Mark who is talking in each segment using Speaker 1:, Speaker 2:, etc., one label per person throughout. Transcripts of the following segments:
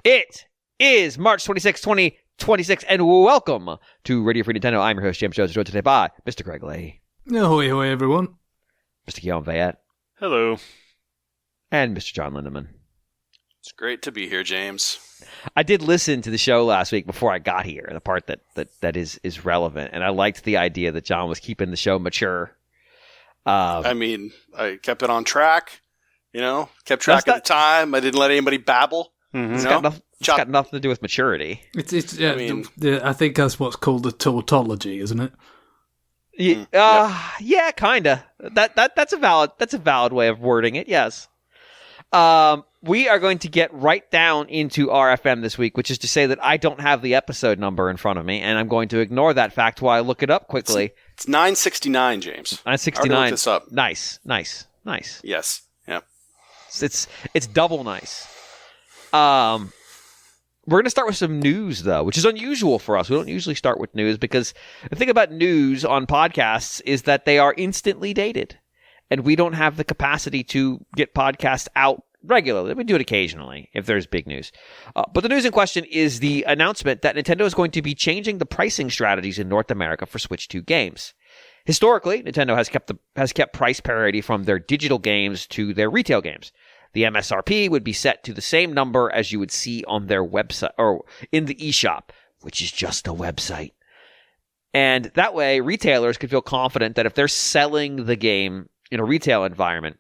Speaker 1: It is March 26, 2026, and welcome to Radio Free Nintendo. I'm your host, James Jones, joined today by Mr. Greg Lay.
Speaker 2: Ahoy, ahoy, everyone.
Speaker 1: Mr. Guillaume Vayette.
Speaker 3: Hello.
Speaker 1: And Mr. John Lindeman.
Speaker 3: It's great to be here, James.
Speaker 1: I did listen to the show last week before I got here, the part that is relevant, and I liked the idea that John was keeping the show mature.
Speaker 3: I kept it on track, kept track of the time. I didn't let anybody babble.
Speaker 1: Mm-hmm. It's got nothing to do with maturity.
Speaker 2: I think that's what's called a tautology, isn't it?
Speaker 1: Yeah, kinda. That's a valid way of wording it. Yes. We are going to get right down into RFM this week, which is to say that I don't have the episode number in front of me, and I'm going to ignore that fact while I look it up quickly.
Speaker 3: It's 969, James.
Speaker 1: 969.
Speaker 3: I already looked this up.
Speaker 1: Nice.
Speaker 3: Yes. Yeah.
Speaker 1: It's double nice. We're going to start with some news, though, which is unusual for us. We don't usually start with news because the thing about news on podcasts is that they are instantly dated, and we don't have the capacity to get podcasts out regularly. We do it occasionally if there's big news. But the news in question is the announcement that Nintendo is going to be changing the pricing strategies in North America for Switch 2 games. Historically, Nintendo has kept price parity from their digital games to their retail games. The MSRP would be set to the same number as you would see on their website or in the eShop, which is just a website. And that way, retailers could feel confident that if they're selling the game in a retail environment,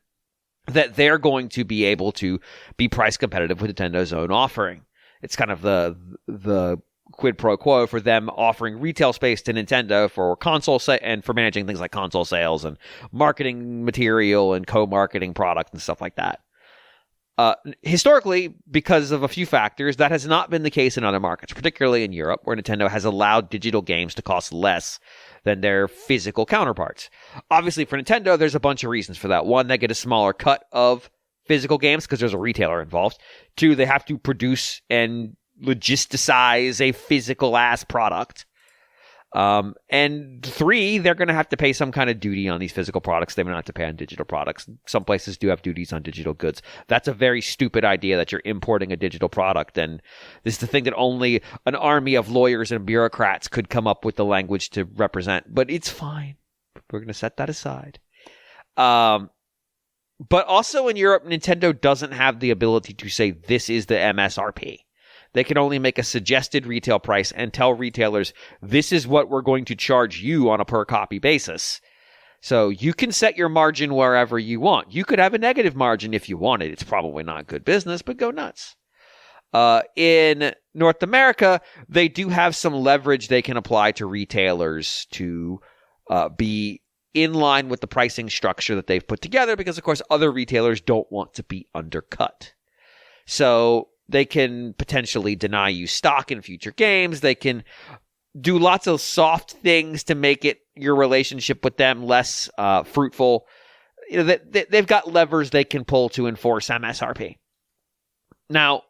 Speaker 1: that they're going to be able to be price competitive with Nintendo's own offering. It's kind of the quid pro quo for them offering retail space to Nintendo for console and for managing things like console sales and marketing material and co-marketing product and stuff like that. Historically, because of a few factors, that has not been the case in other markets, particularly in Europe, where Nintendo has allowed digital games to cost less than their physical counterparts. Obviously, for Nintendo, there's a bunch of reasons for that. One, they get a smaller cut of physical games because there's a retailer involved. Two, they have to produce and logisticize a physical-ass product. And three, they're going to have to pay some kind of duty on these physical products. They may not have to pay on digital products. Some places do have duties on digital goods. That's a very stupid idea that you're importing a digital product. And this is the thing that only an army of lawyers and bureaucrats could come up with the language to represent. But it's fine. We're going to set that aside. But also in Europe, Nintendo doesn't have the ability to say this is the MSRP. They can only make a suggested retail price and tell retailers, this is what we're going to charge you on a per copy basis. So you can set your margin wherever you want. You could have a negative margin if you wanted. It's probably not good business, but go nuts. In North America, they do have some leverage they can apply to retailers to be in line with the pricing structure that they've put together because, of course, other retailers don't want to be undercut. So they can potentially deny you stock in future games. They can do lots of soft things to make your relationship with them less fruitful. They've got levers they can pull to enforce MSRP. Now,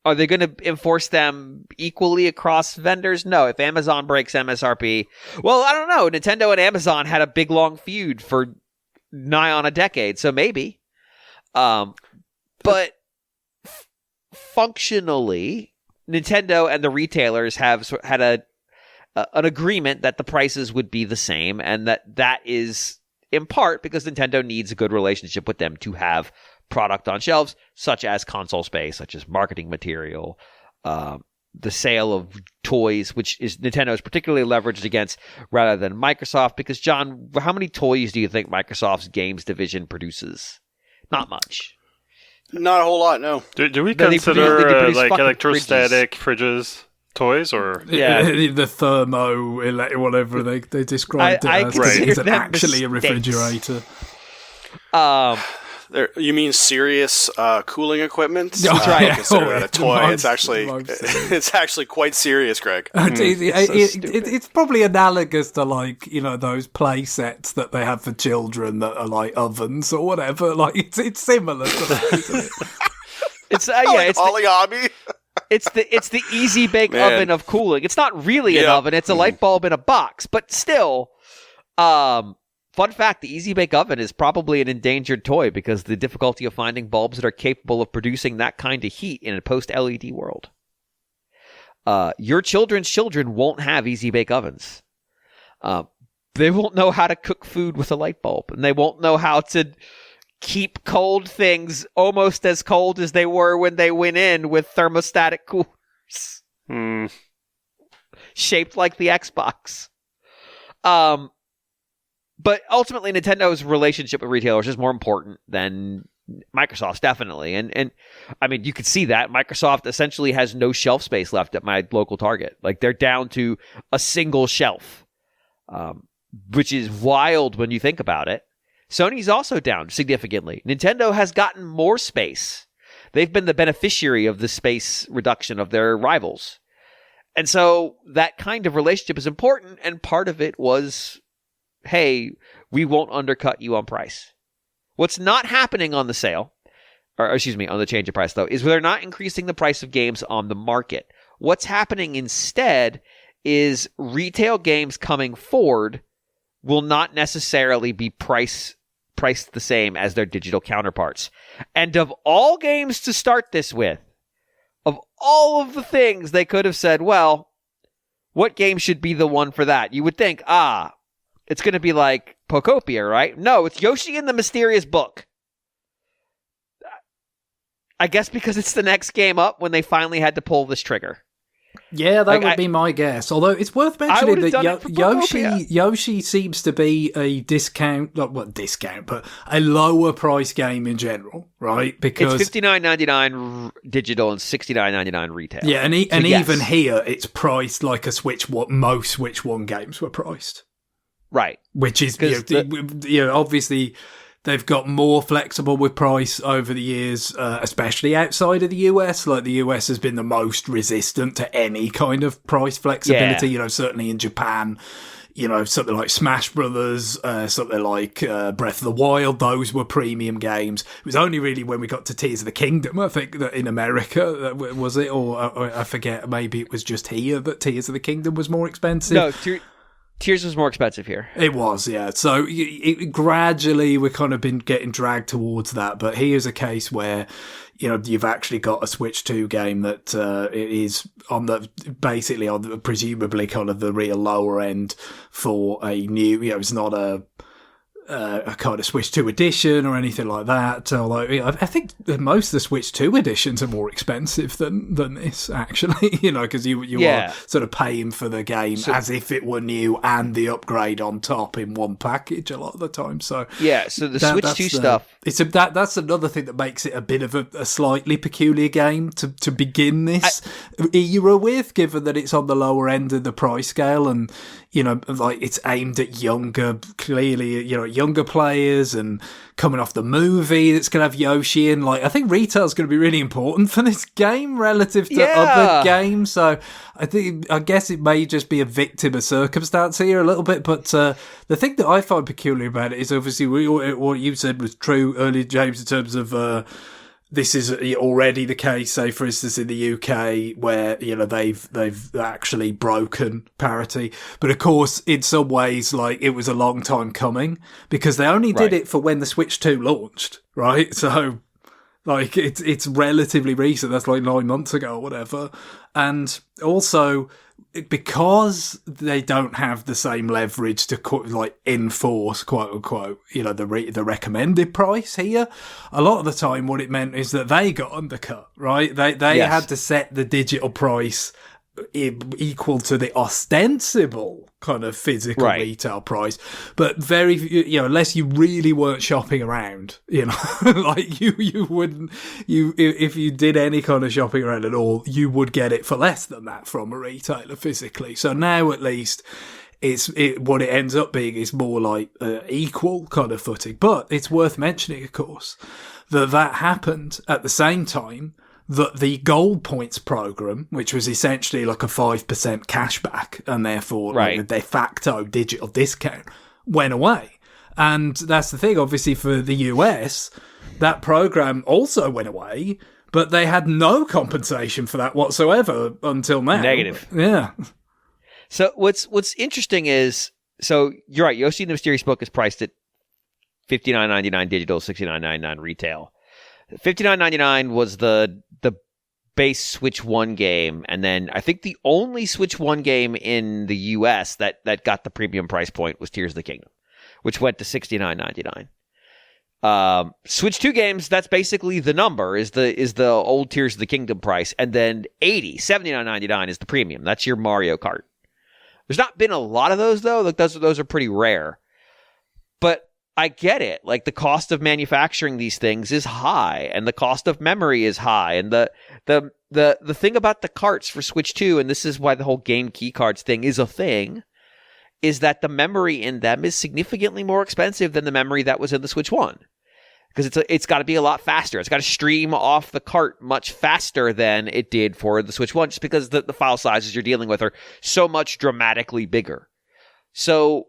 Speaker 1: are they going to enforce them equally across vendors? No. If Amazon breaks MSRP, well, I don't know. Nintendo and Amazon had a big, long feud for nigh on a decade, so maybe. But functionally, Nintendo and the retailers have had an agreement that the prices would be the same, and that is in part because Nintendo needs a good relationship with them to have product on shelves, such as console space, such as marketing material, the sale of toys, which is Nintendo's particularly leveraged against rather than Microsoft. Because, John, how many toys do you think Microsoft's games division produces? Not much.
Speaker 3: Not a whole lot, no.
Speaker 4: Do we consider like electrostatic fridges toys, or
Speaker 2: the thermo whatever they described it as? It's actually a refrigerator.
Speaker 3: You mean serious cooling equipment?
Speaker 1: That's right.
Speaker 3: I consider that a toy. It's actually quite serious, Greg.
Speaker 2: It's probably analogous to those play sets that they have for children that are like ovens or whatever. Like it's similar to that, isn't it?
Speaker 1: It's
Speaker 3: it's Ollie Hobby.
Speaker 1: It's the easy bake oven of cooling. It's not really an oven. It's a light bulb in a box, but still. Fun fact, the Easy Bake Oven is probably an endangered toy because the difficulty of finding bulbs that are capable of producing that kind of heat in a post-LED world. Your children's children won't have easy bake ovens. They won't know how to cook food with a light bulb, and they won't know how to keep cold things almost as cold as they were when they went in with thermostatic coolers. Shaped like the Xbox. But ultimately, Nintendo's relationship with retailers is more important than Microsoft's, definitely. And I mean, you could see that. Microsoft essentially has no shelf space left at my local Target. Like, they're down to a single shelf, which is wild when you think about it. Sony's also down significantly. Nintendo has gotten more space. They've been the beneficiary of the space reduction of their rivals. And so that kind of relationship is important, and part of it was, hey, we won't undercut you on price. What's not happening on the sale, or excuse me, on the change of price, though, is they're not increasing the price of games on the market. What's happening instead is retail games coming forward will not necessarily be priced the same as their digital counterparts. And of all games to start this with, of all of the things they could have said, well, what game should be the one for that? You would think, it's going to be like Pokopia, right? No, it's Yoshi and the Mysterious Book. I guess because it's the next game up when they finally had to pull this trigger.
Speaker 2: Yeah, that would be my guess. Although it's worth mentioning that Yoshi seems to be a discount, but a lower price game in general, right? Because
Speaker 1: it's $59.99 digital and $69.99 retail.
Speaker 2: Yeah, and even here, it's priced like most Switch 1 games were priced.
Speaker 1: Right.
Speaker 2: Which is, obviously they've got more flexible with price over the years, especially outside of the US. Like, the US has been the most resistant to any kind of price flexibility.
Speaker 1: Yeah.
Speaker 2: Certainly in Japan, something like Smash Brothers, something like Breath of the Wild, those were premium games. It was only really when we got to Tears of the Kingdom, I think, that in America, was it? Or I forget, maybe it was just here that Tears of the Kingdom was more expensive.
Speaker 1: No, Tears was more expensive here.
Speaker 2: It was, yeah. So gradually we've kind of been getting dragged towards that. But here's a case where, you've actually got a Switch 2 game that is basically on the presumably kind of the real lower end for a new, it's not a kind of Switch 2 edition or anything like that. Although I think most of the Switch 2 editions are more expensive than this, actually, because you are sort of paying for the game as if it were new and the upgrade on top in one package a lot of the time. So
Speaker 1: so the Switch 2 stuff.
Speaker 2: That's another thing that makes it a bit of a slightly peculiar game to begin this era with, given that it's on the lower end of the price scale and, it's aimed at younger players and coming off the movie that's going to have Yoshi in. I think retail's going to be really important for this game relative to other games. So I guess it may just be a victim of circumstance here a little bit. But the thing that I find peculiar about it is obviously what you said was true earlier, James, in terms of this is already the case, say, for instance, in the UK, where, they've actually broken parity. But of course, in some ways, it was a long time coming because they only did it for when the Switch 2 launched, right? So, it's relatively recent. That's 9 months ago or whatever. And also, because they don't have the same leverage to enforce, quote unquote, the recommended price here, a lot of the time what it meant is that they got undercut, right? They had to set the digital price equal to the ostensible kind of physical retail price, but very, unless you really weren't shopping around, you wouldn't, if you did any kind of shopping around at all, you would get it for less than that from a retailer physically. So now at least what it ends up being is more like equal kind of footing. But it's worth mentioning, of course, that happened at the same time that the Gold Points program, which was essentially like a 5% cashback and therefore a de facto digital discount, went away. And that's the thing, obviously, for the US, that program also went away, but they had no compensation for that whatsoever until now.
Speaker 1: Negative.
Speaker 2: Yeah.
Speaker 1: So what's interesting is, so you're right, Yoshi and the Mysterious Book is priced at $59.99 digital, $69.99 retail. $59.99 was the base Switch 1 game, and then I think the only Switch 1 game in the US that got the premium price point was Tears of the Kingdom, which went to $69.99. Switch 2 games, that's basically the number, is the old Tears of the Kingdom price, and then $79.99 is the premium. That's your Mario Kart. There's not been a lot of those, though. Like those are pretty rare. But I get it. Like, the cost of manufacturing these things is high, and the cost of memory is high, and the thing about the carts for Switch 2, and this is why the whole game key cards thing is a thing, is that the memory in them is significantly more expensive than the memory that was in the Switch 1. Because it's got to be a lot faster. It's got to stream off the cart much faster than it did for the Switch 1, just because the file sizes you're dealing with are so much dramatically bigger. So,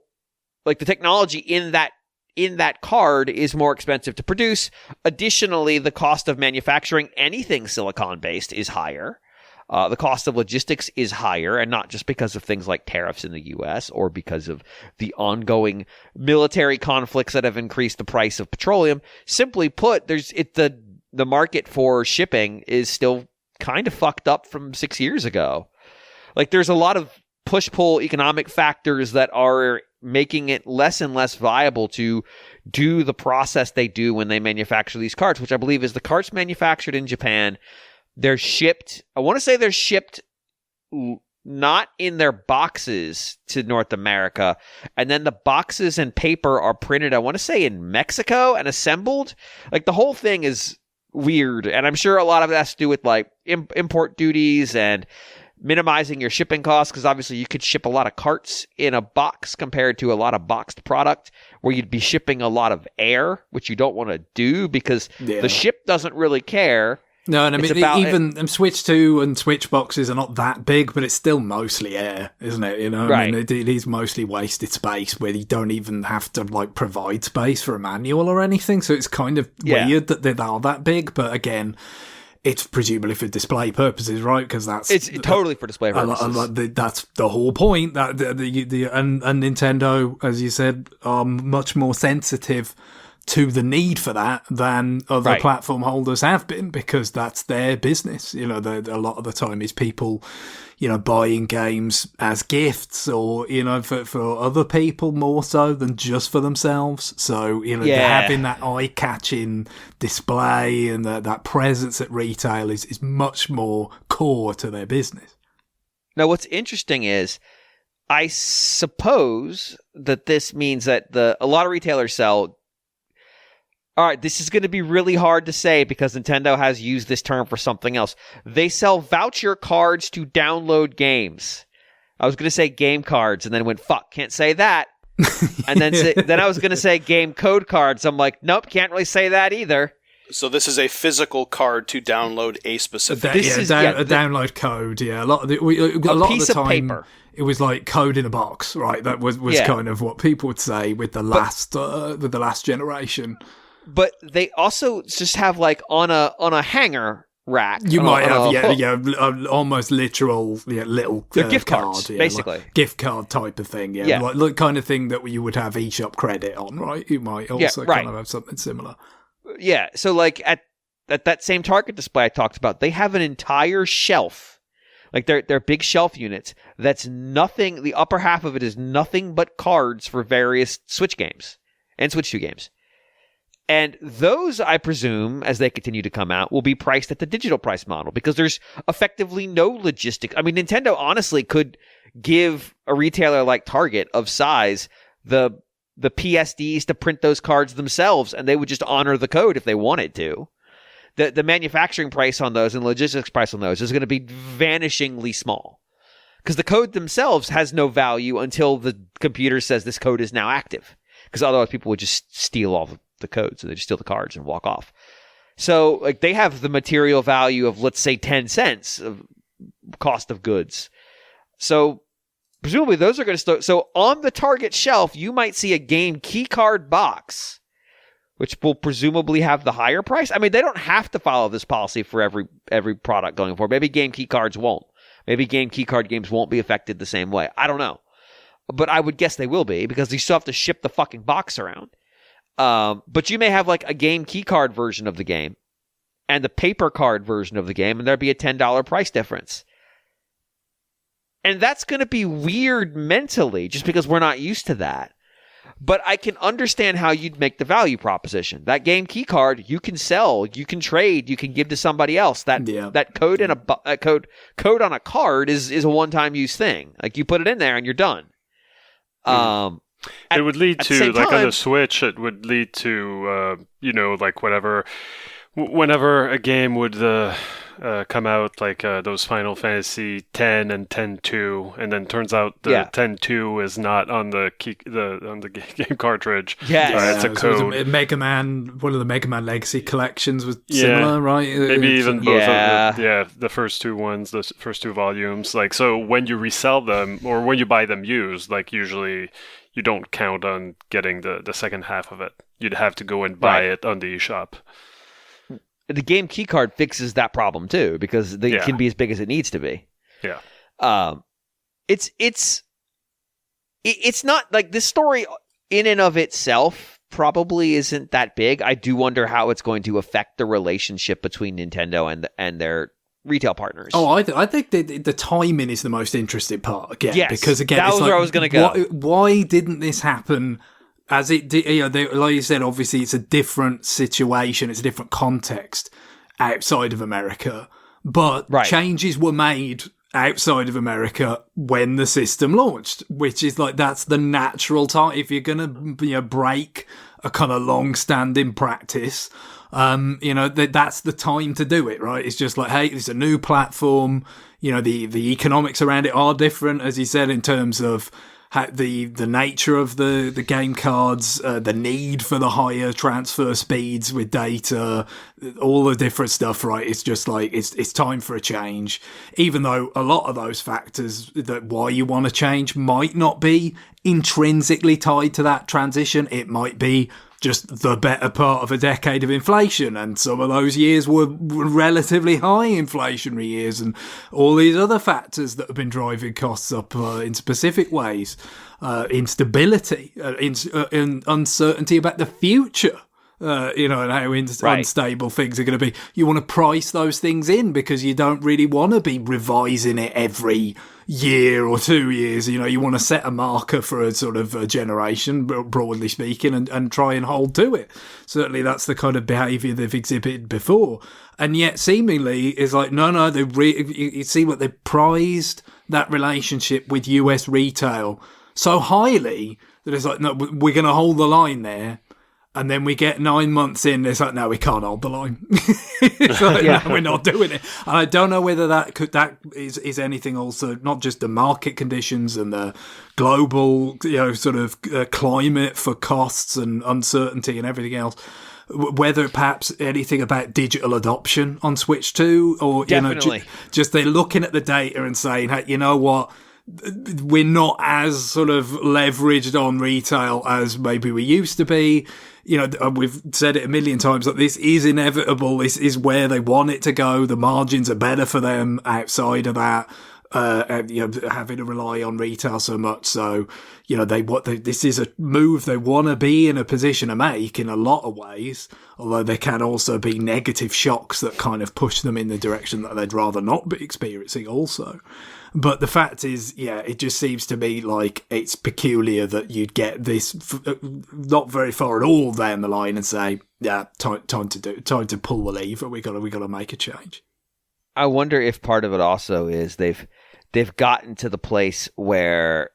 Speaker 1: like, the technology in that card is more expensive to produce. Additionally, the cost of manufacturing anything silicon-based is higher. The cost of logistics is higher, and not just because of things like tariffs in the U.S. or because of the ongoing military conflicts that have increased the price of petroleum. Simply put, the market for shipping is still kind of fucked up from 6 years ago. Like, there's a lot of push-pull economic factors that are making it less and less viable to do the process they do when they manufacture these carts, which I believe is the carts manufactured in Japan. They're shipped, I want to say they're shipped not in their boxes to North America, and then the boxes and paper are printed, I want to say, in Mexico and assembled. Like, the whole thing is weird, and I'm sure a lot of it has to do with, like, import duties and minimizing your shipping costs, because obviously you could ship a lot of carts in a box compared to a lot of boxed product where you'd be shipping a lot of air, which you don't want to do because the ship doesn't really care.
Speaker 2: No, and I mean, even Switch 2 and Switch boxes are not that big, but it's still mostly air, isn't it? You know,
Speaker 1: right.
Speaker 2: I mean, it is mostly wasted space where you don't even have to, like, provide space for a manual or anything. So it's kind of weird that they are that big. But again, it's presumably for display purposes, right? Because it's
Speaker 1: totally for display purposes.
Speaker 2: That's the whole point. That and Nintendo, as you said, are much more sensitive to the need for that than other platform holders have been, because that's their business. You know, a lot of the time is people, you know, buying games as gifts or, you know, for other people more so than just for themselves. So, you know, having that eye-catching display and that presence at retail is much more core to their business.
Speaker 1: Now, what's interesting is, I suppose that this means that a lot of retailers sell... All right, this is going to be really hard to say because Nintendo has used this term for something else. They sell voucher cards to download games. I was going to say game cards, and then went, fuck, can't say that. And then I was going to say game code cards. I'm like, nope, can't really say that either.
Speaker 3: So this is a physical card to download a specific...
Speaker 2: a download code, yeah. A lot of the time, paper. It was like code in a box, right? That was kind of what people would say with the last generation.
Speaker 1: But they also just have, like, on a hanger rack.
Speaker 2: You might have, almost literal, little
Speaker 1: they're gift
Speaker 2: card,
Speaker 1: cards, basically.
Speaker 2: Like gift card type of thing, like the kind of thing that you would have eShop credit on, right? You might also kind of have something similar.
Speaker 1: Yeah, so, like, at that same Target display I talked about, they have an entire shelf. Like, they're big shelf units. That's nothing, the upper half of it is nothing but cards for various Switch games and Switch 2 games. And those, I presume, as they continue to come out, will be priced at the digital price model because there's effectively no logistics. I mean, Nintendo honestly could give a retailer like Target of size the PSDs to print those cards themselves, and they would just honor the code if they wanted to. The manufacturing price on those and logistics price on those is going to be vanishingly small because the code themselves has no value until the computer says this code is now active, because otherwise people would just steal all the code, so they just steal the cards and walk off. So, like, they have the material value of, let's say, 10 cents of cost of goods. So presumably those are going to start. So on the Target shelf, you might see a game key card box, which will presumably have the higher price. I mean, they don't have to follow this policy for every product going forward. Maybe game key cards won't. Maybe game key card games won't be affected the same way. I don't know. But I would guess they will be, because you still have to ship the fucking box around. But you may have, like, a game key card version of the game and the paper card version of the game, and there'd be a $10 price difference. And that's going to be weird mentally, just because we're not used to that. But I can understand how you'd make the value proposition. That game key card, you can sell, you can trade, you can give to somebody else. That code in code on a card is a one-time use thing. Like, you put it in there and you're done.
Speaker 4: It would lead to, like, on the Switch, it would lead to, like, whenever a game would come out, like those Final Fantasy 10 and 10-2, and then turns out the 10-2 is not on the game cartridge. It's a code.
Speaker 2: So it was Mega Man, one of the Mega Man Legacy collections was similar, right?
Speaker 4: Maybe even both of the first two ones, the first two volumes. Like, so when you resell them, or when you buy them used, like, usually you don't count on getting the second half of it. You'd have to go and buy it on the eShop.
Speaker 1: The game keycard fixes that problem too, because it can be as big as it needs to be.
Speaker 4: Yeah.
Speaker 1: It's not like this story in and of itself probably isn't that big. I do wonder how it's going to affect the relationship between Nintendo and their retail partners.
Speaker 2: Oh, I think the timing is the most interesting part again.
Speaker 1: Yes,
Speaker 2: because again,
Speaker 1: that was where I was going to go.
Speaker 2: Why didn't this happen? As it did, like you said, obviously it's a different situation, it's a different context outside of America, but changes were made outside of America when the system launched, which is like, that's the natural time. If you're going to break a kind of long-standing practice, that's the time to do it, right? It's just like, hey, it's a new platform, the economics around it are different, as you said, in terms of the nature of the game cards, the need for the higher transfer speeds with data, all the different stuff, right? It's just like, it's time for a change, even though a lot of those factors that why you want to change might not be intrinsically tied to that transition. It might be just the better part of a decade of inflation, and some of those years were relatively high inflationary years, and all these other factors that have been driving costs up in specific ways, instability, uncertainty about the future, and how unstable things are going to be. You want to price those things in because you don't really want to be revising it every year or 2 years. You want to set a marker for a sort of a generation, broadly speaking, and try and hold to it. Certainly that's the kind of behaviour they've exhibited before. And yet seemingly it's like, no, you see what they prized that relationship with US retail so highly that it's like, no, we're going to hold the line there. And then we get 9 months in, it's like, no, we can't hold the line. It's like, no, we're not doing it. And I don't know whether that is anything also, not just the market conditions and the global, sort of climate for costs and uncertainty and everything else, whether perhaps anything about digital adoption on Switch 2, or, just they're looking at the data and saying, hey, you know what? We're not as sort of leveraged on retail as maybe we used to be. We've said it a million times, that this is inevitable. This is where they want it to go. The margins are better for them outside of that, having to rely on retail so much. So, this is a move they want to be in a position to make in a lot of ways, although there can also be negative shocks that kind of push them in the direction that they'd rather not be experiencing also. But the fact is, it just seems to me like it's peculiar that you'd get this not very far at all down the line and say, time to pull the lever. We got to make a change.
Speaker 1: I wonder if part of it also is they've gotten to the place where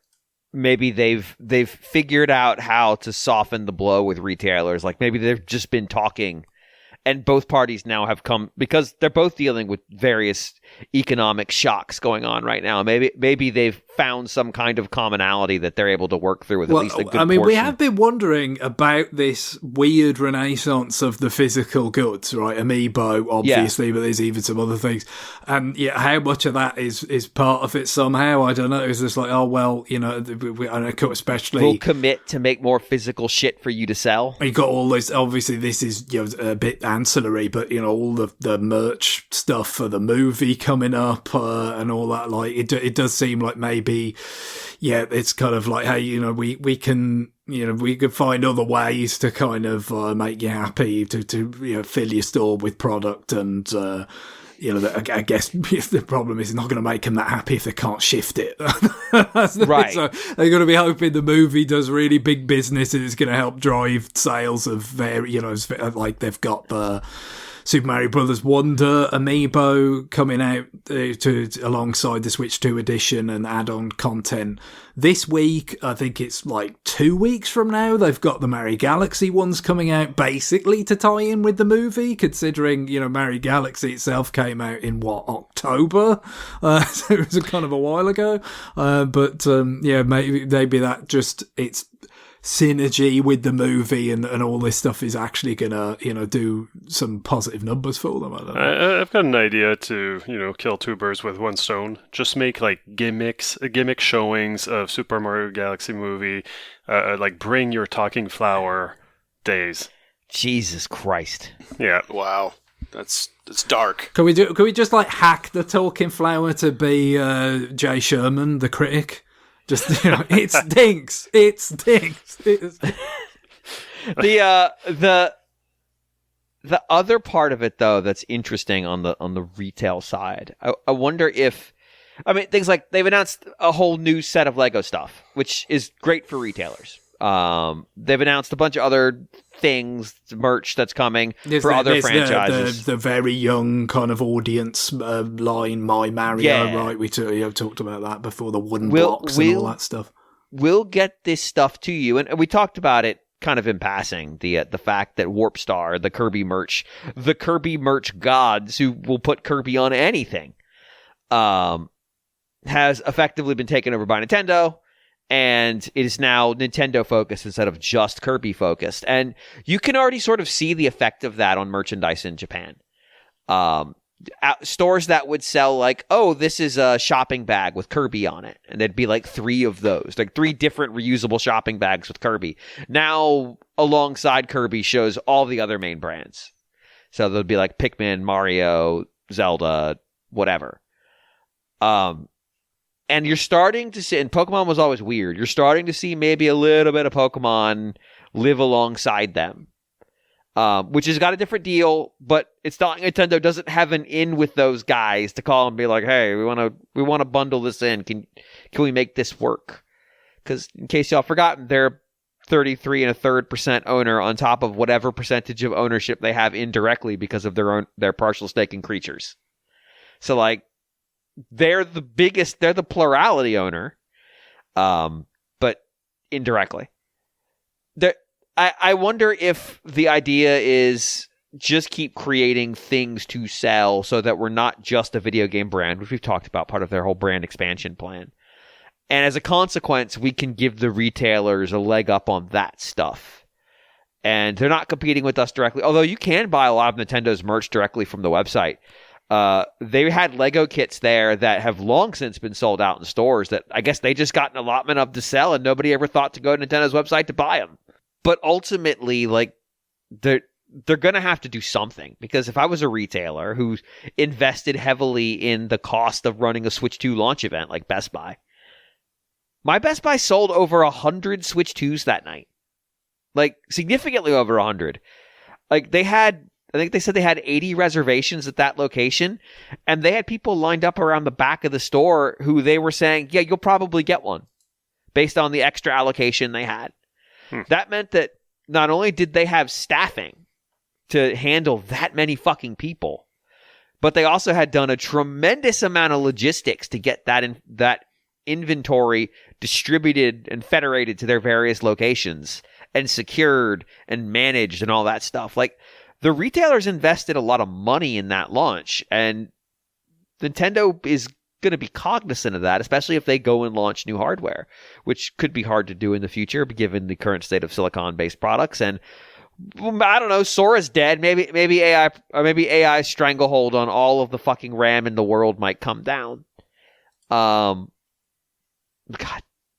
Speaker 1: maybe they've figured out how to soften the blow with retailers. Like, maybe they've just been talking, and both parties now have come, because they're both dealing with various economic shocks going on right now. Maybe they've found some kind of commonality that they're able to work through with at least a good portion.
Speaker 2: We have been wondering about this weird renaissance of the physical goods, right? Amiibo, obviously, but there's even some other things. And how much of that is part of it somehow? I don't know. It's just like, especially...
Speaker 1: We'll commit to make more physical shit for you to sell.
Speaker 2: You got all this, obviously this is a bit ancillary, but all the merch stuff for the movie coming up and all that, like it does seem like maybe it's kind of like, hey, we can we could find other ways to kind of make you happy, to fill your store with product, and I guess the problem is it's not going to make them that happy if they can't shift it. Right. So they're going to be hoping the movie does really big business and it's going to help drive sales of like they've got the Super Mario Brothers Wonder amiibo coming out alongside the Switch 2 edition and add-on content this week. I think it's like 2 weeks from now. They've got the Mario Galaxy ones coming out basically to tie in with the movie, considering, Mario Galaxy itself came out in October? So it was kind of a while ago. Maybe that just, it's synergy with the movie and all this stuff is actually gonna do some positive numbers for them. I don't know.
Speaker 4: I've got an idea to kill two birds with one stone. Just make like gimmick showings of Super Mario Galaxy movie, like bring your talking flower days.
Speaker 1: Jesus Christ!
Speaker 4: Yeah.
Speaker 3: Wow. That's dark.
Speaker 2: Can we just like hack the talking flower to be Jay Sherman, the critic? Just, it stinks. It stinks.
Speaker 1: The other part of it, though, that's interesting on the retail side. I wonder if, things like they've announced a whole new set of Lego stuff, which is great for retailers. They've announced a bunch of other things, merch that's coming for other franchises.
Speaker 2: The very young kind of audience line, My Mario, right? We talked about that before, the wooden blocks and all that stuff.
Speaker 1: We'll get this stuff to you, and we talked about it kind of in passing. The fact that Warp Star, the Kirby merch gods who will put Kirby on anything, has effectively been taken over by Nintendo. And it is now Nintendo focused instead of just Kirby focused. And you can already sort of see the effect of that on merchandise in Japan. Stores that would sell like, oh, this is a shopping bag with Kirby on it. And there'd be like 3 of those, like 3 different reusable shopping bags with Kirby. Now, alongside Kirby shows all the other main brands. So there'll be like Pikmin, Mario, Zelda, whatever. And you're starting to see, and Pokemon was always weird, you're starting to see maybe a little bit of Pokemon live alongside them, which has got a different deal, but it's not, Nintendo doesn't have an in with those guys to call and be like, hey, we want to bundle this in. Can we make this work? Because in case y'all forgotten, they're 33 1/3% owner on top of whatever percentage of ownership they have indirectly because of their partial stake in Creatures. So like, they're the plurality owner, but indirectly. I wonder if the idea is just keep creating things to sell so that we're not just a video game brand, which we've talked about, part of their whole brand expansion plan. And as a consequence, we can give the retailers a leg up on that stuff. And they're not competing with us directly, although you can buy a lot of Nintendo's merch directly from the website. They had Lego kits there that have long since been sold out in stores that I guess they just got an allotment of to sell and nobody ever thought to go to Nintendo's website to buy them. But ultimately, like, they're going to have to do something, because if I was a retailer who invested heavily in the cost of running a Switch 2 launch event like Best Buy, my Best Buy sold over 100 Switch 2s that night. Like, significantly over 100. Like, I think they said they had 80 reservations at that location, and they had people lined up around the back of the store who they were saying, yeah, you'll probably get one based on the extra allocation they had. That meant that not only did they have staffing to handle that many fucking people, but they also had done a tremendous amount of logistics to get that inventory distributed and federated to their various locations and secured and managed and all that stuff. Like, the retailers invested a lot of money in that launch, and Nintendo is going to be cognizant of that, especially if they go and launch new hardware, which could be hard to do in the future, given the current state of silicon-based products. And I don't know, Sora's dead. Maybe AI's stranglehold on all of the fucking RAM in the world might come down. God,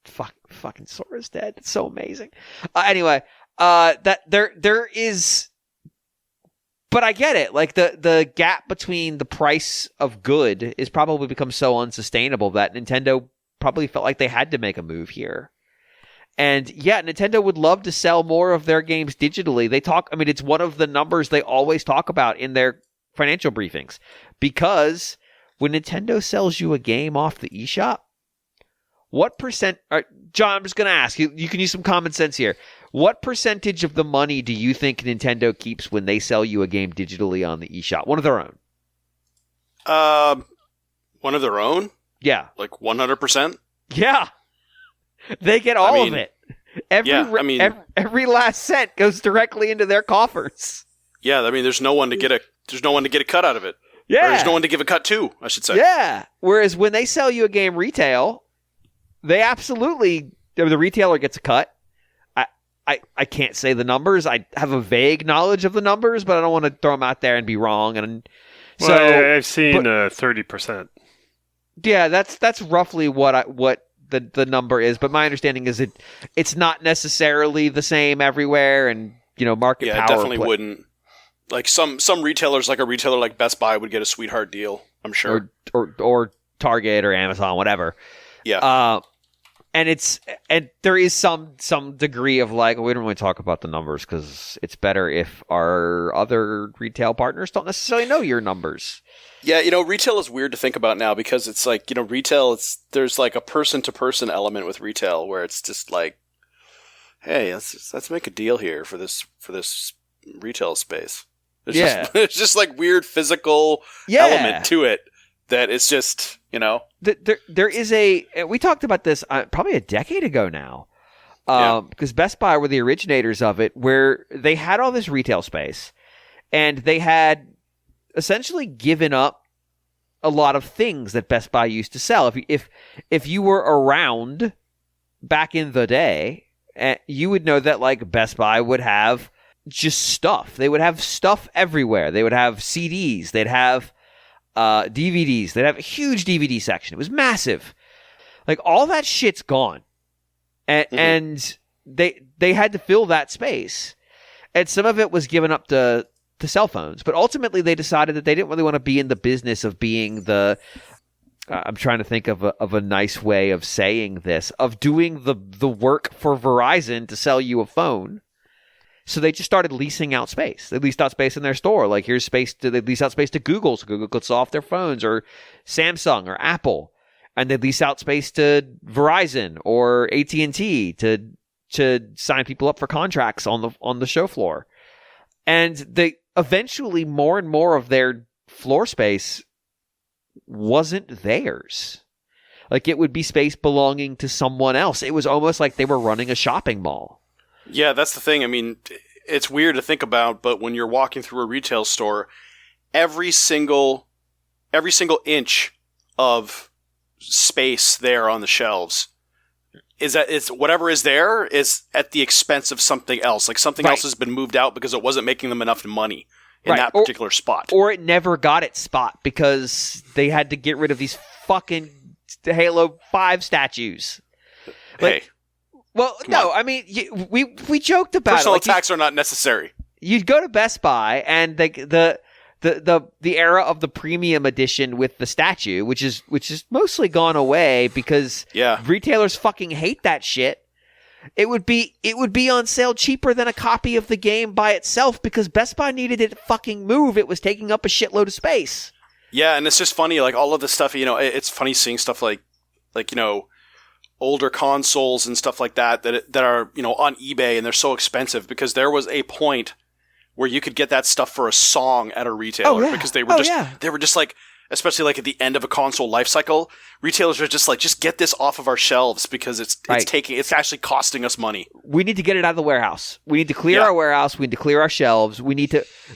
Speaker 1: fucking Sora's dead. It's so amazing. Anyway, that there is. But I get it. Like, the gap between the price of good is probably become so unsustainable that Nintendo probably felt like they had to make a move here. And yeah, Nintendo would love to sell more of their games digitally. It's one of the numbers they always talk about in their financial briefings. Because when Nintendo sells you a game off the eShop, what percent... John, I'm just going to ask you. You can use some common sense here. What percentage of the money do you think Nintendo keeps when they sell you a game digitally on the eShop? One of their own.
Speaker 3: One of their own?
Speaker 1: Yeah.
Speaker 3: Like 100%?
Speaker 1: Yeah. They get all of it. Every last cent goes directly into their coffers.
Speaker 3: Yeah, I mean, there's no one to get a cut out of it.
Speaker 1: Yeah.
Speaker 3: Or there's no one to give a cut to, I should say.
Speaker 1: Yeah. Whereas when they sell you a game retail, they absolutely, the retailer gets a cut. I can't say the numbers. I have a vague knowledge of the numbers, but I don't want to throw them out there and be wrong. And
Speaker 4: I've seen 30%.
Speaker 1: Yeah, that's roughly what the number is. But my understanding is it's not necessarily the same everywhere, and market power.
Speaker 3: Yeah, definitely wouldn't. Like some retailers, like a retailer like Best Buy, would get a sweetheart deal. I'm sure,
Speaker 1: or Target or Amazon, whatever.
Speaker 3: Yeah.
Speaker 1: And there is some degree of we don't really talk about the numbers because it's better if our other retail partners don't necessarily know your numbers.
Speaker 3: Yeah, retail is weird to think about now because it's like, retail, there's like a person-to-person element with retail where it's just like, hey, let's make a deal here for this retail space. It's just like weird physical element to it that it's just,
Speaker 1: There is we talked about this probably a decade ago now, because Best Buy were the originators of it, where they had all this retail space, and they had essentially given up a lot of things that Best Buy used to sell. If you were around back in the day, you would know that Best Buy would have just stuff. They would have stuff everywhere. They would have CDs. They'd have DVDs. They'd have a huge DVD section. It was massive. All that shit's gone, and they had to fill that space, and some of it was given up to cell phones. But ultimately, they decided that they didn't really want to be in the business of being the. I'm trying to think of a nice way of saying this, of doing the work for Verizon to sell you a phone. So they just started leasing out space. They leased out space in their store. Here's space. They lease out space to Google, so Google could sell off their phones, or Samsung or Apple, and they lease out space to Verizon or AT&T to sign people up for contracts on the show floor. And they eventually more and more of their floor space wasn't theirs. It would be space belonging to someone else. It was almost like they were running a shopping mall.
Speaker 3: Yeah, that's the thing. I mean, it's weird to think about, but when you're walking through a retail store, every single inch of space there on the shelves is whatever is there is at the expense of something else. Something else has been moved out because it wasn't making them enough money in that particular spot. Or
Speaker 1: it never got its spot because they had to get rid of these fucking Halo 5 statues.
Speaker 3: Hey.
Speaker 1: Well, no, I mean, we joked about
Speaker 3: personal attacks are not necessary.
Speaker 1: You'd go to Best Buy, and the era of the premium edition with the statue, which is mostly gone away because retailers fucking hate that shit. It would be on sale cheaper than a copy of the game by itself because Best Buy needed it to fucking move. It was taking up a shitload of space.
Speaker 3: Yeah, and it's just funny, all of this stuff. It's funny seeing stuff like older consoles and stuff like that are, on eBay, and they're so expensive because there was a point where you could get that stuff for a song at a retailer because they were just especially at the end of a console life cycle, retailers are just get this off of our shelves because it's actually costing us money.
Speaker 1: We need to get it out of the warehouse. We need to clear our warehouse. We need to clear our shelves.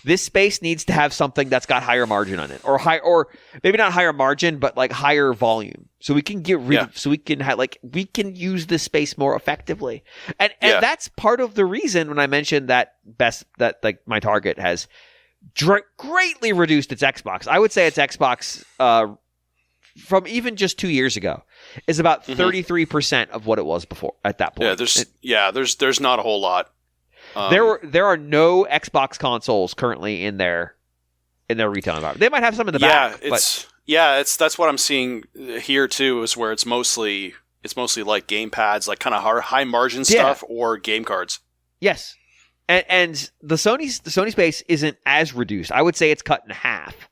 Speaker 1: This space needs to have something that's got higher margin on it, or maybe not higher margin, but higher volume. So we can get rid of, so we can we can use this space more effectively. And that's part of the reason when I mentioned that my Target has greatly reduced its Xbox. I would say its Xbox from even just 2 years ago is about 33% of what it was before at that point.
Speaker 3: There's not a whole lot.
Speaker 1: There are no Xbox consoles currently in their retail environment. They might have some in the back.
Speaker 3: That's what I'm seeing here too, is where it's mostly it's mostly like game pads, like kind of high margin stuff, or game cards.
Speaker 1: Yes. And the Sony space isn't as reduced. I would say it's cut in half.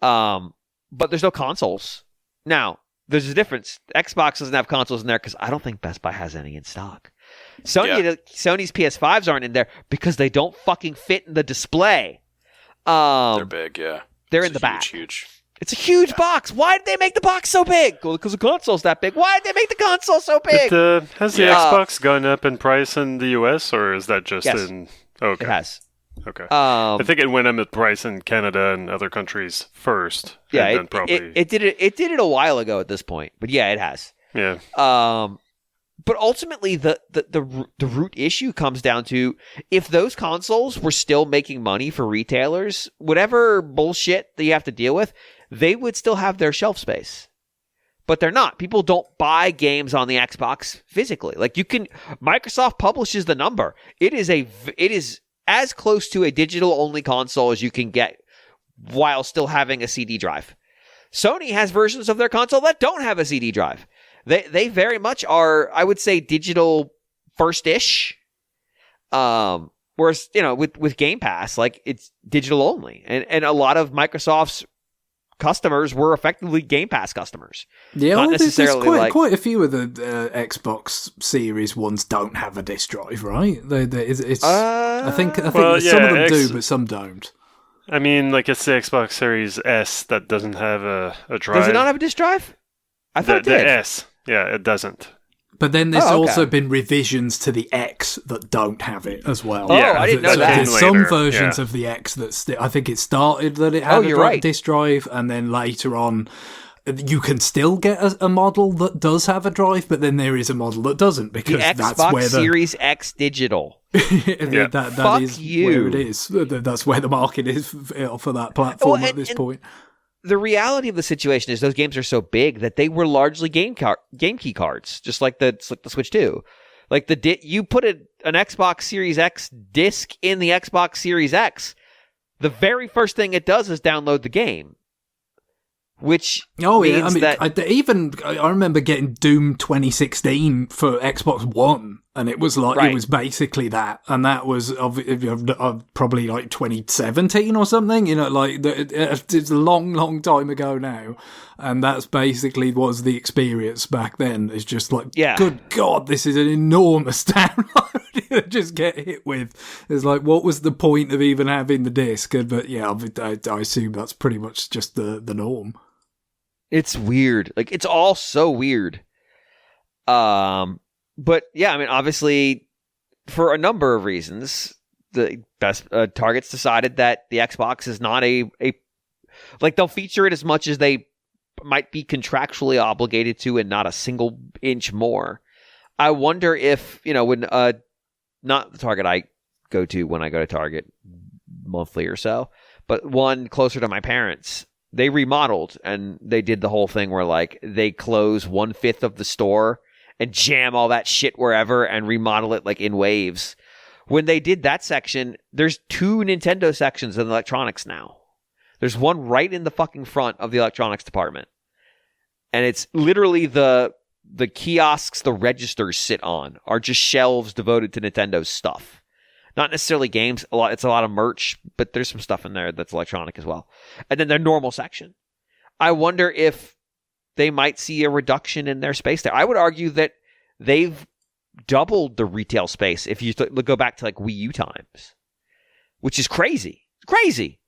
Speaker 1: But there's no consoles. Now, there's a difference. Xbox doesn't have consoles in there because I don't think Best Buy has any in stock. Sony's PS5s aren't in there because they don't fucking fit in the display.
Speaker 3: They're big, yeah.
Speaker 1: They're in the back.
Speaker 3: Huge.
Speaker 1: It's a huge box. Why did they make the box so big? Well, because the console's that big. Why did they make the console so big?
Speaker 4: Has the Xbox gone up in price in the US, or is that just in... Okay.
Speaker 1: It has.
Speaker 4: Okay. I think it went up in price in Canada and other countries first.
Speaker 1: Yeah,
Speaker 4: and then probably...
Speaker 1: it did it a while ago at this point. But yeah, it has.
Speaker 4: Yeah.
Speaker 1: But ultimately, the root issue comes down to if those consoles were still making money for retailers, whatever bullshit that you have to deal with, they would still have their shelf space. But they're not. People don't buy games on the Xbox physically. Like Microsoft publishes the number. It is as close to a digital-only console as you can get while still having a CD drive. Sony has versions of their console that don't have a CD drive. They very much are, I would say, digital first-ish. Whereas, with Game Pass, like, it's digital only. And a lot of Microsoft's customers were effectively Game Pass customers.
Speaker 2: Yeah,
Speaker 1: not necessarily
Speaker 2: there's quite a few of the Xbox Series ones don't have a disc drive, right? I think some of them do, but some don't.
Speaker 4: I mean, like, it's the Xbox Series S that doesn't have a drive.
Speaker 1: Does it not have a disc drive? I thought it did.
Speaker 4: The S, yeah, it doesn't.
Speaker 2: But then there's also been revisions to the X that don't have it as well.
Speaker 1: Oh, I didn't know that.
Speaker 2: There's some versions of the X that I think it started that it had a disc drive, and then later on you can still get a model that does have a drive, but then there is a model that doesn't, because that's where the
Speaker 1: Series X digital.
Speaker 2: that is where it is. That's where the market is for that platform at this point.
Speaker 1: The reality of the situation is those games are so big that they were largely game key cards, just like the Switch 2. Like you put an Xbox Series X disc in the Xbox Series X, the very first thing it does is download the game. Which means that...
Speaker 2: I remember getting Doom 2016 for Xbox One, and it was like it was basically that, and that was probably like 2017 or something. It's a long time ago now, and that's basically was the experience back then. It's just like, good God, this is an enormous download to just get hit with. It's like, what was the point of even having the disc? But yeah, I assume that's pretty much just the norm.
Speaker 1: It's weird. Like, it's all so weird. But yeah, I mean, obviously, for a number of reasons, the best Target's decided that the Xbox is not they'll feature it as much as they might be contractually obligated to, and not a single inch more. I wonder if, when not the Target I go to when I go to Target monthly or so, but one closer to my parents'. They remodeled, and they did the whole thing where, like, they close 1/5 of the store and jam all that shit wherever and remodel it, like, in waves. When they did that section, there's 2 Nintendo sections in electronics now. There's one right in the fucking front of the electronics department. And it's literally the kiosks the registers sit on are just shelves devoted to Nintendo's stuff. Not necessarily games. It's a lot of merch, but there's some stuff in there that's electronic as well. And then their normal section. I wonder if they might see a reduction in their space there. I would argue that they've doubled the retail space if you go back to like Wii U times, which is crazy. Crazy.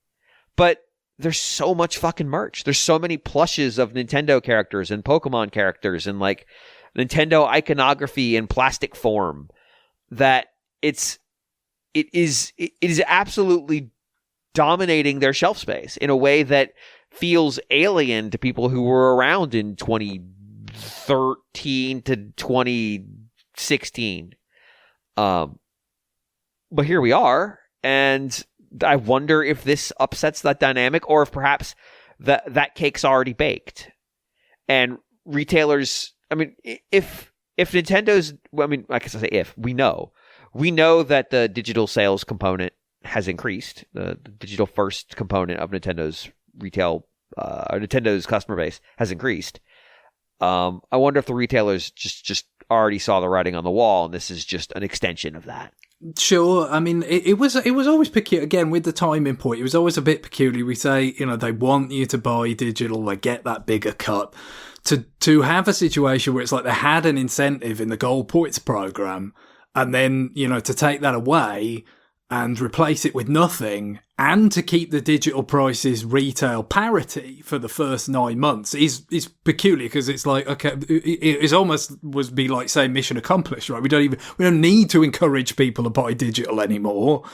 Speaker 1: But there's so much fucking merch. There's so many plushes of Nintendo characters and Pokemon characters and like Nintendo iconography in plastic form that it is absolutely dominating their shelf space in a way that feels alien to people who were around in 2013 to 2016. But here we are, and I wonder if this upsets that dynamic, or if perhaps that cake's already baked. And retailers, I mean, if Nintendo's, I mean, I guess I say if, we know that the digital sales component has increased. The digital first component of Nintendo's retail, or Nintendo's customer base has increased. I wonder if the retailers just already saw the writing on the wall, and this is just an extension of that.
Speaker 2: Sure. I mean, it was always peculiar. Again, with the timing point, it was always a bit peculiar. We say, they want you to buy digital, they get that bigger cut. To have a situation where it's like they had an incentive in the gold points program, and then, to take that away and replace it with nothing, and to keep the digital prices retail parity for the first 9 months is peculiar, because it's like, okay, it's almost would be like saying mission accomplished, right? We don't need to encourage people to buy digital anymore,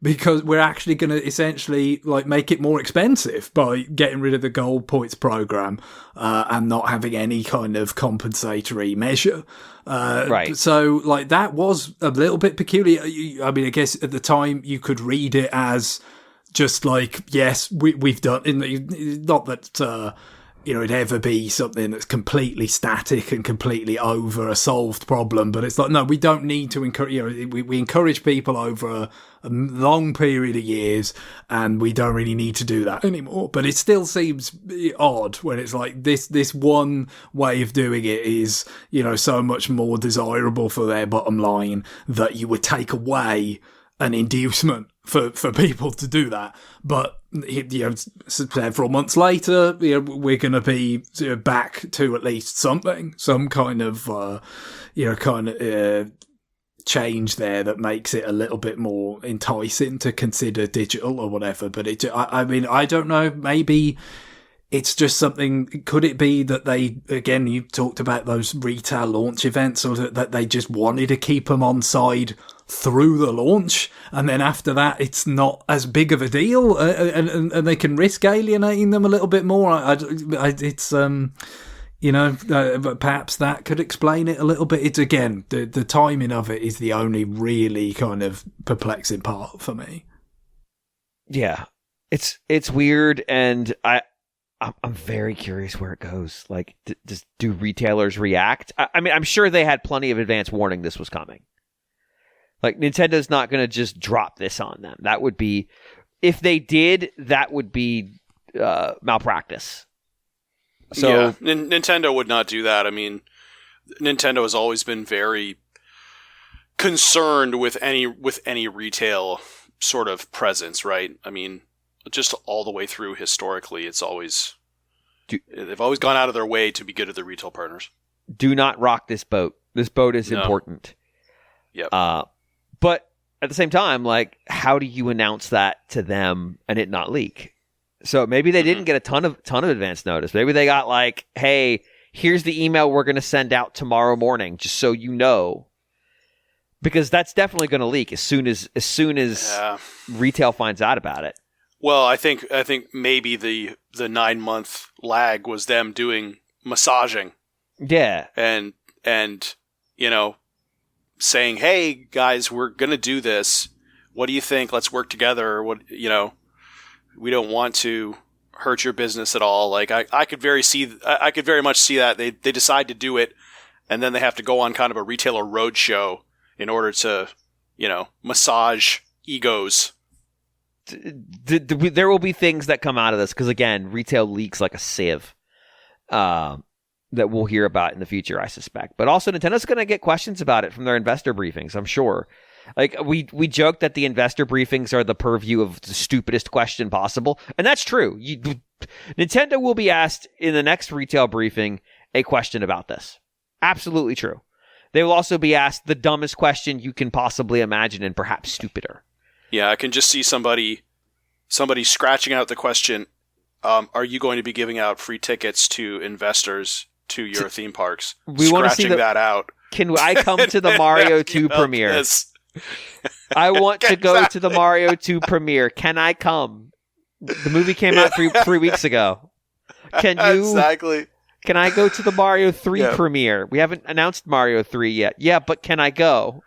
Speaker 2: because we're actually going to essentially like make it more expensive by getting rid of the gold points program, and not having any kind of compensatory measure.
Speaker 1: Right. So
Speaker 2: like that was a little bit peculiar. I mean, I guess at the time you could read it as just like, yes, we've done, not that, it'd ever be something that's completely static and completely over a solved problem, but it's like, no, we don't need to encourage, we encourage people over a long period of years, and we don't really need to do that anymore. But it still seems odd when it's like this one way of doing it is, so much more desirable for their bottom line that you would take away an inducement for people to do that. But several months later, we're going to be back to at least some kind of change there that makes it a little bit more enticing to consider digital or whatever. But I mean, I don't know, maybe it's just something. Could it be that again, you talked about those retail launch events, or that they just wanted to keep them on side through the launch, and then after that it's not as big of a deal, and they can risk alienating them a little bit more. But perhaps that could explain it a little bit. It's, again, the timing of it is the only really kind of perplexing part for me.
Speaker 1: Yeah, it's weird, and I'm very curious where it goes. Like, do retailers react? I mean, I'm sure they had plenty of advance warning this was coming. Like, Nintendo's not going to just drop this on them. That would be, if they did, that would be malpractice. So
Speaker 3: yeah, Nintendo would not do that. I mean, Nintendo has always been very concerned with any retail sort of presence, right? I mean, just all the way through historically, they've always gone out of their way to be good at their retail partners.
Speaker 1: Do not rock this boat. This boat is important.
Speaker 3: Yep.
Speaker 1: But at the same time, like, how do you announce that to them and it not leak? So maybe they didn't get a ton of advance notice. Maybe they got like, hey, here's the email we're going to send out tomorrow morning, just so you know. Because that's definitely going to leak as soon as retail finds out about it.
Speaker 3: Well, I think maybe the 9-month lag was them doing massaging.
Speaker 1: Yeah.
Speaker 3: And saying, "Hey guys, we're going to do this. What do you think? Let's work together." We don't want to hurt your business at all. Like I could very much see that they decide to do it, and then they have to go on kind of a retailer roadshow in order to, massage egos.
Speaker 1: There will be things that come out of this because, again, retail leaks like a sieve that we'll hear about in the future, I suspect. But also, Nintendo's going to get questions about it from their investor briefings, I'm sure. Like, we joke that the investor briefings are the purview of the stupidest question possible, and that's true. Nintendo will be asked in the next retail briefing a question about this. Absolutely true. They will also be asked the dumbest question you can possibly imagine, and perhaps stupider.
Speaker 3: Yeah, I can just see somebody scratching out the question, are you going to be giving out free tickets to investors to your theme parks?
Speaker 1: We want to see
Speaker 3: that out.
Speaker 1: Can I come to the Mario 2 premiere?
Speaker 3: This.
Speaker 1: I want to go to the Mario 2 premiere. Can I come? The movie came out 3 weeks ago. Can you?
Speaker 3: Exactly.
Speaker 1: Can I go to the Mario 3 premiere? We haven't announced Mario 3 yet. Yeah, but can I go?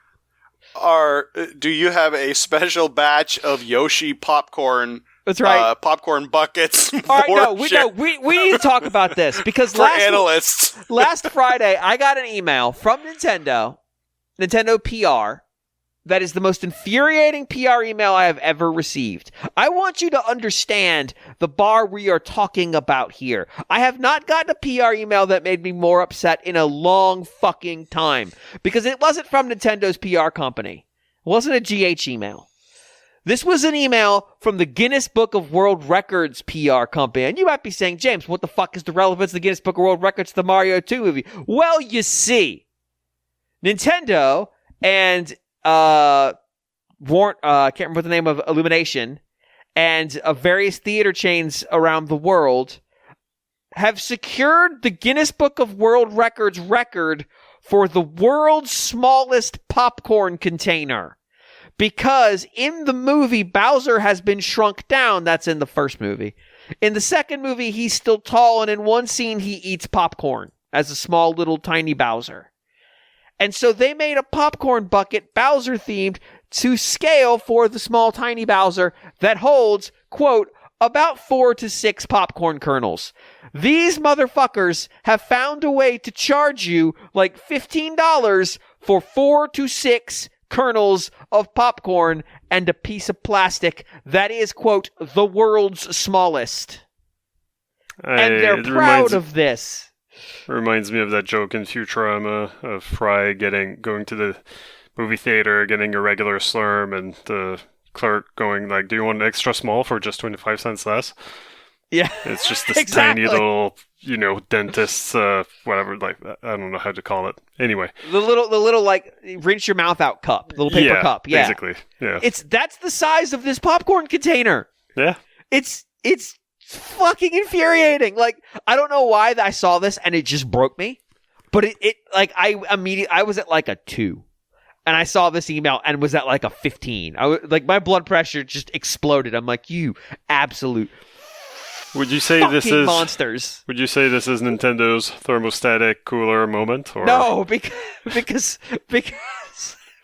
Speaker 3: Do you have a special batch of Yoshi popcorn?
Speaker 1: That's right.
Speaker 3: Popcorn buckets.
Speaker 1: All right, we need to talk about this because last Friday I got an email from Nintendo PR, that is the most infuriating PR email I have ever received. I want you to understand the bar we are talking about here. I have not gotten a PR email that made me more upset in a long fucking time. Because it wasn't from Nintendo's PR company. It wasn't a GH email. This was an email from the Guinness Book of World Records PR company. And you might be saying, James, what the fuck is the relevance of the Guinness Book of World Records to the Mario 2 movie? Well, you see, Nintendo and I can't remember the name of Illumination, and various theater chains around the world have secured the Guinness Book of World Records record for the world's smallest popcorn container. Because in the movie, Bowser has been shrunk down. That's in the first movie. In the second movie, he's still tall, and in one scene, he eats popcorn as a small little tiny Bowser. And so they made a popcorn bucket, Bowser-themed, to scale for the small, tiny Bowser that holds, quote, about 4 to 6 popcorn kernels. These motherfuckers have found a way to charge you like $15 for 4 to 6 kernels of popcorn and a piece of plastic that is, quote, the world's smallest. And they're proud of this.
Speaker 4: Reminds me of that joke in Futurama of Fry going to the movie theater, getting a regular Slurm, and the clerk going like, "Do you want an extra small for just 25 cents less?"
Speaker 1: Yeah,
Speaker 4: it's just this
Speaker 1: exactly.
Speaker 4: tiny little, dentist's whatever. Like, I don't know how to call it. Anyway,
Speaker 1: the little like rinse your mouth out cup, little paper cup. Yeah,
Speaker 4: basically. Yeah,
Speaker 1: that's the size of this popcorn container.
Speaker 4: Yeah,
Speaker 1: it's fucking infuriating. Like, I don't know why I saw this and it just broke me, but it like I was at like a 2 and I saw this email and was at like a 15. I was like, my blood pressure just exploded. I'm like, you absolute
Speaker 4: would you say this is
Speaker 1: monsters?
Speaker 4: Would you say this is Nintendo's thermostatic cooler moment? Or?
Speaker 1: No, because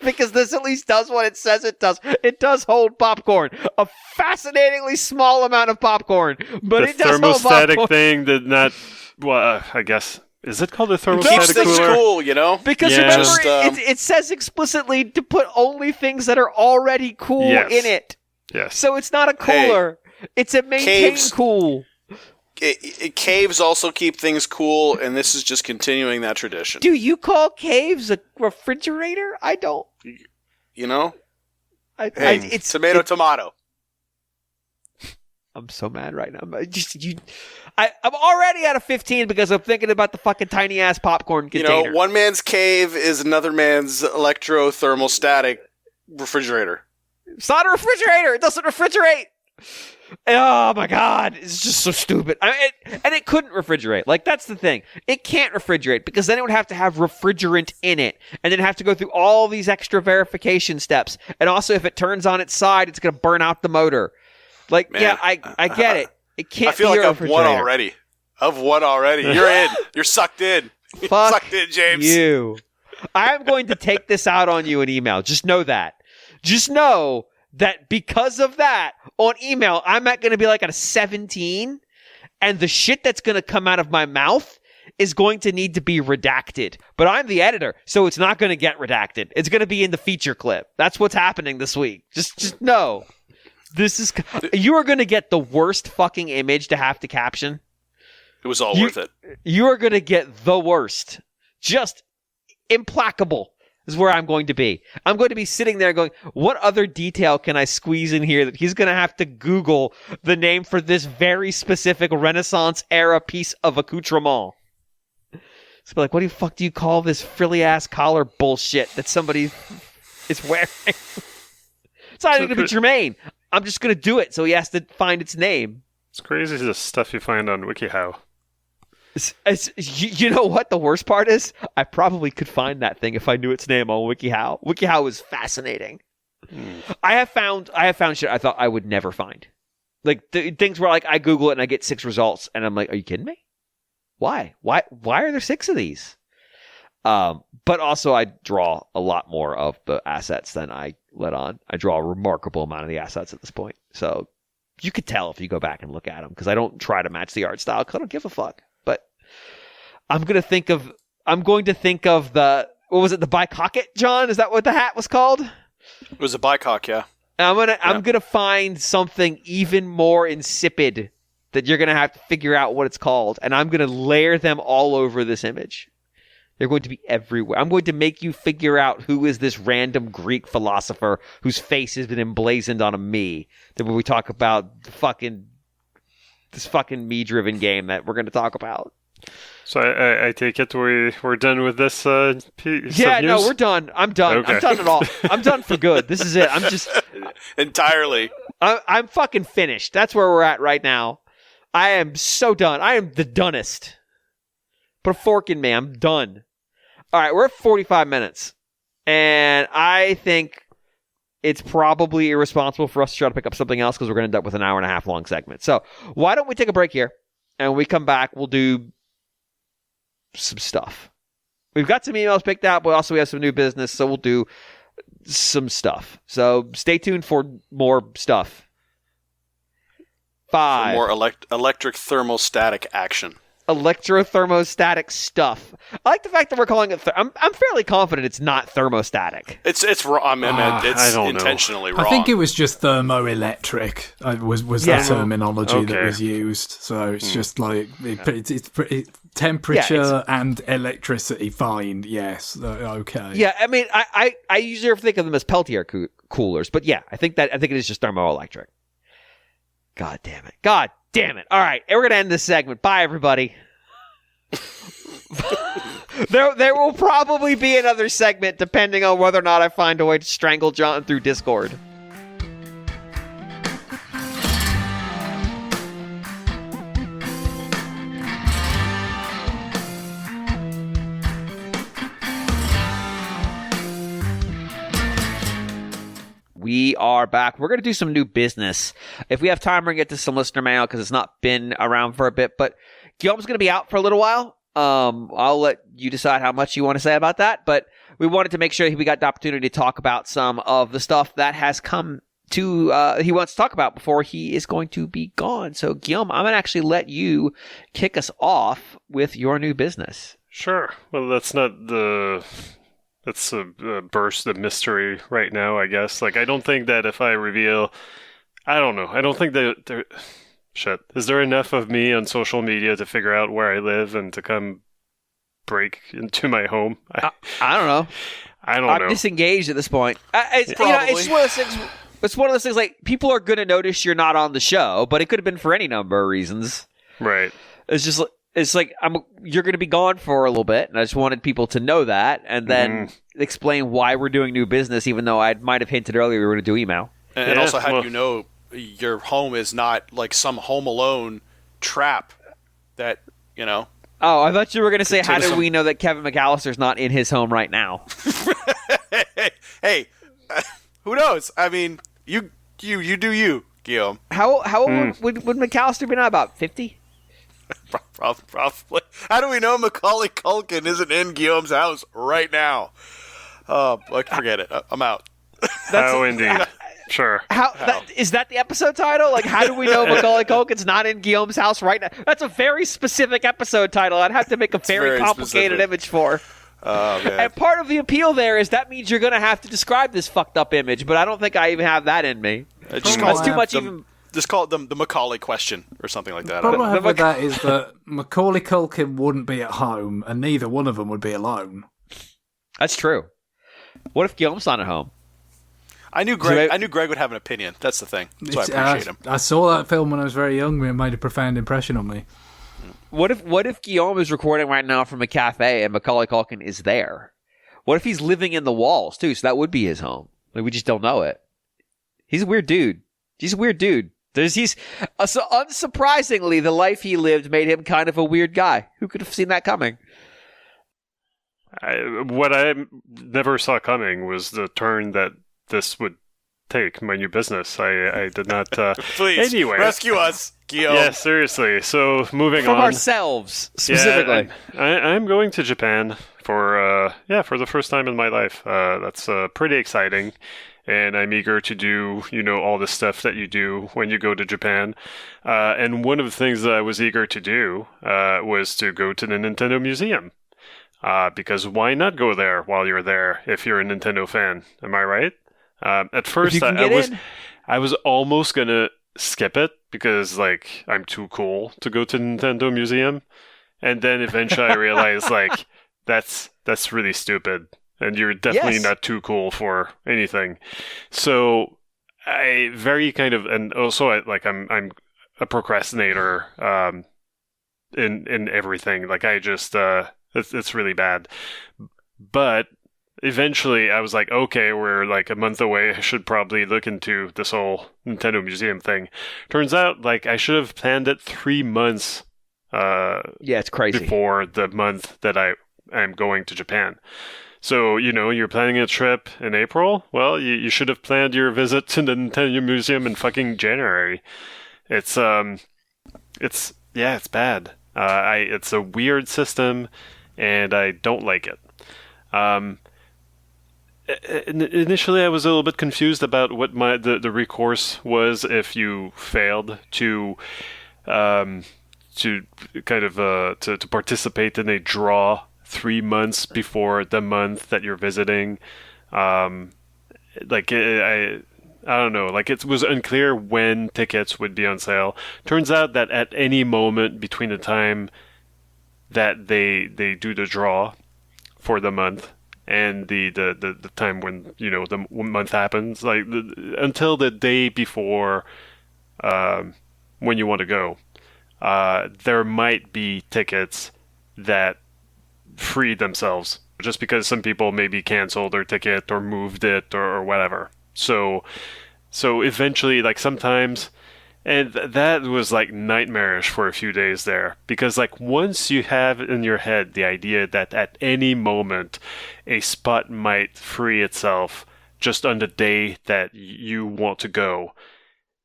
Speaker 1: this at least does what it says it does. It does hold popcorn. A fascinatingly small amount of popcorn. But it does hold popcorn.
Speaker 4: The thermostatic thing did not... Well, I guess... Is it called a thermostatic
Speaker 3: keeps things
Speaker 4: cooler?
Speaker 3: Cool, you know?
Speaker 1: Because remember, it says explicitly to put only things that are already cool in it.
Speaker 4: Yes.
Speaker 1: So it's not a cooler. It's a maintain cool.
Speaker 3: Caves also keep things cool, and this is just continuing that tradition.
Speaker 1: Do you call caves a refrigerator? I don't.
Speaker 3: You know?
Speaker 1: It's
Speaker 3: tomato.
Speaker 1: I'm so mad right now. I'm already at a 15 because I'm thinking about the fucking tiny ass popcorn container.
Speaker 3: You know, one man's cave is another man's electro-thermostatic refrigerator.
Speaker 1: It's not a refrigerator. It doesn't refrigerate. Oh my god, it's just so stupid. And it couldn't refrigerate. Like, that's the thing. It can't refrigerate because then it would have to have refrigerant in it and then have to go through all these extra verification steps. And also, if it turns on its side, it's going to burn out the motor. Like, man, yeah, I get it. It can't. I feel
Speaker 3: be
Speaker 1: like
Speaker 3: I've won already. You're in. You're sucked in.
Speaker 1: Fuck
Speaker 3: sucked in, James.
Speaker 1: You. I'm going to take this out on you in email. Just know that. Just know that because of that, on email, I'm not going to be like at a 17, and the shit that's going to come out of my mouth is going to need to be redacted. But I'm the editor, so it's not going to get redacted. It's going to be in the feature clip. That's what's happening this week. Just know. You are going to get the worst fucking image to have to caption.
Speaker 3: It was all worth it.
Speaker 1: You are going to get the worst. Just implacable is where I'm going to be. I'm going to be sitting there going, what other detail can I squeeze in here that he's going to have to Google the name for this very specific Renaissance era piece of accoutrement? It's like, what the fuck do you call this frilly ass collar bullshit that somebody is wearing? It's not even going to be germane. I'm just going to do it, so he has to find its name.
Speaker 4: It's crazy the stuff you find on WikiHow.
Speaker 1: You know what the worst part is? I probably could find that thing if I knew its name on WikiHow. WikiHow is fascinating. I have found shit I thought I would never find. Like things where like I Google it and I get 6 results and I'm like, are you kidding me? Why are there 6 of these? But also I draw a lot more of the assets than I let on. I draw a remarkable amount of the assets at this point. So you could tell if you go back and look at them because I don't try to match the art style because I don't give a fuck. But I'm going to think of the, what was it, the bicocket, John? Is that what the hat was called?
Speaker 3: It was a bicock, yeah.
Speaker 1: I'm gonna find something even more insipid that you're gonna have to figure out what it's called, and I'm gonna layer them all over this image. They're going to be everywhere. I'm going to make you figure out who is this random Greek philosopher whose face has been emblazoned on a me. Then when we talk about this fucking me-driven game that we're going to talk about.
Speaker 4: So I take it we're done with this piece
Speaker 1: Yeah,
Speaker 4: of news?
Speaker 1: no, we're done. I'm done.
Speaker 4: Okay.
Speaker 1: I'm done at all. I'm done for good. This is it. I'm just...
Speaker 3: Entirely.
Speaker 1: I'm fucking finished. That's where we're at right now. I am so done. I am the donest. Put a fork in me. I'm done. All right, we're at 45 minutes. And I think it's probably irresponsible for us to try to pick up something else because we're going to end up with an hour and a half long segment. So why don't we take a break here? And when we come back, we'll do some stuff. We've got some emails picked out, but also we have some new business, so we'll do some stuff. So stay tuned for more stuff. 5.
Speaker 3: For more electric thermostatic action.
Speaker 1: Electro-thermostatic stuff. I like the fact that we're calling it... I'm fairly confident it's not thermostatic.
Speaker 3: It's wrong. I mean, it's
Speaker 4: I don't know.
Speaker 3: intentionally wrong.
Speaker 2: I think it was just thermoelectric. Was
Speaker 1: Yeah.
Speaker 2: the terminology
Speaker 4: Okay.
Speaker 2: that was used. So it's just like it's pretty temperature and electricity. Fine, yes, okay.
Speaker 1: Yeah, I mean, I usually think of them as Peltier coolers, but yeah, I think it is just thermoelectric. God damn it. God damn it. All right, and we're going to end this segment. Bye, everybody. There will probably be another segment depending on whether or not I find a way to strangle John through Discord. We are back. We're going to do some new business. If we have time, we're going to get to some listener mail because it's not been around for a bit. But Guillaume's going to be out for a little while. I'll let you decide how much you want to say about that. But we wanted to make sure we got the opportunity to talk about some of the stuff that has come to he wants to talk about before he is going to be gone. So, Guillaume, I'm going to actually let you kick us off with your new business.
Speaker 4: Sure. Well, that's not the... That's a burst of mystery right now, I guess. Like, I don't think that if I reveal... I don't know. I don't think that there... Shit. Is there enough of me on social media to figure out where I live and to come break into my home?
Speaker 1: I don't know. I'm disengaged at this point. It's one of those things... It's one of those things like, people are going to notice you're not on the show, but it could have been for any number of reasons.
Speaker 4: Right.
Speaker 1: It's just... It's like you're going to be gone for a little bit, and I just wanted people to know that, and then explain why we're doing new business, even though I might have hinted earlier we were going to do email.
Speaker 3: And also, how do you know your home is not like some Home Alone trap that, you know?
Speaker 1: Oh, I thought you were going to say, how do we know that Kevin McAllister's not in his home right now?
Speaker 3: hey, who knows? I mean, you do you, Guillaume.
Speaker 1: How old would McAllister be now? About 50?
Speaker 3: Probably. How do we know Macaulay Culkin isn't in Guillaume's house right now? Forget it. I'm out.
Speaker 4: How indeed. Sure.
Speaker 1: Is that the episode title? Like, how do we know Macaulay Culkin's not in Guillaume's house right now? That's a very specific episode title. I'd have to make a very complicated image for.
Speaker 3: Oh, man.
Speaker 1: And part of the appeal there is that means you're going to have to describe this fucked up image, but I don't think I even have that in me.
Speaker 3: Just call it the Macaulay question or something like that.
Speaker 2: The problem I have with that is that Macaulay Culkin wouldn't be at home, and neither one of them would be alone.
Speaker 1: That's true. What if Guillaume's not at home?
Speaker 3: I knew Greg would have an opinion. That's the thing. So I appreciate him.
Speaker 2: I saw that film when I was very young, and it made a profound impression on me.
Speaker 1: What if Guillaume is recording right now from a cafe and Macaulay Culkin is there? What if he's living in the walls too? So that would be his home. Like, we just don't know it. He's a weird dude. Unsurprisingly, the life he lived made him kind of a weird guy. Who could have seen that coming?
Speaker 4: What I never saw coming was the turn that this would take, my new business. I did not...
Speaker 3: Please,
Speaker 4: anyway.
Speaker 3: rescue us, Guillaume.
Speaker 4: Yeah, seriously. So, moving
Speaker 1: From
Speaker 4: on.
Speaker 1: ourselves, specifically.
Speaker 4: Yeah, I'm going to Japan for the first time in my life. That's pretty exciting. And I'm eager to do, all the stuff that you do when you go to Japan. And one of the things that I was eager to do was to go to the Nintendo Museum. Because why not go there while you're there if you're a Nintendo fan? Am I right? At first, I was almost gonna skip it because like I'm too cool to go to Nintendo Museum, and then eventually I realized like that's really stupid, and you're definitely not too cool for anything. So I very kind of, and also I'm a procrastinator in everything. Like I just it's really bad. But eventually I was like, okay, we're like a month away. I should probably look into this whole Nintendo Museum thing. Turns out like I should have planned it 3 months
Speaker 1: it's crazy.
Speaker 4: Before the month that I am going to Japan. So, you're planning a trip in April? Well, you should have planned your visit to the Nintendo Museum in fucking January. It's bad. It's a weird system, and I don't like it. Initially, I was a little bit confused about what the recourse was if you failed to participate in a draw 3 months before the month that you're visiting. I don't know. Like it was unclear when tickets would be on sale. Turns out that at any moment between the time that they do the draw for the month and the time when the month happens, like until the day before when you want to go, there might be tickets that free themselves just because some people maybe canceled their ticket or moved it or whatever. So eventually, like sometimes, and that was like nightmarish for a few days there, because like once you have in your head the idea that at any moment a spot might free itself just on the day that you want to go,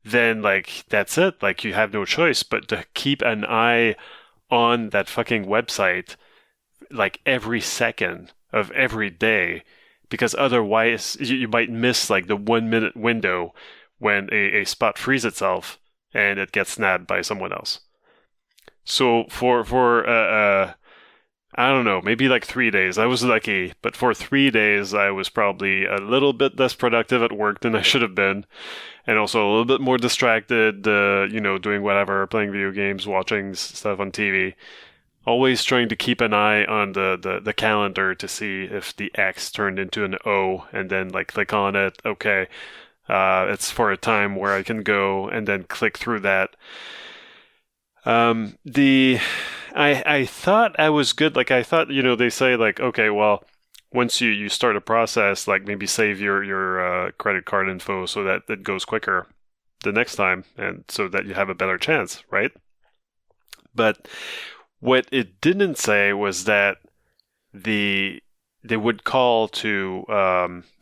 Speaker 4: then like that's it. Like you have no choice but to keep an eye on that fucking website like every second of every day, because otherwise you might miss like the 1 minute window when a spot frees itself and it gets snapped by someone else. So for I don't know, maybe like 3 days, I was lucky, but for 3 days I was probably a little bit less productive at work than I should have been, and also a little bit more distracted, doing whatever, playing video games, watching stuff on TV. Always trying to keep an eye on the calendar to see if the X turned into an O, and then like click on it. Okay, it's for a time where I can go, and then click through that. I thought I was good. Like I thought, they say like, okay, well, once you start a process, like maybe save your credit card info so that it goes quicker the next time, and so that you have a better chance, right? But what it didn't say was that they would call to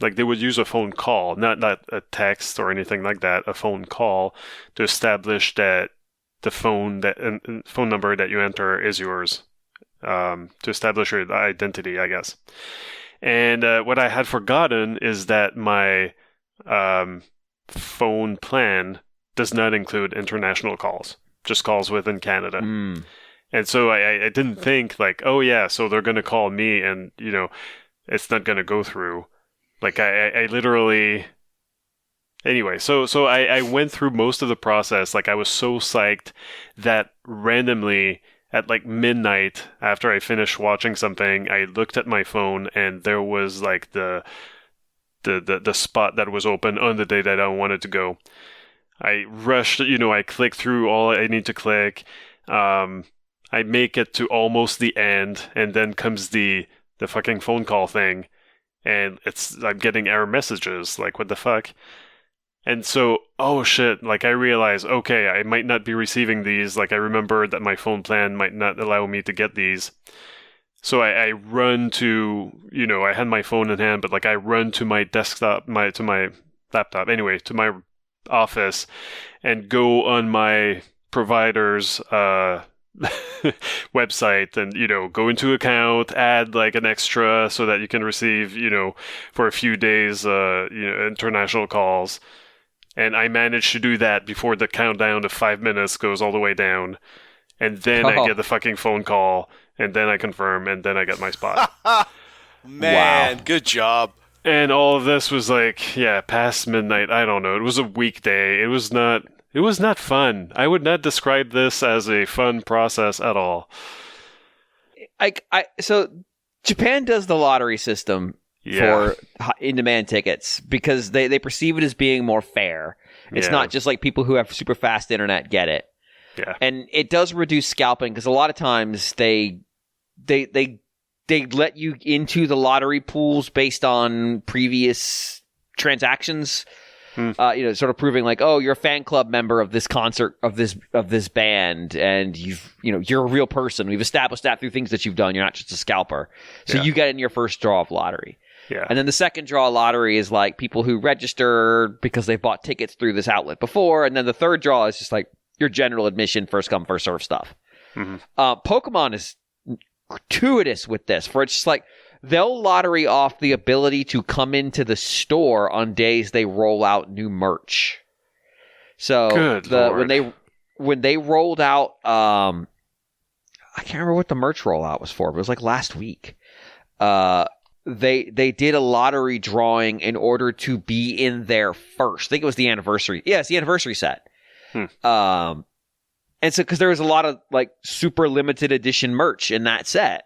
Speaker 4: they would use a phone call, not a text or anything like that, a phone call to establish that the phone number that you enter is yours, to establish your identity, I guess. And what I had forgotten is that my phone plan does not include international calls, just calls within Canada. And so I didn't think like, oh yeah, so they're going to call me and, it's not going to go through. Like I literally, anyway, so I went through most of the process. Like I was so psyched that randomly at like midnight after I finished watching something, I looked at my phone and there was like the spot that was open on the day that I wanted to go. I rushed, I clicked through all I need to click. I make it to almost the end, and then comes the fucking phone call thing, and I'm getting error messages, like what the fuck? And so, oh shit, like I realize, okay, I might not be receiving these, like I remember that my phone plan might not allow me to get these. So I run to, I had my phone in hand, but like I run to my desktop, to my laptop, anyway, to my office, and go on my provider's website and go into account, add like an extra so that you can receive for a few days international calls, and I managed to do that before the countdown of 5 minutes goes all the way down, and then I get the fucking phone call, and then I confirm, and then I get my spot.
Speaker 3: Man,
Speaker 1: Wow.
Speaker 3: Good job.
Speaker 4: And all of this was like, past midnight. I don't know. It was a weekday. It was not fun. I would not describe this as a fun process at all.
Speaker 1: So Japan does the lottery system for in-demand tickets because they perceive it as being more fair. It's not just like people who have super fast internet get it.
Speaker 4: Yeah.
Speaker 1: And it does reduce scalping because a lot of times they let you into the lottery pools based on previous transactions. Sort of proving like, oh, you're a fan club member of this concert of this band, and you're a real person. We've established that through things that you've done. You're not just a scalper. So you get in your first draw of lottery.
Speaker 4: Yeah.
Speaker 1: And then the second draw of lottery is like people who register because they've bought tickets through this outlet before. And then the third draw is just like your general admission, first come, first serve stuff.
Speaker 4: Mm-hmm.
Speaker 1: Pokemon is gratuitous with this, for it's just like they'll lottery off the ability to come into the store on days they roll out new merch. So when they rolled out, I can't remember what the merch rollout was for, but it was like last week. They did a lottery drawing in order to be in there first. I think it was the anniversary. Yeah, it's the anniversary set. And so because there was a lot of like super limited edition merch in that set.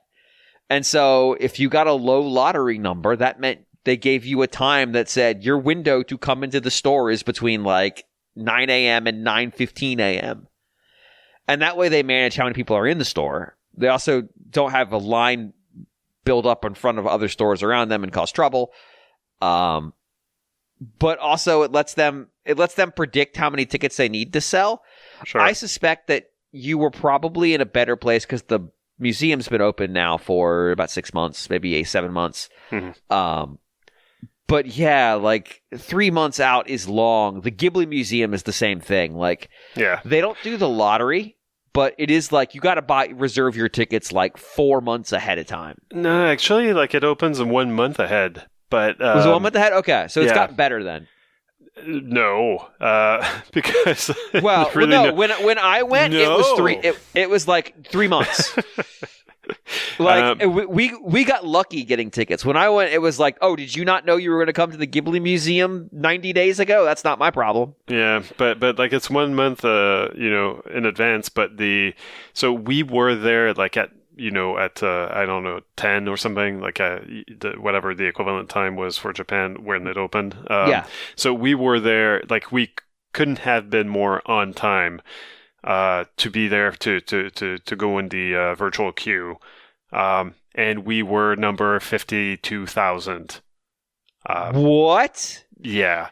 Speaker 1: And so if you got a low lottery number, that meant they gave you a time that said your window to come into the store is between like 9 a.m. and 9:15 a.m. And that way they manage how many people are in the store. They also don't have a line build up in front of other stores around them and cause trouble. But also it lets them predict how many tickets they need to sell.
Speaker 4: Sure.
Speaker 1: I suspect that you were probably in a better place because the museum's been open now for about 6 months, maybe 7 months.
Speaker 4: Mm-hmm.
Speaker 1: But yeah, like 3 months out is long. The Ghibli Museum is the same thing. Like, they don't do the lottery, but it is like you got to reserve your tickets like 4 months ahead of time.
Speaker 4: No, actually, like it opens 1 month ahead. But
Speaker 1: was it 1 month ahead? Okay, so it's gotten better then.
Speaker 4: No, because
Speaker 1: when I went, it was three. It was like 3 months. Like we got lucky getting tickets. When I went, it was like, oh, did you not know you were going to come to the Ghibli Museum 90 days ago? That's not my problem.
Speaker 4: Yeah, but like it's 1 month, in advance. But so we were there like at I don't know 10 or something, like whatever the equivalent time was for Japan when it opened. So we were there like we couldn't have been more on time. To be there to go in the virtual queue, and we were number 52,000.
Speaker 1: What?
Speaker 4: Yeah.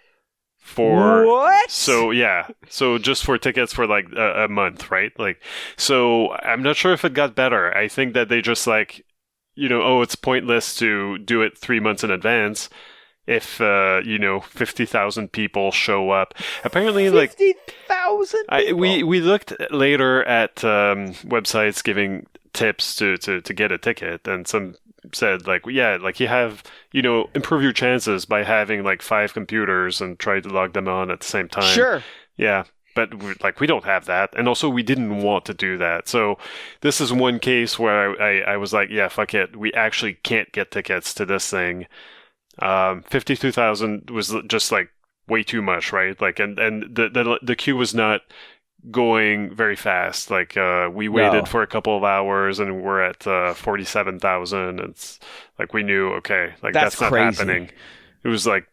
Speaker 1: What?
Speaker 4: So just for tickets for like a month, right? Like, so I'm not sure if it got better. I think that they just like, it's pointless to do it 3 months in advance. If 50,000 people show up, apparently
Speaker 1: 50,000.
Speaker 4: We looked later at websites giving tips to get a ticket, and some said like you have improve your chances by having like 5 computers and try to log them on at the same time.
Speaker 1: Sure.
Speaker 4: Yeah. But we don't have that, and also we didn't want to do that. So this is one case where I was like, yeah, fuck it, we actually can't get tickets to this thing. 52,000 was just like way too much, right? Like, and the queue was not going very fast. Like, we waited for a couple of hours and we're at 47,000. It's like we knew, okay, like that's not
Speaker 1: crazy.
Speaker 4: happening. It was like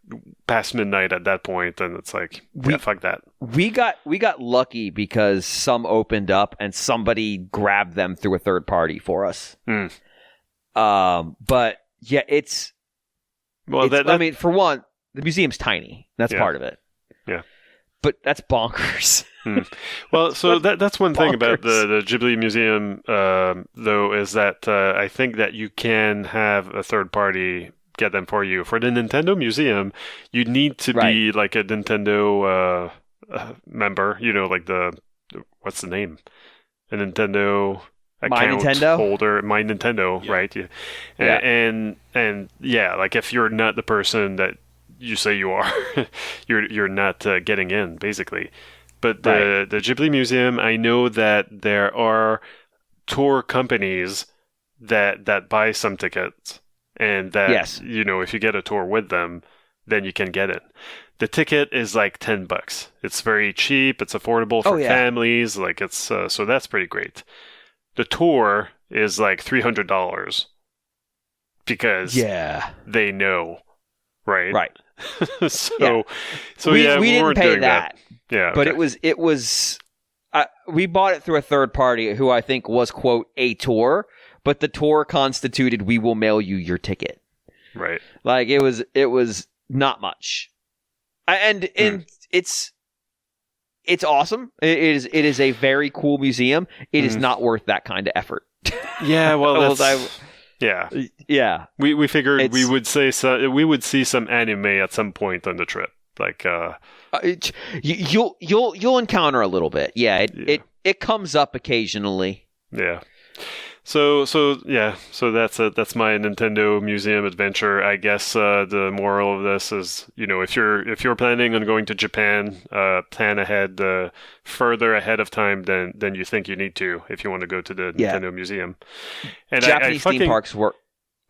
Speaker 4: past midnight at that point, and it's like, fuck that.
Speaker 1: We got lucky because some opened up and somebody grabbed them through a third party for us. But yeah, I mean, for one, the museum's tiny. That's part of it.
Speaker 4: Yeah.
Speaker 1: But that's bonkers.
Speaker 4: Well, so that's one thing about the Ghibli Museum, though, is that I think that you can have a third party get them for you. For the Nintendo Museum, you need to be like a Nintendo member, like what's the name? A Nintendo account holder, My Nintendo, right? Yeah. And yeah, like if you're not the person that you say you are, you're not getting in, basically. But the Ghibli Museum, I know that there are tour companies that buy some tickets and that
Speaker 1: Yes.
Speaker 4: if you get a tour with them, then you can get it. The ticket is like $10. It's very cheap. It's affordable for families. Like it's so that's pretty great. The tour is like $300 because they know, right?
Speaker 1: Right.
Speaker 4: so
Speaker 1: we
Speaker 4: we
Speaker 1: didn't
Speaker 4: weren't
Speaker 1: pay
Speaker 4: doing
Speaker 1: that.
Speaker 4: Yeah,
Speaker 1: but
Speaker 4: okay.
Speaker 1: it was we bought it through a third party who I think was quote a tour, but the tour constituted we will mail you your ticket.
Speaker 4: Right.
Speaker 1: Like it was not much. And it's awesome. It is a very cool museum. It is not worth that kind of effort.
Speaker 4: Yeah, well, yeah. We figured we would see some anime at some point on the trip. Like
Speaker 1: you'll encounter a little bit. Yeah, it comes up occasionally.
Speaker 4: Yeah. So that's my Nintendo museum adventure. I guess the moral of this is, if you're planning on going to Japan, plan ahead, further ahead of time than you think you need to if you want to go to the Nintendo museum. And
Speaker 1: Japanese theme parks work.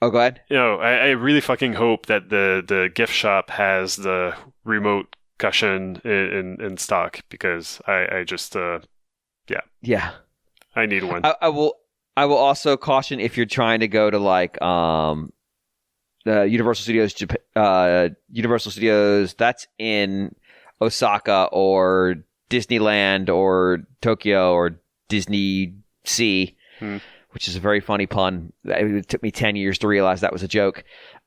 Speaker 1: Oh, go ahead.
Speaker 4: I really fucking hope that the gift shop has the remote cushion in stock, because I just I need one.
Speaker 1: I will also caution, if you're trying to go to like Universal Studios that's in Osaka, or Disneyland, or Tokyo, or Disney Sea, which is a very funny pun. It took me 10 years to realize that was a joke.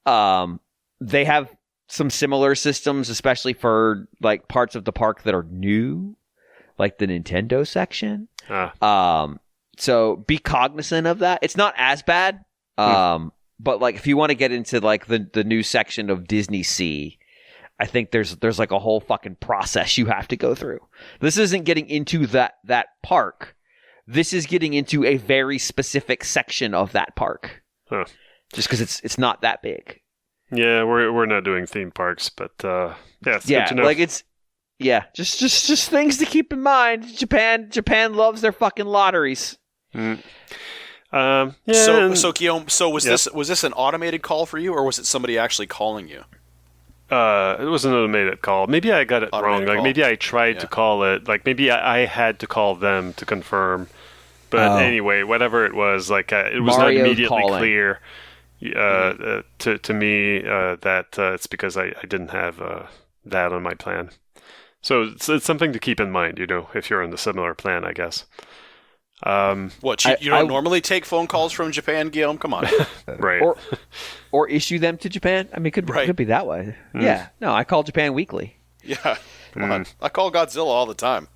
Speaker 1: They have some similar systems, especially for like parts of the park that are new, like the Nintendo section. So be cognizant of that. It's not as bad, but like if you want to get into like the new section of Disney Sea, I think there's like a whole fucking process you have to go through. This isn't getting into that park. This is getting into a very specific section of that park. Just because it's not that big.
Speaker 4: Yeah, we're not doing theme parks, but it's good to know.
Speaker 1: Like it's. Yeah, just things to keep in mind. Japan loves their fucking lotteries.
Speaker 3: So Guillaume, was this an automated call for you, or was it somebody actually calling you?
Speaker 4: It was an automated call. Maybe I got it wrong. Like maybe I tried to call it. Like maybe I had to call them to confirm. But anyway, whatever it was, like it was
Speaker 1: Mario
Speaker 4: not immediately
Speaker 1: calling.
Speaker 4: clear to me that it's because I didn't have that on my plan. So it's something to keep in mind, if you're on the similar plan, I guess.
Speaker 3: What, you don't normally take phone calls from Japan, Guillaume? Come on.
Speaker 4: Right.
Speaker 1: Or issue them to Japan? I mean, it could be that way. Yeah. No, I call Japan weekly.
Speaker 3: Yeah. Come on. I call Godzilla all the time.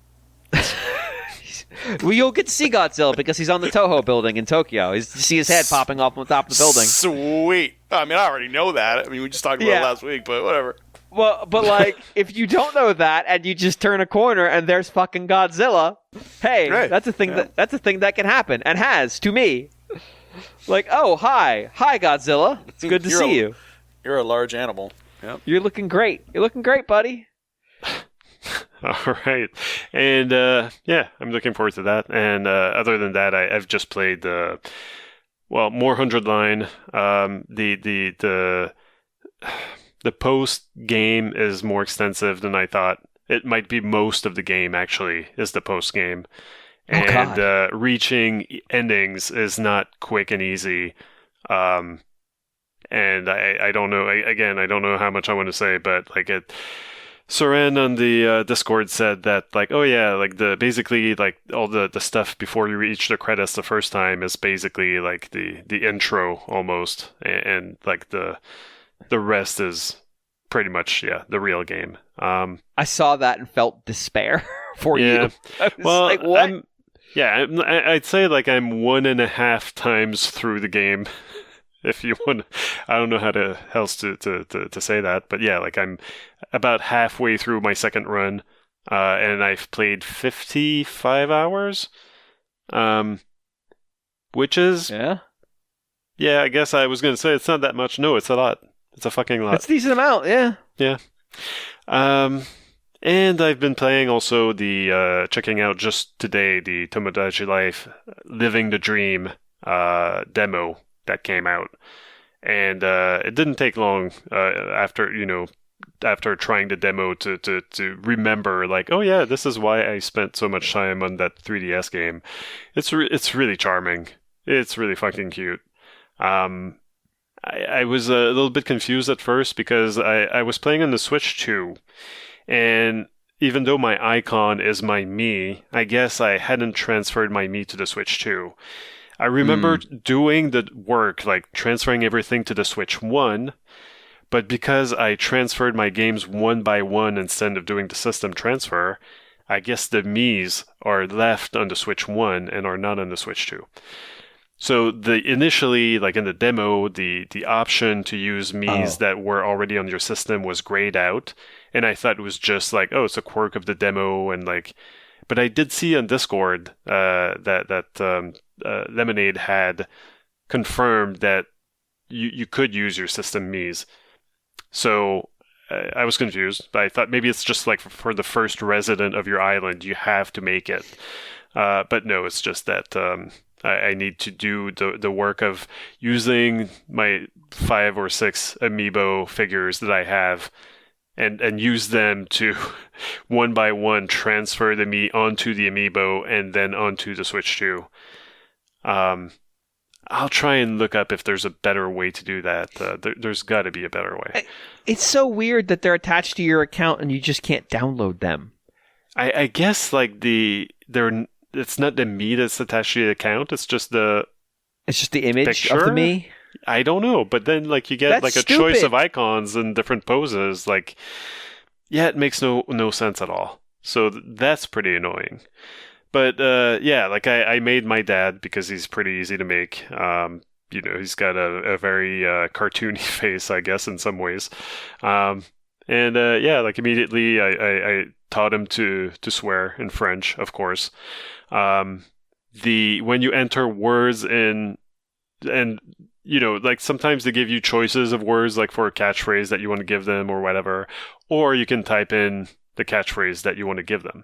Speaker 1: Well, you'll get to see Godzilla because he's on the Toho building in Tokyo. You see his head popping off on top of the building.
Speaker 3: Sweet. I mean, I already know that. I mean, we just talked about it last week, but whatever.
Speaker 1: Well, but like, if you don't know that and you just turn a corner and there's fucking Godzilla, hey, that's a thing that's a thing that can happen and has to me. Like, oh, hi Godzilla. It's good to see you.
Speaker 3: You're a large animal. Yep.
Speaker 1: You're looking great. You're looking great, buddy.
Speaker 4: All right, and I'm looking forward to that. And other than that, I've just played more 100 line. The post game is more extensive than I thought. It might be most of the game actually is the post game, and reaching endings is not quick and easy. And I don't know. Again, I don't know how much I want to say, but like it. Soren on the Discord said that, like, oh yeah, like basically like all the stuff before you reach the credits the first time is basically like the intro almost, and like the rest is pretty much the real game.
Speaker 1: I saw that and felt despair for you.
Speaker 4: Well,
Speaker 1: like, what?
Speaker 4: I'd say like I'm 1.5 times through the game. If you want, I don't know how else to say that, but yeah, like I'm about halfway through my second run, and I've played 55 hours, which is I guess I was going to say it's not that much. No, it's a lot. It's a fucking lot.
Speaker 1: It's a decent amount, yeah.
Speaker 4: And I've been playing also the checking out just today the Tomodachi Life Living the Dream demo that came out, And it didn't take long after trying the demo to remember, like, oh yeah, this is why I spent so much time on that 3DS game. It's really charming. It's really fucking cute. I was a little bit confused at first because I was playing on the Switch too, and even though my icon is my Mii, I guess I hadn't transferred my Mii to the Switch too. I remember doing the work, like transferring everything to the Switch 1, but because I transferred my games one by one instead of doing the system transfer, I guess the Miis are left on the Switch 1 and are not on the Switch 2. So initially, like in the demo, the option to use Miis that were already on your system was grayed out, and I thought it was just like, oh, it's a quirk of the demo, and like, but I did see on Discord that Lemonade had confirmed that you could use your system Miis. So I was confused, but I thought maybe it's just like for the first resident of your island, you have to make it. But no, it's just that I need to do the work of using my 5 or 6 amiibo figures that I have and use them to one by one transfer the Mii onto the amiibo and then onto the Switch 2. I'll try and look up if there's a better way to do that. There's got to be a better way.
Speaker 1: It's so weird that they're attached to your account and you just can't download them.
Speaker 4: I guess like it's not the Mii that's attached to the account. It's just the
Speaker 1: image
Speaker 4: picture
Speaker 1: of the Mii.
Speaker 4: I don't know, but then like you get
Speaker 1: That's
Speaker 4: like a
Speaker 1: stupid.
Speaker 4: choice of icons and different poses. Like, yeah, it makes no sense at all. So that's pretty annoying. But yeah, like I made my dad because he's pretty easy to make. He's got a very cartoony face, I guess, in some ways. And yeah, like immediately I taught him to swear in French, of course. When you enter words and like sometimes they give you choices of words like for a catchphrase that you want to give them or whatever, or you can type in the catchphrase that you want to give them.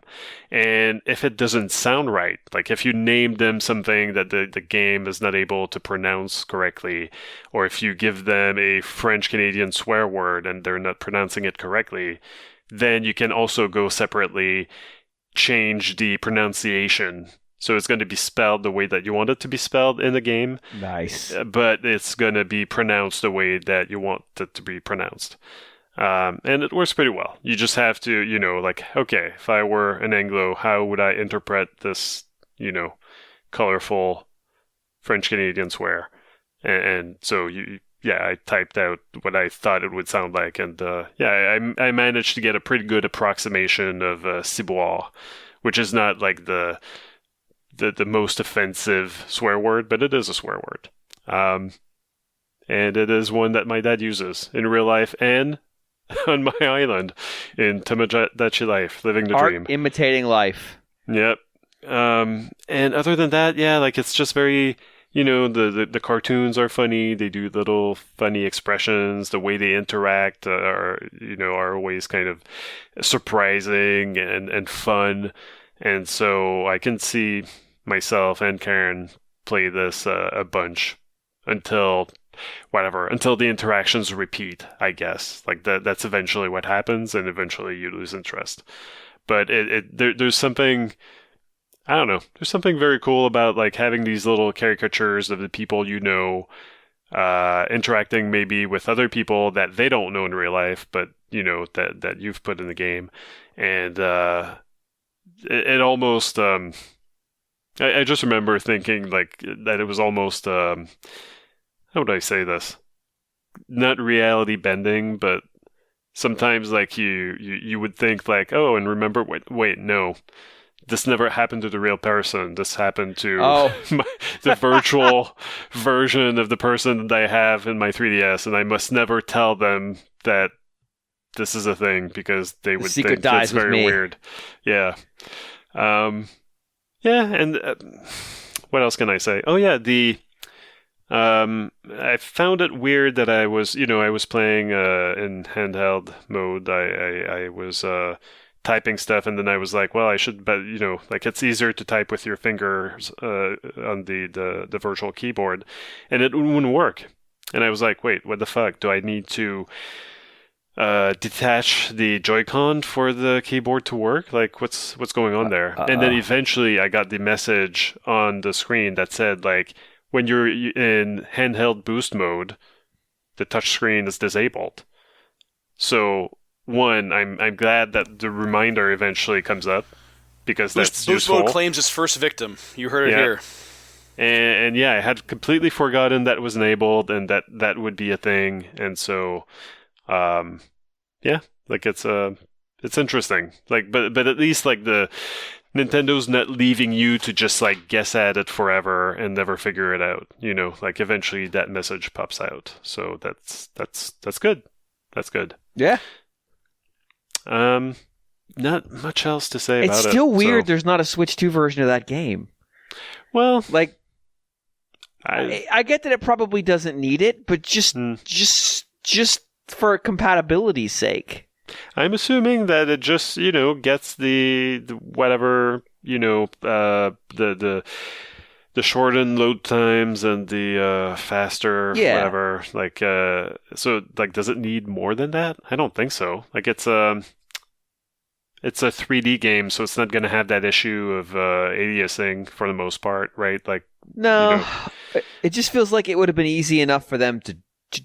Speaker 4: And if it doesn't sound right, like if you named them something that the game is not able to pronounce correctly, or if you give them a French-Canadian swear word and they're not pronouncing it correctly, then you can also go separately change the pronunciation. So it's going to be spelled the way that you want it to be spelled in the game.
Speaker 1: Nice.
Speaker 4: But it's going to be pronounced the way that you want it to be pronounced. And it works pretty well. You just have to, like, okay, if I were an Anglo, how would I interpret this, colorful French-Canadian swear? And so, I typed out what I thought it would sound like. And, I managed to get a pretty good approximation of ciboire, which is not like the most offensive swear word, but it is a swear word. And it is one that my dad uses in real life and on my island in Tomodachi life, living the dream.
Speaker 1: Art imitating life.
Speaker 4: Yep. And other than that, yeah, like it's just very, the cartoons are funny. They do little funny expressions. The way they interact are always kind of surprising and fun. And so I can see myself and Karen play this a bunch until the interactions repeat, I guess. Like that's eventually what happens, and eventually you lose interest. But there's something, I don't know, there's something very cool about like having these little caricatures of the people interacting maybe with other people that they don't know in real life, but that you've put in the game. And it almost I just remember thinking like that it was almost how would I say this? Not reality bending, but sometimes like you would think like, oh, and remember, wait, no, this never happened to the real person. This happened to the virtual version of the person that I have in my 3DS, and I must never tell them that this is a thing because they would think that's very weird. Yeah. And what else can I say? Oh yeah, I found it weird that I was playing in handheld mode. I was typing stuff, and then I was like, well, I should, but like it's easier to type with your fingers on the virtual keyboard, and it wouldn't work. And I was like, wait, what the fuck? Do I need to detach the Joy-Con for the keyboard to work? Like, what's going on there? And then eventually I got the message on the screen that said, like, when you're in handheld boost mode, the touch screen is disabled. So, one, I'm glad that the reminder eventually comes up, because that's useful.
Speaker 3: Boost mode claims its first victim. You heard it here.
Speaker 4: And yeah, I had completely forgotten that was enabled and that would be a thing. And so, yeah, like it's interesting. Like, but at least like the Nintendo's not leaving you to just like guess at it forever and never figure it out. You know, like eventually that message pops out. So that's good. That's good.
Speaker 1: Yeah.
Speaker 4: Not much else to say about it.
Speaker 1: It's still weird there's not a Switch 2 version of that game.
Speaker 4: Well,
Speaker 1: like, I get that it probably doesn't need it, but just for compatibility's sake.
Speaker 4: I'm assuming that it just, gets the whatever, the shortened load times and the faster whatever. Like, so like, does it need more than that? I don't think so. Like, it's a 3D game, so it's not going to have that issue of aliasing for the most part, right? Like,
Speaker 1: no, it just feels like it would have been easy enough for them to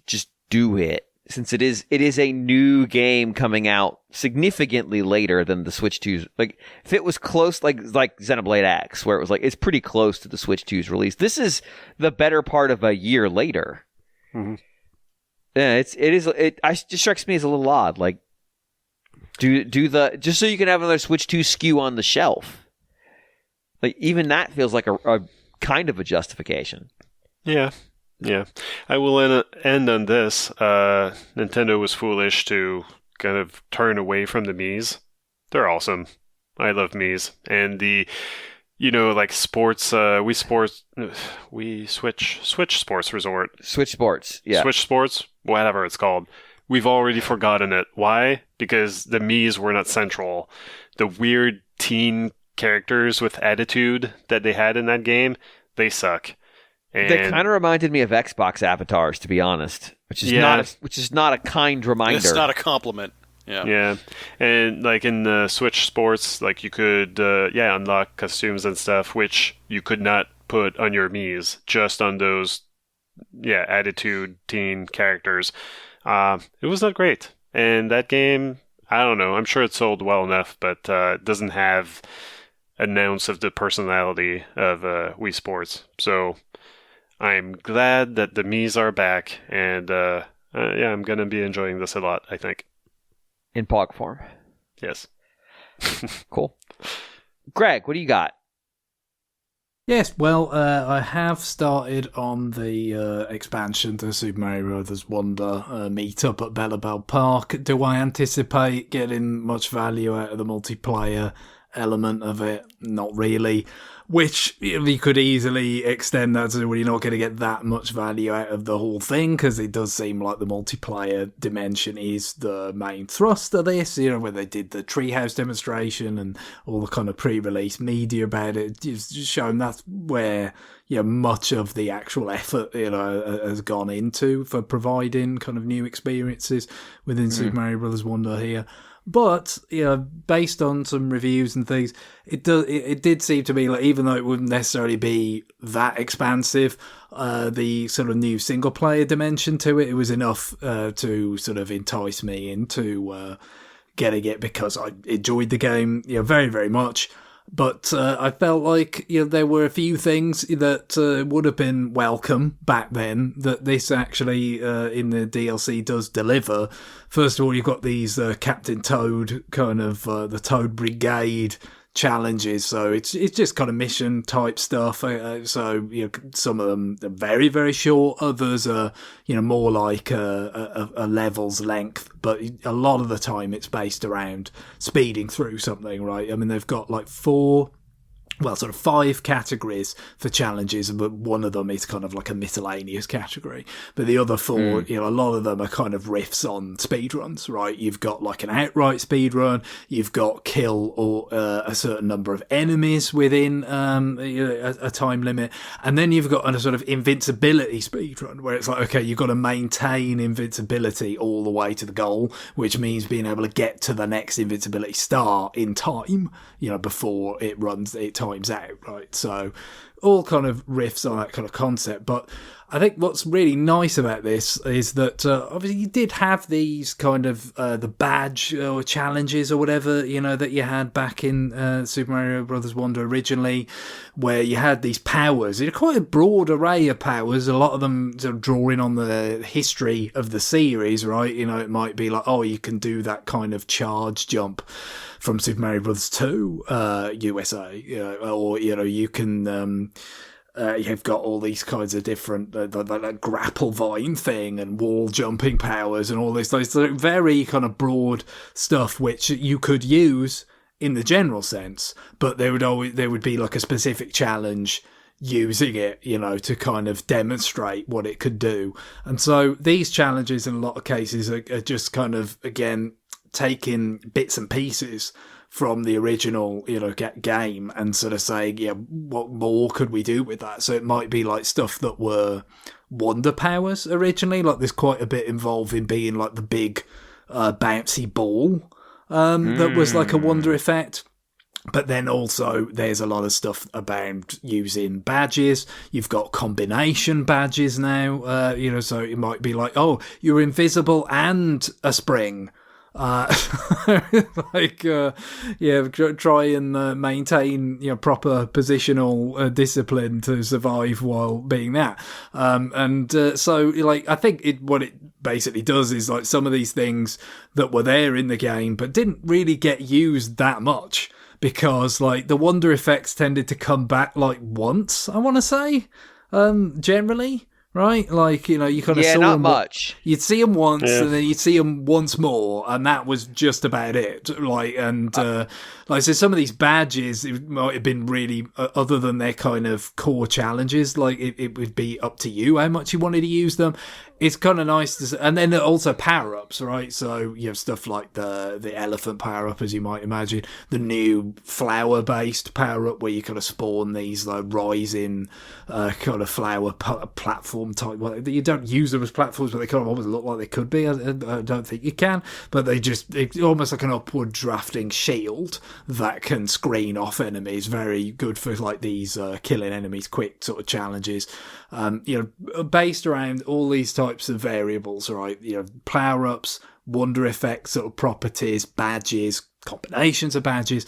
Speaker 1: just do it, since it is a new game coming out significantly later than the Switch 2's. Like, if it was close, like Xenoblade X, where it was like it's pretty close to the Switch 2's release. This is the better part of a year later.
Speaker 4: Mm-hmm.
Speaker 1: Yeah, it just strikes me as a little odd. Like, do the just so you can have another Switch 2 SKU on the shelf. Like, even that feels like a kind of a justification.
Speaker 4: Yeah. I will end on this. Nintendo was foolish to kind of turn away from the Miis. They're awesome. I love Miis. And the, like sports, Switch Sports Resort.
Speaker 1: Switch Sports, yeah.
Speaker 4: Switch Sports, whatever it's called. We've already forgotten it. Why? Because the Miis were not central. The weird teen characters with attitude that they had in that game, they suck. And
Speaker 1: they kind of reminded me of Xbox avatars, to be honest, which is not a kind reminder.
Speaker 3: It's not a compliment.
Speaker 4: Yeah. And like in the Switch Sports, like you could unlock costumes and stuff, which you could not put on your Miis, just on those attitude teen characters. It was not great. And that game, I don't know, I'm sure it sold well enough, but it doesn't have an ounce of the personality of Wii Sports. So I'm glad that the Miis are back, and I'm going to be enjoying this a lot, I think.
Speaker 1: In Pog form.
Speaker 4: Yes.
Speaker 1: Cool. Greg, what do you got?
Speaker 2: Yes, well, I have started on the expansion to Super Mario Bros. Wonder Meetup at Bellabel Park. Do I anticipate getting much value out of the multiplayer element of it? Not really. Which we could easily extend that to, well, you're not going to get that much value out of the whole thing, because it does seem like the multiplayer dimension is the main thrust of this, where they did the Treehouse demonstration and all the kind of pre-release media about it, just showing that's where much of the actual effort has gone into for providing kind of new experiences within Super Mario Bros. Wonder here. But based on some reviews and things, it did seem to me like, even though it wouldn't necessarily be that expansive, the sort of new single player dimension to it was enough to sort of entice me into getting it, because I enjoyed the game very, very much. But I felt like there were a few things that would have been welcome back then that this actually in the DLC does deliver. First of all, you've got these Captain Toad kind of the Toad Brigade challenges, so it's just kind of mission type stuff. So some of them are very, very short, others are more like a level's length, but a lot of the time it's based around speeding through something, right? I mean, they've got like 4 sort of 5 categories for challenges, but one of them is kind of like a miscellaneous category. But the other 4, a lot of them are kind of riffs on speedruns, right? You've got like an outright speedrun, you've got kill or a certain number of enemies within a time limit, and then you've got a sort of invincibility speedrun where it's like, okay, you've got to maintain invincibility all the way to the goal, which means being able to get to the next invincibility star in time, before it times out, right? So all kind of riffs on that kind of concept. But I think what's really nice about this is that obviously you did have these kind of the badge or challenges or whatever, that you had back in Super Mario Brothers Wonder originally, where you had these powers. You had quite a broad array of powers, a lot of them sort of drawing on the history of the series, right? It might be like, oh, you can do that kind of charge jump from Super Mario Bros. 2 USA, or you can you've got all these kinds of different the grapple vine thing and wall jumping powers and all this very kind of broad stuff which you could use in the general sense, but there would be like a specific challenge using it, to kind of demonstrate what it could do. And so these challenges in a lot of cases are just kind of, again, taking bits and pieces from the original, game and sort of saying, what more could we do with that? So it might be like stuff that were wonder powers originally, like there's quite a bit involved in being like the big bouncy ball that was like a wonder effect. But then also there's a lot of stuff about using badges. You've got combination badges now, so it might be like, oh, you're invisible and a spring. Try and maintain proper positional discipline to survive while being that, so like I think what it basically does is like some of these things that were there in the game but didn't really get used that much because like the wonder effects tended to come back like once, I want to say, generally. Right, like you kind of saw
Speaker 1: not
Speaker 2: them
Speaker 1: much.
Speaker 2: You'd see them once, and then you'd see them once more, and that was just about it. Like, and so some of these badges, it might have been really other than their kind of core challenges. Like, it would be up to you how much you wanted to use them. It's kind of nice to, and then also power ups, right? So you have stuff like the elephant power up, as you might imagine, the new flower based power up where you kind of spawn these like rising kind of flower platform type. Well, you don't use them as platforms, but they kind of almost look like they could be. I don't think you can, but it's almost like an upward drafting shield that can screen off enemies. Very good for like these killing enemies quick sort of challenges. Based around all these types of variables, right? Power ups, wonder effects, sort of properties, badges, combinations of badges,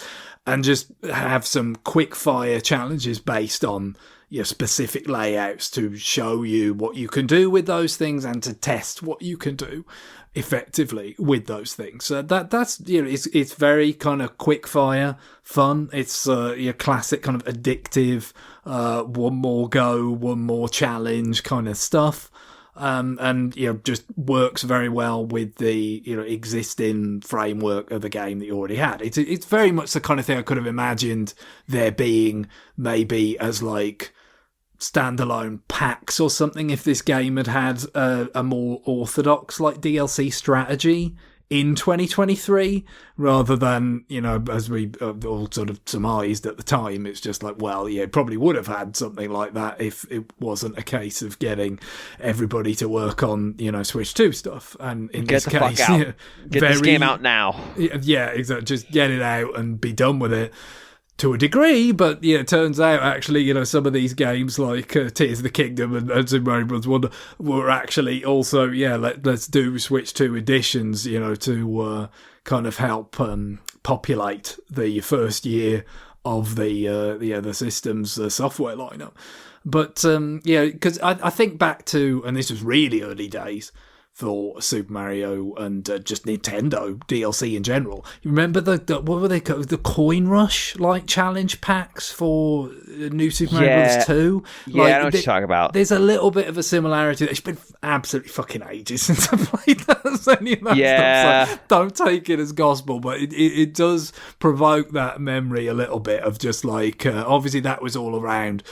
Speaker 2: and just have some quick fire challenges based on specific layouts to show you what you can do with those things and to test what you can do effectively with those things. So that's it's very kind of quick fire fun. It's your classic kind of addictive one more go, one more challenge kind of stuff. And just works very well with the existing framework of the game that you already had. It's very much the kind of thing I could have imagined there being maybe as like standalone packs or something if this game had a more orthodox like DLC strategy in 2023 rather than as we all sort of surmised at the time. It's just like, well, it probably would have had something like that if it wasn't a case of getting everybody to work on Switch 2 stuff. And in
Speaker 1: Get
Speaker 2: this
Speaker 1: the
Speaker 2: case,
Speaker 1: fuck out. Get this game out now.
Speaker 2: Yeah, exactly. Just get it out and be done with it. To a degree, but it turns out actually, some of these games like Tears of the Kingdom and Super Mario Bros. Wonder were actually also, let's do Switch 2 editions, to kind of help populate the first year of the system's software lineup. But because I think back to, and this was really early days for Super Mario and just Nintendo DLC in general. You remember the what were they called? The Coin Rush like challenge packs for New Super Mario Bros. 2?
Speaker 1: Yeah, I know what you're talking about.
Speaker 2: There's a little bit of a similarity. It's been absolutely fucking ages since I played that. Any of that stuff, so don't take it as gospel, but it does provoke that memory a little bit of just like, obviously that was all around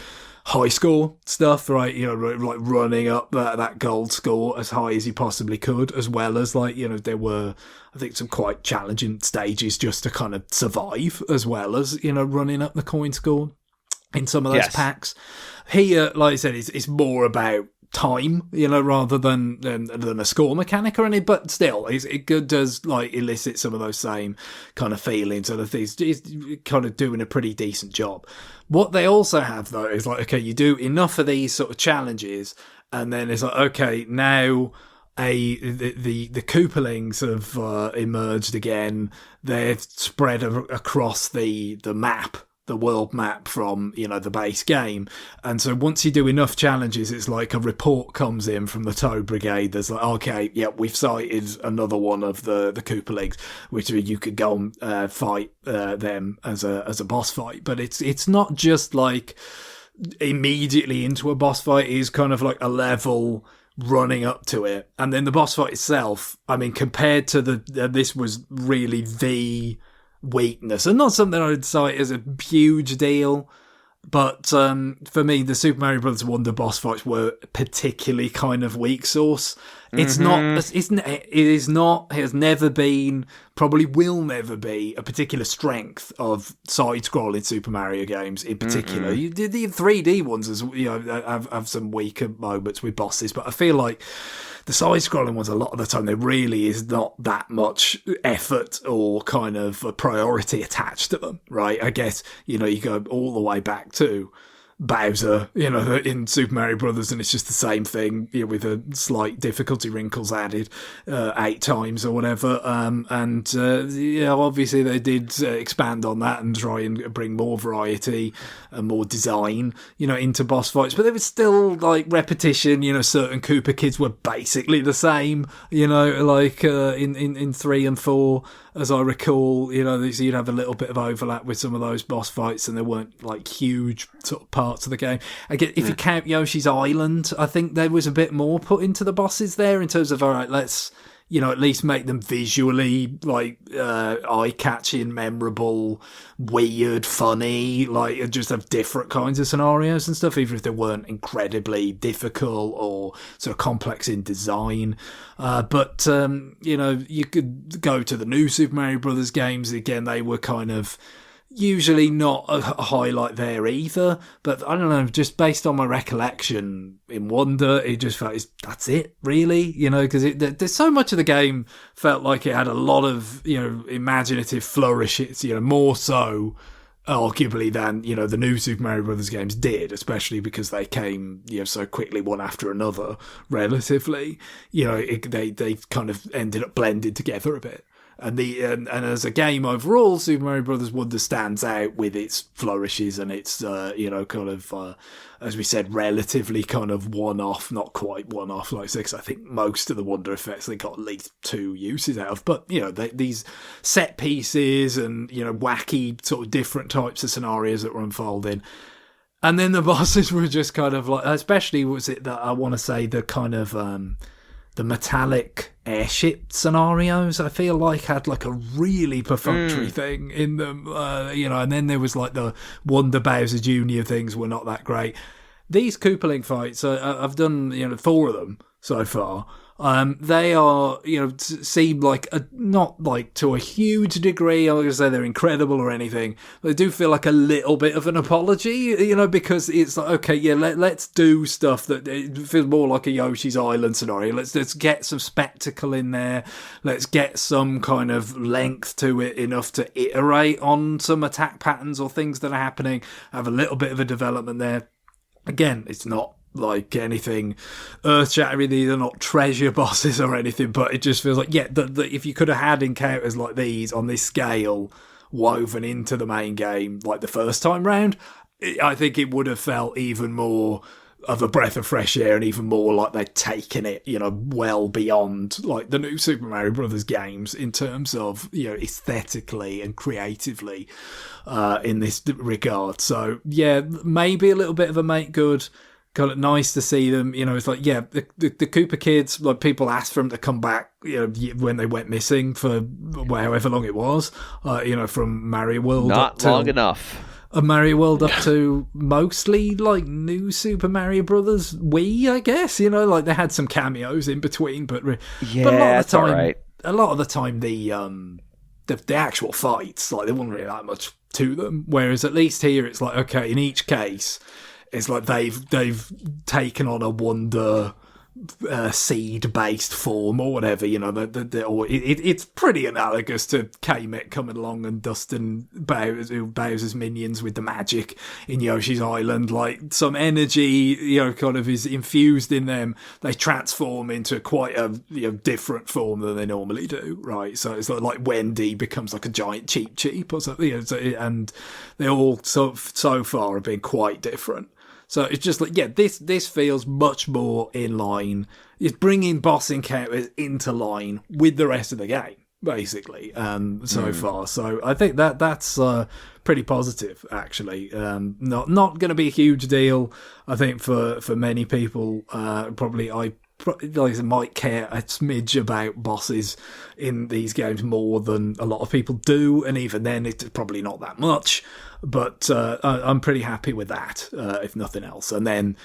Speaker 2: high score stuff, right? You know, like running up that gold score as high as you possibly could, as well as like, you know, there were, I think, some quite challenging stages just to kind of survive, as well as, you know, running up the coin score in some of those packs. Here, like I said, it's more about time, you know, rather than a score mechanic or anything, but still, it does like elicit some of those same kind of feelings, and he's kind of doing a pretty decent job. What they also have though is like, okay, you do enough of these sort of challenges, and then it's like, okay, now the Koopalings have emerged again. They're spread across the map, the world map from, you know, the base game. And so once you do enough challenges, it's like a report comes in from the Toad Brigade. There's like, okay, yeah, we've sighted another one of the Koopalings, which you could go and fight them as a boss fight. But it's not just like immediately into a boss fight. It is kind of like a level running up to it. And then the boss fight itself, I mean, compared to this was really the weakness, and not something I would cite as a huge deal, but for me, the Super Mario Bros. Wonder boss fights were particularly kind of weak sauce. It's it has never been, probably will never be, a particular strength of side-scrolling Super Mario games in particular. You did the 3D ones, as you know, have some weaker moments with bosses, but I feel like the side-scrolling ones, a lot of the time, there really is not that much effort or kind of a priority attached to them, right? I guess, you know, you go all the way back to Bowser, you know, in Super Mario Brothers, and it's just the same thing, you know, with a slight difficulty wrinkles added 8 times or whatever. You know, obviously they did expand on that and try and bring more variety and more design, you know, into boss fights. But there was still like repetition. You know, certain Koopa kids were basically the same. You know, like in 3 and 4. As I recall, you know, so you'd have a little bit of overlap with some of those boss fights, and there weren't like huge sort of parts of the game. Again, if you count Yoshi's Island, I think there was a bit more put into the bosses there in terms of, all right, let's, you know, at least make them visually like eye-catching, memorable, weird, funny, like just have different kinds of scenarios and stuff, even if they weren't incredibly difficult or sort of complex in design. But you know, you could go to the new Super Mario Brothers games. Again, they were kind of usually not a highlight there either, but I don't know, just based on my recollection in Wonder, it just felt that's it really, you know, because there's so much of the game felt like it had a lot of, you know, imaginative flourishes, you know, more so arguably than, you know, the new Super Mario Brothers games did, especially because they came, you know, so quickly one after another relatively, you know, they kind of ended up blended together a bit. And as a game overall, Super Mario Bros. Wonder stands out with its flourishes and its, you know, kind of, as we said, relatively kind of one-off, not quite one-off like 6. I think most of the Wonder effects they got at least 2 uses out of. But, you know, these set pieces and, you know, wacky sort of different types of scenarios that were unfolding. And then the bosses were just kind of like, especially was it that I want to say the kind of the metallic airship scenarios, I feel like had like a really perfunctory thing in them, you know, and then there was like the Wonder Bowser Jr. things were not that great. These Koopaling fights, I've done, you know, 4 of them so far. They are, you know, seem like not like to a huge degree, I'm going to say they're incredible or anything, but they do feel like a little bit of an apology, you know, because it's like, okay, yeah, let's do stuff that it feels more like a Yoshi's Island scenario. Let's get some spectacle in there. Let's get some kind of length to it enough to iterate on some attack patterns or things that are happening. Have a little bit of a development there. Again, it's not like anything earth-shattering, these are not treasure bosses or anything, but it just feels like, yeah, if you could have had encounters like these on this scale woven into the main game like the first time round, I think it would have felt even more of a breath of fresh air, and even more like they're taking it, well beyond like the new Super Mario Brothers games in terms of, aesthetically and creatively in this regard. So yeah, maybe a little bit of a make good. Kind of nice to see them, it's like, yeah, the Koopa kids, like people asked for them to come back, when they went missing for however long it was, from Mario World.
Speaker 1: Not long enough.
Speaker 2: Mario World up to mostly like new Super Mario Brothers Wii, I guess, like they had some cameos in between, but a lot of the time,
Speaker 1: right.
Speaker 2: A lot of the time the actual fights, like there wasn't really that much to them, whereas at least here it's like, okay, in each case, it's like they've taken on a wonder seed-based form or whatever, it's pretty analogous to Kamek coming along and dusting Bowser's minions with the magic in Yoshi's Island. Like some energy, kind of is infused in them. They transform into quite a different form than they normally do, right? So it's like Wendy becomes like a giant Cheep or something, and they all so far have been quite different. So it's just like, yeah, this feels much more in line. It's bringing boss encounters into line with the rest of the game, basically, so far. So I think that's pretty positive, actually. Not going to be a huge deal, I think, for many people. Probably I might care a smidge about bosses in these games more than a lot of people do, and even then it's probably not that much, but I'm pretty happy with that, if nothing else. And then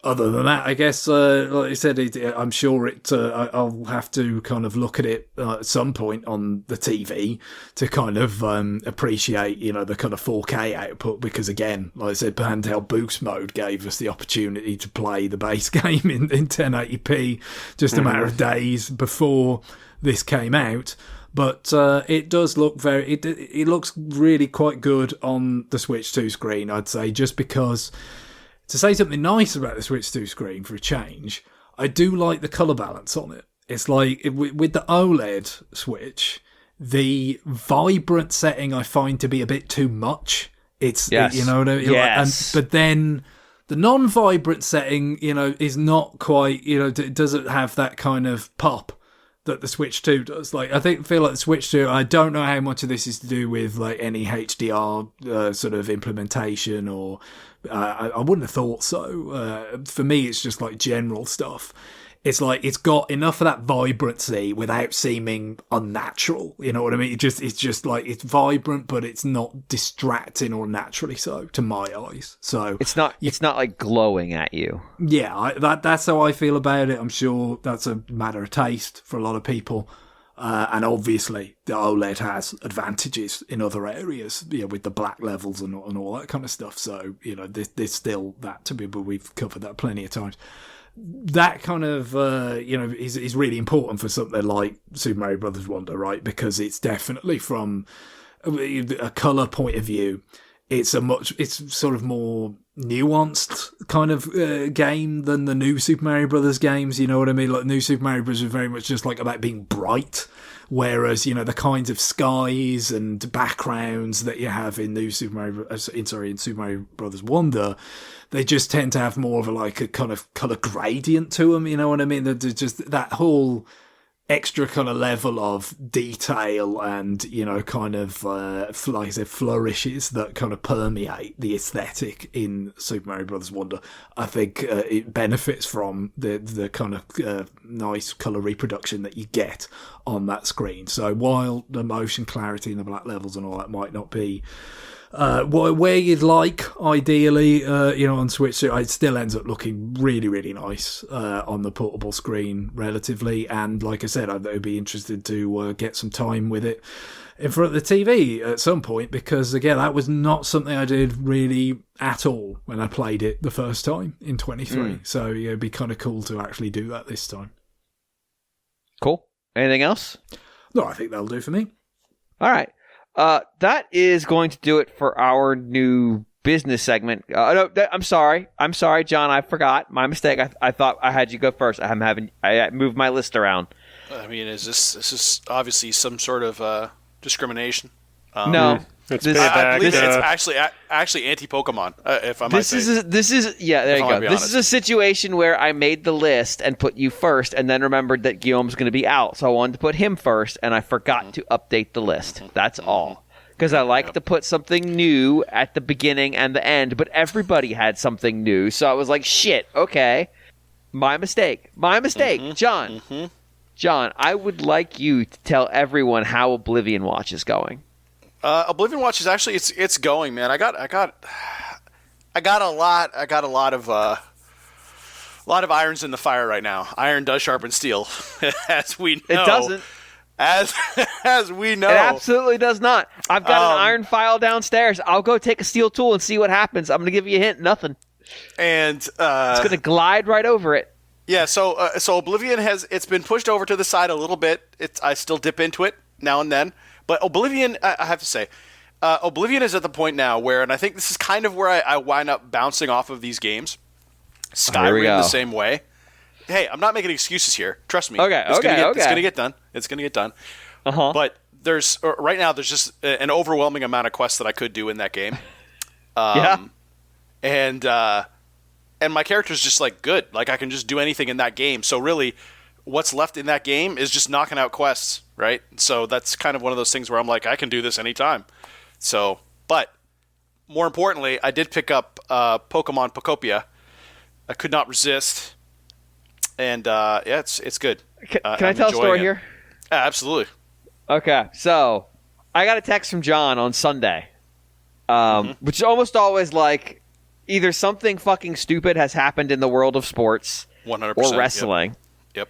Speaker 2: other than that, I guess, like I said, I'm sure I'll have to kind of look at it at some point on the TV to kind of appreciate, the kind of 4K output, because again, like I said, handheld boost mode gave us the opportunity to play the base game in 1080p just a matter of days before this came out. But it does look it looks really quite good on the Switch 2 screen, I'd say, just because, to say something nice about the Switch 2 screen for a change, I do like the colour balance on it. It's like, with the OLED Switch, the vibrant setting I find to be a bit too much. It's,
Speaker 1: yes.
Speaker 2: You know what I mean?
Speaker 1: Yes.
Speaker 2: But then the non-vibrant setting, is not quite, it doesn't have that kind of pop that the Switch 2 does. Like, feel like the Switch 2, I don't know how much of this is to do with like any HDR sort of implementation, or I wouldn't have thought so. For me, it's just like general stuff. It's like it's got enough of that vibrancy without seeming unnatural. You know what I mean? It's just like it's vibrant, but it's not distracting or naturally so to my eyes. So
Speaker 1: it's not like glowing at you.
Speaker 2: Yeah, that's how I feel about it. I'm sure that's a matter of taste for a lot of people. And obviously, the OLED has advantages in other areas, with the black levels and all that kind of stuff. So, there's still that to be, but we've covered that plenty of times. That kind of, is really important for something like Super Mario Brothers Wonder, right? Because it's definitely, from a colour point of view, it's sort of more nuanced kind of game than the new Super Mario Brothers games. You know what I mean? Like, new Super Mario Brothers is very much just like about being bright, whereas the kinds of skies and backgrounds that you have in Super Mario Brothers Wonder, they just tend to have more of a kind of colour gradient to them. You know what I mean? There's just that whole extra kind of level of detail and, kind of, like I said, flourishes that kind of permeate the aesthetic in Super Mario Bros. Wonder. I think it benefits from the kind of nice colour reproduction that you get on that screen. So while the motion clarity and the black levels and all that might not be where you'd like, ideally, on Switch, it still ends up looking really, really nice on the portable screen, relatively. And like I said, I'd be interested to get some time with it in front of the TV at some point, because again, that was not something I did really at all when I played it the first time in 23. So yeah, it'd be kind of cool to actually do that this time.
Speaker 1: Cool. Anything else?
Speaker 2: No, I think that'll do for me.
Speaker 1: All right. That is going to do it for our new business segment. No, I'm sorry, John. I forgot. My mistake. I thought I had you go first. I moved my list around.
Speaker 3: I mean, is this obviously some sort of discrimination?
Speaker 1: No.
Speaker 4: It's
Speaker 1: This-
Speaker 4: payback.
Speaker 3: I believe it's actually anti-Pokemon, if I might say.
Speaker 1: This is there you go. This is a situation where I made the list and put you first, and then remembered that Guillaume's going to be out, so I wanted to put him first, and I forgot to update the list. That's all. Because I like to put something new at the beginning and the end, but everybody had something new, so I was like, shit, okay. My mistake. John. John, I would like you to tell everyone how Oblivion Watch is going.
Speaker 3: Oblivion Watch is actually it's going, man. I got a lot of irons in the fire right now. Iron does sharpen steel, as we know.
Speaker 1: It doesn't.
Speaker 3: As we know.
Speaker 1: It absolutely does not. I've got an iron file downstairs. I'll go take a steel tool and see what happens. I'm going to give you a hint. Nothing.
Speaker 3: And
Speaker 1: it's going to glide right over it.
Speaker 3: Yeah, so Oblivion it's been pushed over to the side a little bit. I still dip into it now and then. But Oblivion, I have to say, Oblivion is at the point now where, and I think this is kind of where I wind up bouncing off of these games. Skyrim the same way. Hey, I'm not making excuses here. Trust me. It's going to get done. It's going to get done.
Speaker 1: Uh-huh.
Speaker 3: But right now there's just an overwhelming amount of quests that I could do in that game. And my character's just like good. Like I can just do anything in that game. So really, what's left in that game is just knocking out quests, right? So that's kind of one of those things where I'm like, I can do this anytime. So, but more importantly, I did pick up Pokemon Pokopia. I could not resist. And it's good.
Speaker 1: Can I tell a story here?
Speaker 3: Absolutely.
Speaker 1: Okay, so I got a text from John on Sunday, which is almost always like either something fucking stupid has happened in the world of sports
Speaker 3: 100%,
Speaker 1: or wrestling.
Speaker 3: Yep.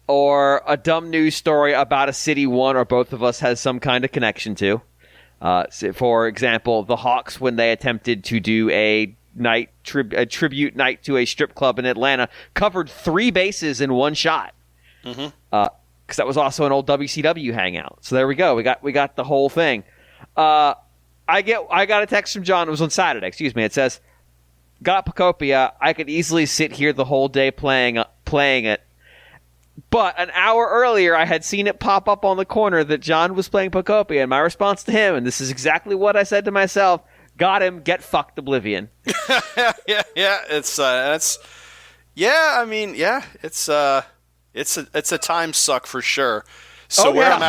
Speaker 1: Or a dumb news story about a city one or both of us has some kind of connection to. For example, the Hawks, when they attempted to do a tribute night to a strip club in Atlanta, covered 3 bases in one shot. Because that was also an old WCW hangout. So there we go. We got the whole thing. I got a text from John. It was on Saturday. Excuse me. It says, "Got Pokopia. I could easily sit here the whole day playing it. But an hour earlier, I had seen it pop up on the corner that John was playing Pokopia, and my response to him, and this is exactly what I said to myself: got him. Get fucked, Oblivion."
Speaker 3: yeah. It's a time suck for sure. So where I'm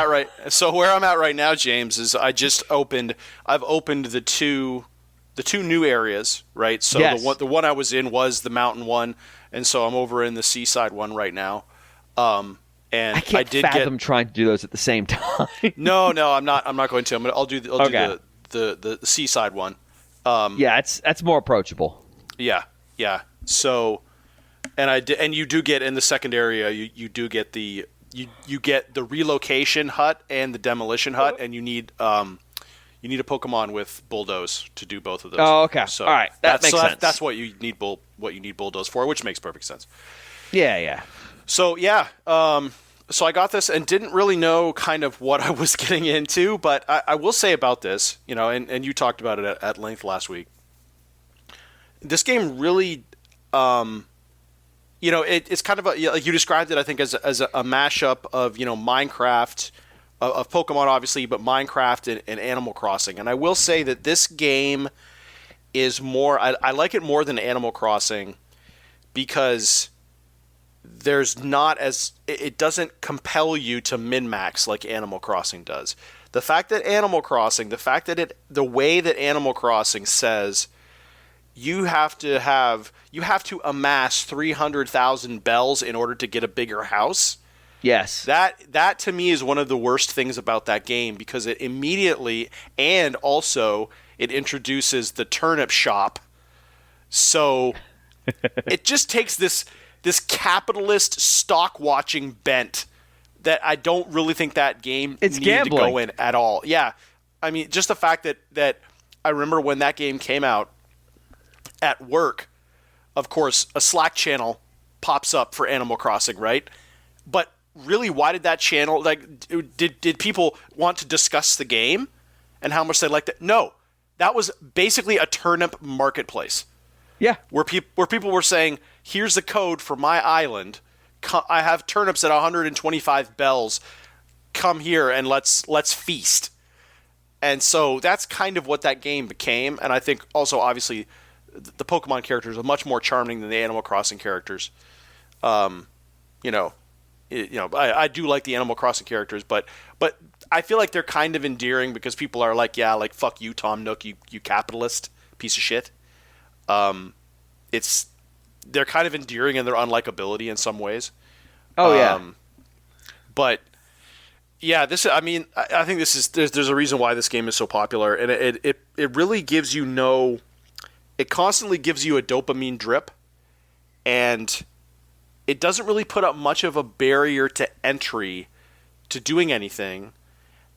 Speaker 3: at right now, James, is I've opened the two new areas, right? So
Speaker 1: yes.
Speaker 3: the one I was in was the mountain one, and so I'm over in the seaside one right now. And
Speaker 1: I can't fathom trying to do those at the same time.
Speaker 3: No, I'm not going to. I'll do the seaside one.
Speaker 1: That's more approachable.
Speaker 3: Yeah. So, and you do get in the second area. You do get you get the relocation hut and the demolition hut, and you need a Pokemon with Bulldoze to do both of those.
Speaker 1: Oh, okay.
Speaker 3: So
Speaker 1: all right, that makes sense.
Speaker 3: That's what you need Bulldoze for, which makes perfect sense.
Speaker 1: Yeah.
Speaker 3: So so I got this and didn't really know kind of what I was getting into, but I will say about this, and you talked about it at length last week. This game really, it's kind of like you described it, I think, as a mashup of Minecraft, of Pokemon obviously, but Minecraft and Animal Crossing. And I will say that this game is more. I like it more than Animal Crossing because it doesn't compel you to min-max like Animal Crossing does. The fact that the way that Animal Crossing says you have to amass 300,000 bells in order to get a bigger house.
Speaker 1: Yes.
Speaker 3: That to me is one of the worst things about that game, because it immediately, and also it introduces the turnip shop. So it just takes this capitalist stock watching bent that I don't really think that game needed
Speaker 1: gambling.
Speaker 3: to go in at all. Yeah. I mean, just the fact that I remember when that game came out at work, of course, a Slack channel pops up for Animal Crossing, right? But really, why did that channel, did people want to discuss the game and how much they liked it? No. That was basically a turnip marketplace.
Speaker 1: Yeah.
Speaker 3: Where people were saying, here's the code for my island. I have turnips at 125 bells. Come here and let's feast. And so that's kind of what that game became. And I think also, obviously, the Pokemon characters are much more charming than the Animal Crossing characters. I do like the Animal Crossing characters, but I feel like they're kind of endearing because people are like, yeah, like, fuck you, Tom Nook, you capitalist piece of shit. They're kind of endearing in their unlikability in some ways.
Speaker 1: Oh, yeah.
Speaker 3: But yeah, I think there's a reason why this game is so popular, and it really gives you it constantly gives you a dopamine drip, and it doesn't really put up much of a barrier to entry to doing anything,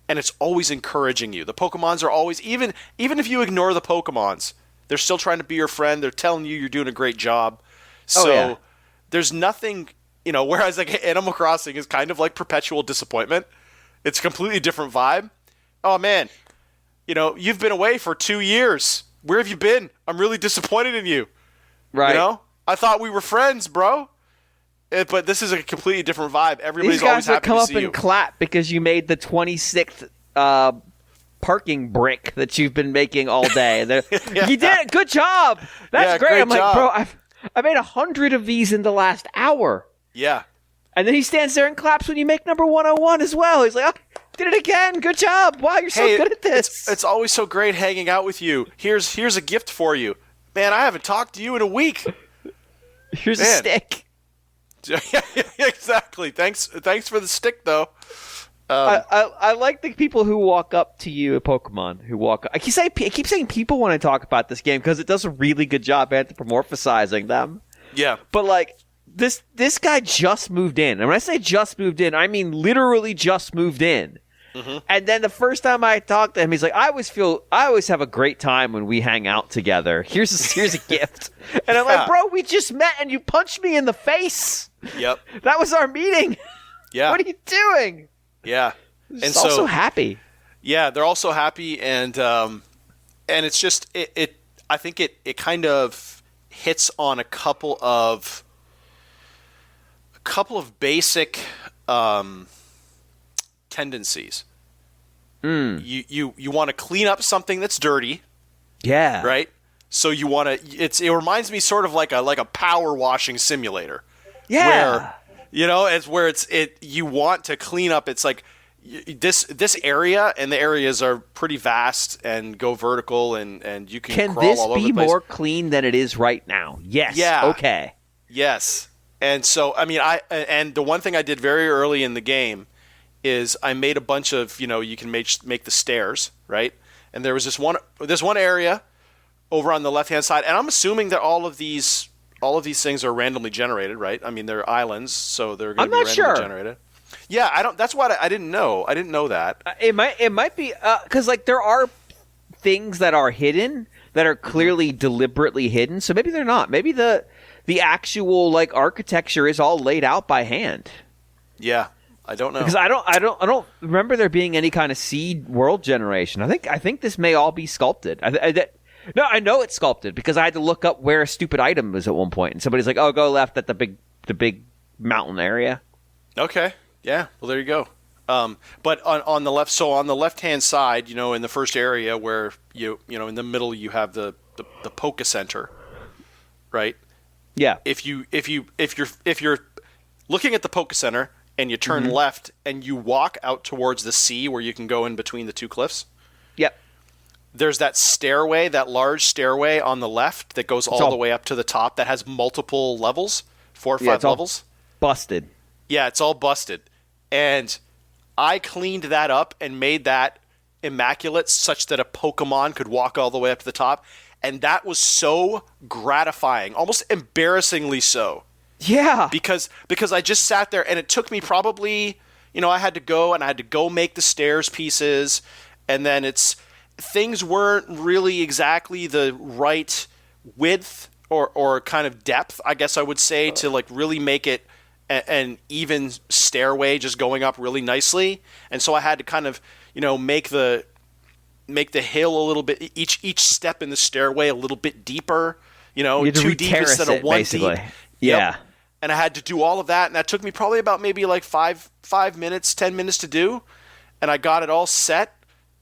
Speaker 3: and it's always encouraging you. The Pokemons are always, even if you ignore the Pokemons, they're still trying to be your friend. They're telling you you're doing a great job. So there's nothing, whereas like Animal Crossing is kind of like perpetual disappointment. It's a completely different vibe. Oh, man, you've been away for 2 years. Where have you been? I'm really disappointed in you.
Speaker 1: Right.
Speaker 3: I thought we were friends, bro. But this is a completely different vibe. Everybody's
Speaker 1: These
Speaker 3: always
Speaker 1: guys would
Speaker 3: happy
Speaker 1: come
Speaker 3: to
Speaker 1: up
Speaker 3: see
Speaker 1: and
Speaker 3: you.
Speaker 1: clap because you made the 26th parking brick that you've been making all day.
Speaker 3: Yeah.
Speaker 1: You did it. Good job. That's
Speaker 3: Yeah,
Speaker 1: great.
Speaker 3: great
Speaker 1: I'm like,
Speaker 3: job.
Speaker 1: bro, I made 100 of these in the last hour.
Speaker 3: Yeah.
Speaker 1: And then he stands there and claps when you make number 101 as well. He's like, oh, did it again. Good job. Wow, you're so good at this.
Speaker 3: It's always so great hanging out with you. Here's a gift for you. Man, I haven't talked to you in a week.
Speaker 1: Here's a
Speaker 3: Man.
Speaker 1: stick.
Speaker 3: Yeah, exactly. Thanks for the stick, though.
Speaker 1: I like the people who walk up to you at Pokemon. I keep saying people when I talk about this game because it does a really good job anthropomorphizing them.
Speaker 3: Yeah.
Speaker 1: But like this guy just moved in, and when I say just moved in, I mean literally just moved in. Mm-hmm. And then the first time I talked to him, he's like, I always have a great time when we hang out together. Here's a gift. And I'm like, bro, we just met and you punched me in the face.
Speaker 3: Yep.
Speaker 1: That was our meeting.
Speaker 3: Yeah.
Speaker 1: What are you doing?
Speaker 3: Yeah.
Speaker 1: And so happy.
Speaker 3: Yeah, they're all so happy, and it's just it. I think it kind of hits on a couple of basic tendencies. You want to clean up something that's dirty.
Speaker 1: Yeah.
Speaker 3: Right? So you want to it reminds me sort of like a power washing simulator.
Speaker 1: Yeah.
Speaker 3: Where you want to clean up, it's like this area, and the areas are pretty vast and go vertical, and you can crawl all over the place.
Speaker 1: Can this be more clean than it is right now? Yes.
Speaker 3: Yeah.
Speaker 1: Okay.
Speaker 3: Yes. And so, and the one thing I did very early in the game is I made a bunch of, you can make the stairs, right? And there was this one area over on the left-hand side, and I'm assuming that all of these things are randomly generated, right? I mean, they're islands, so they're going to be randomly generated. Yeah, that's what I didn't know. I didn't know that.
Speaker 1: It might be because like there are things that are hidden that are clearly deliberately hidden. So maybe they're not. Maybe the actual like architecture is all laid out by hand.
Speaker 3: Yeah, I don't know,
Speaker 1: because I don't remember there being any kind of seed world generation. I think this may all be sculpted. No, I know it's sculpted because I had to look up where a stupid item was at one point, and somebody's like, "Oh, go left at the big mountain area."
Speaker 3: Okay, yeah. Well, there you go. But on the left-hand side, in the first area where in the middle you have the Poke Center, right?
Speaker 1: Yeah.
Speaker 3: If you're looking at the Poke Center and you turn left and you walk out towards the sea where you can go in between the two cliffs.
Speaker 1: Yep.
Speaker 3: There's that stairway, that large stairway on the left that goes all the way up to the top that has multiple levels, 4 or 5 levels.
Speaker 1: Busted.
Speaker 3: Yeah, it's all busted. And I cleaned that up and made that immaculate such that a Pokemon could walk all the way up to the top. And that was so gratifying, almost embarrassingly so.
Speaker 1: Yeah.
Speaker 3: Because I just sat there and it took me probably, I had to go make the stairs pieces, and then things weren't really exactly the right width or kind of depth, I guess I would say, to like really make it an even stairway just going up really nicely. And so I had to kind of, make the hill a little bit, each step in the stairway a little bit deeper,
Speaker 1: You had to
Speaker 3: 2 deep instead of 1
Speaker 1: basically.
Speaker 3: deep.
Speaker 1: Yeah.
Speaker 3: Yep. And I had to do all of that, and that took me probably about maybe like 5 minutes, 10 minutes to do. And I got it all set,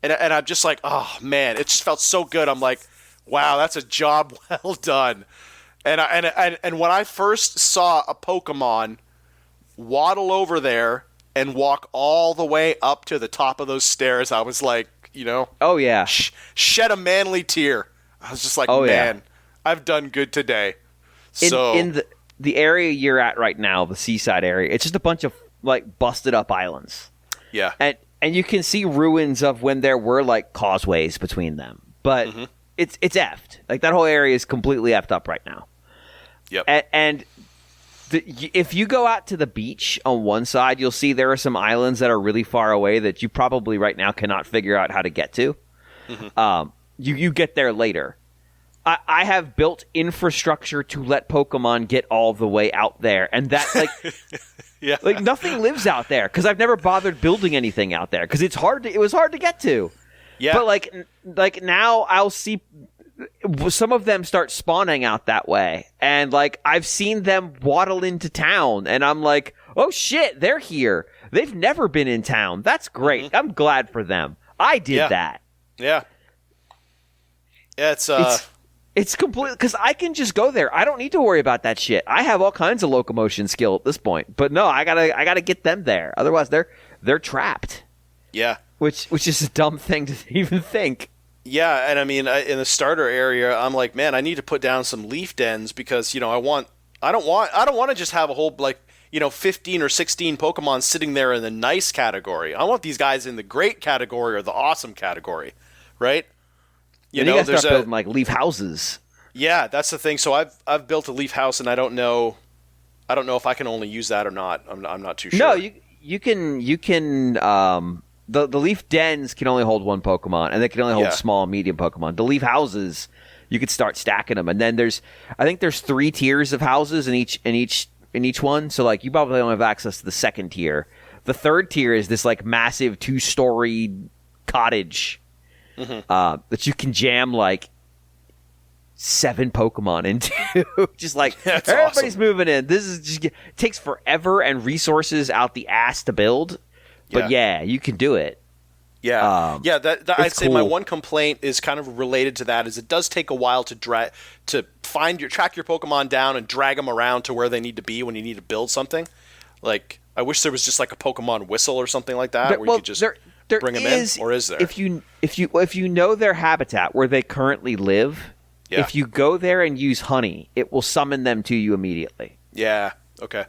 Speaker 3: And I'm just like, oh man, it just felt so good. I'm like, wow, that's a job well done. And when I first saw a Pokemon waddle over there and walk all the way up to the top of those stairs, I was like,
Speaker 1: oh yeah,
Speaker 3: shed a manly tear. I was just like, I've done good today.
Speaker 1: In the area you're at right now, the seaside area, it's just a bunch of like busted up islands.
Speaker 3: Yeah.
Speaker 1: And you can see ruins of when there were like causeways between them. But it's effed. Like that whole area is completely effed up right now.
Speaker 3: Yep.
Speaker 1: And if you go out to the beach on one side, you'll see there are some islands that are really far away that you probably right now cannot figure out how to get to. You get there later. I have built infrastructure to let Pokemon get all the way out there, and that like nothing lives out there because I've never bothered building anything out there because it was hard to get to. Yeah. But like now I'll see some of them start spawning out that way, and like I've seen them waddle into town, and I'm like, oh shit, they're here. They've never been in town. That's great. I'm glad for them. I did that.
Speaker 3: Yeah. Yeah,
Speaker 1: it's complete because I can just go there. I don't need to worry about that shit. I have all kinds of locomotion skill at this point, but no, I gotta get them there. Otherwise, they're trapped.
Speaker 3: Yeah,
Speaker 1: which is a dumb thing to even think.
Speaker 3: Yeah, and I mean, in the starter area, I'm like, man, I need to put down some leaf dens because I don't want to just have a whole 15 or 16 Pokemon sitting there in the nice category. I want these guys in the great category or the awesome category, right?
Speaker 1: You guys start building like leaf houses.
Speaker 3: Yeah, that's the thing. So I've built a leaf house, and I don't know if I can only use that or not. I'm not too sure.
Speaker 1: No, you can. The leaf dens can only hold one Pokemon, and they can only hold small and medium Pokemon. The leaf houses, you could start stacking them, and then I think there's 3 tiers of houses in each one. So like you probably only have access to the second tier. The third tier is this like massive 2-story cottage. That you can jam like 7 Pokemon into. Just like everybody's awesome. Moving in. This is just it takes forever and resources out the ass to build, but you can do it.
Speaker 3: Yeah, I'd say my one complaint is kind of related to that. Is it does take a while to track your Pokemon down and drag them around to where they need to be when you need to build something. Like I wish there was just like a Pokemon whistle or something like that where you could just. Bring them in, or is there?
Speaker 1: If you know their habitat where they currently live, if you go there and use honey, it will summon them to you immediately.
Speaker 3: Yeah. Okay.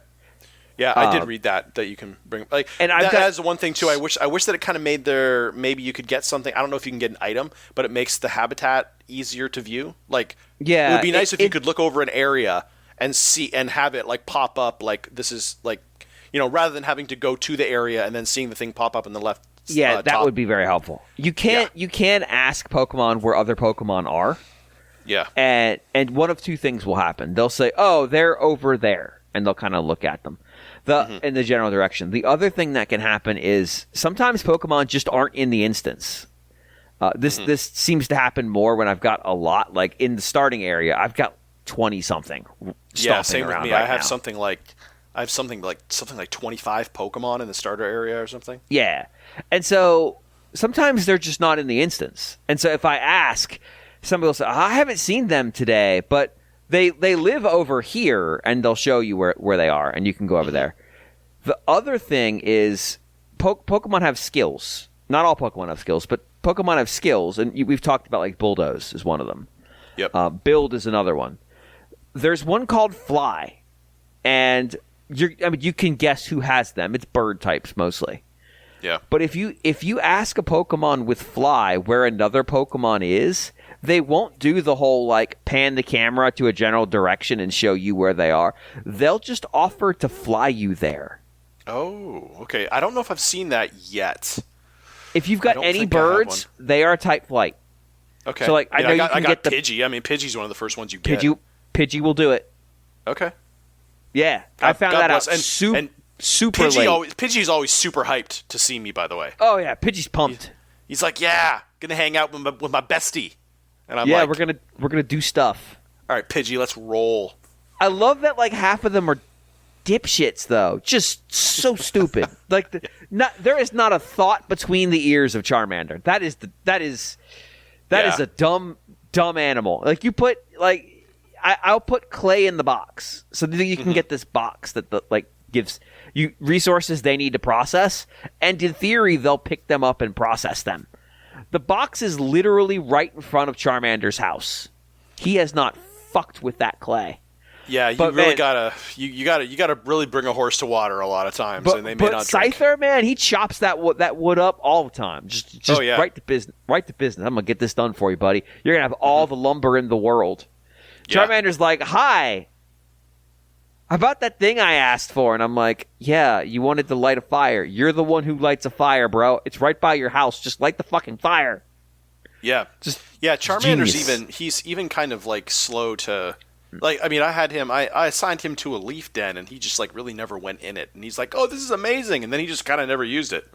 Speaker 3: Yeah, I did read that you can bring and that's the one thing too. I wish that it kind of made maybe you could get something. I don't know if you can get an item, but it makes the habitat easier to view. Like it would be nice if you could look over an area and see and have it like pop up like this is like rather than having to go to the area and then seeing the thing pop up in the left.
Speaker 1: Yeah, that would be very helpful. You can ask Pokemon where other Pokemon are.
Speaker 3: Yeah.
Speaker 1: And one of 2 things will happen. They'll say, "Oh, they're over there." And they'll kind of look at them in the general direction. The other thing that can happen is sometimes Pokemon just aren't in the instance. This seems to happen more when I've got a lot. Like in the starting area, I've got 20-something.
Speaker 3: Yeah, same with me. I have something like 25 Pokemon in the starter area or something.
Speaker 1: Yeah. And so sometimes they're just not in the instance. And so if I ask, somebody will say, I haven't seen them today, but they live over here, and they'll show you where they are, and you can go over there. The other thing is Pokemon have skills. Not all Pokemon have skills, but Pokemon have skills, and we've talked about like Bulldoze is one of them.
Speaker 3: Yep.
Speaker 1: Build is another one. There's one called Fly, and you can guess who has them. It's bird types mostly.
Speaker 3: Yeah.
Speaker 1: But if you ask a Pokemon with Fly where another Pokemon is, they won't do the whole like pan the camera to a general direction and show you where they are. They'll just offer to fly you there.
Speaker 3: Oh, okay. I don't know if I've seen that yet.
Speaker 1: If you've got any birds, they are type flight.
Speaker 3: Okay.
Speaker 1: So like I got
Speaker 3: Pidgey. I mean, Pidgey's one of the first ones you get.
Speaker 1: Pidgey will do it.
Speaker 3: Okay.
Speaker 1: Yeah, I found that out. Super late.
Speaker 3: Pidgey's always super hyped to see me, by the way.
Speaker 1: Oh, yeah. Pidgey's pumped.
Speaker 3: He's like, yeah, gonna hang out with my bestie. And I'm
Speaker 1: like... Yeah, we're gonna do stuff.
Speaker 3: All right, Pidgey, let's roll.
Speaker 1: I love that, like, half of them are dipshits, though. Just so stupid. Like, there is not a thought between the ears of Charmander. That is a dumb animal. Like, you put, like, I'll put clay in the box so that you can get this box that, gives you resources they need to process, and in theory, they'll pick them up and process them. The box is literally right in front of Charmander's house. He has not fucked with that clay.
Speaker 3: Yeah, you gotta really bring a horse to water a lot of times, and they may not drink.
Speaker 1: Scyther, man, he chops that wood up all the time. Just right to business. Right to business. I'm gonna get this done for you, buddy. You're gonna have all the lumber in the world. Yeah. Charmander's like, hi. How about that thing I asked for? And I'm like, yeah, you wanted to light a fire. You're the one who lights a fire, bro. It's right by your house. Just light the fucking fire.
Speaker 3: Yeah. Charmander's he's even kind of like slow to, like, I mean, I assigned him to a leaf den, and he just like really never went in it. And he's like, oh, this is amazing. And then he just kind of never used it.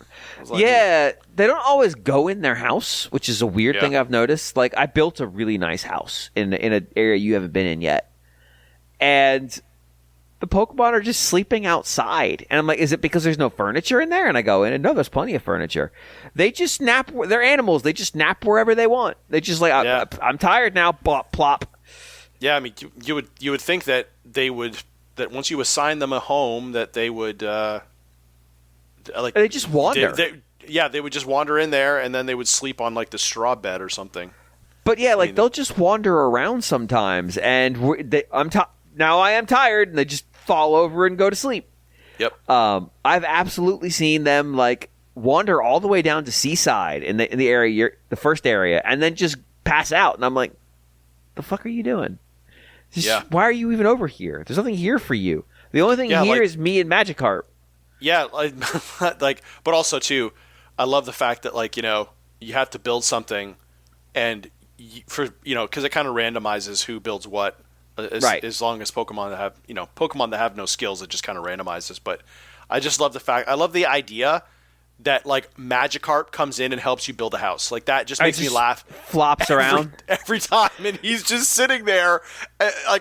Speaker 3: Like,
Speaker 1: they don't always go in their house, which is a weird thing I've noticed. Like, I built a really nice house in an area you haven't been in yet. And the Pokemon are just sleeping outside. And I'm like, is it because there's no furniture in there? And I go in and no, there's plenty of furniture. They just nap. They're animals. They just nap wherever they want. They just like, I'm tired now. Plop, plop.
Speaker 3: Yeah, I mean, you would think that that once you assign them a home, that they would
Speaker 1: they just wander.
Speaker 3: They would just wander in there, and then they would sleep on like the straw bed or something.
Speaker 1: But yeah, they'll just wander around sometimes, and now I am tired, and they just fall over and go to sleep.
Speaker 3: Yep.
Speaker 1: I've absolutely seen them like wander all the way down to Seaside in the area, the first area, and then just pass out. And I'm like, the fuck are you doing? Why are you even over here? There's nothing here for you. The only thing here is me and Magikarp.
Speaker 3: Yeah, but also too, I love the fact that you have to build something, and because it kind of randomizes who builds what. As long as Pokemon that have no skills, it just kind of randomizes. But I just love I love the idea that Magikarp comes in and helps you build a house. Like, that just makes me laugh.
Speaker 1: Flops around
Speaker 3: every time, and he's just sitting there,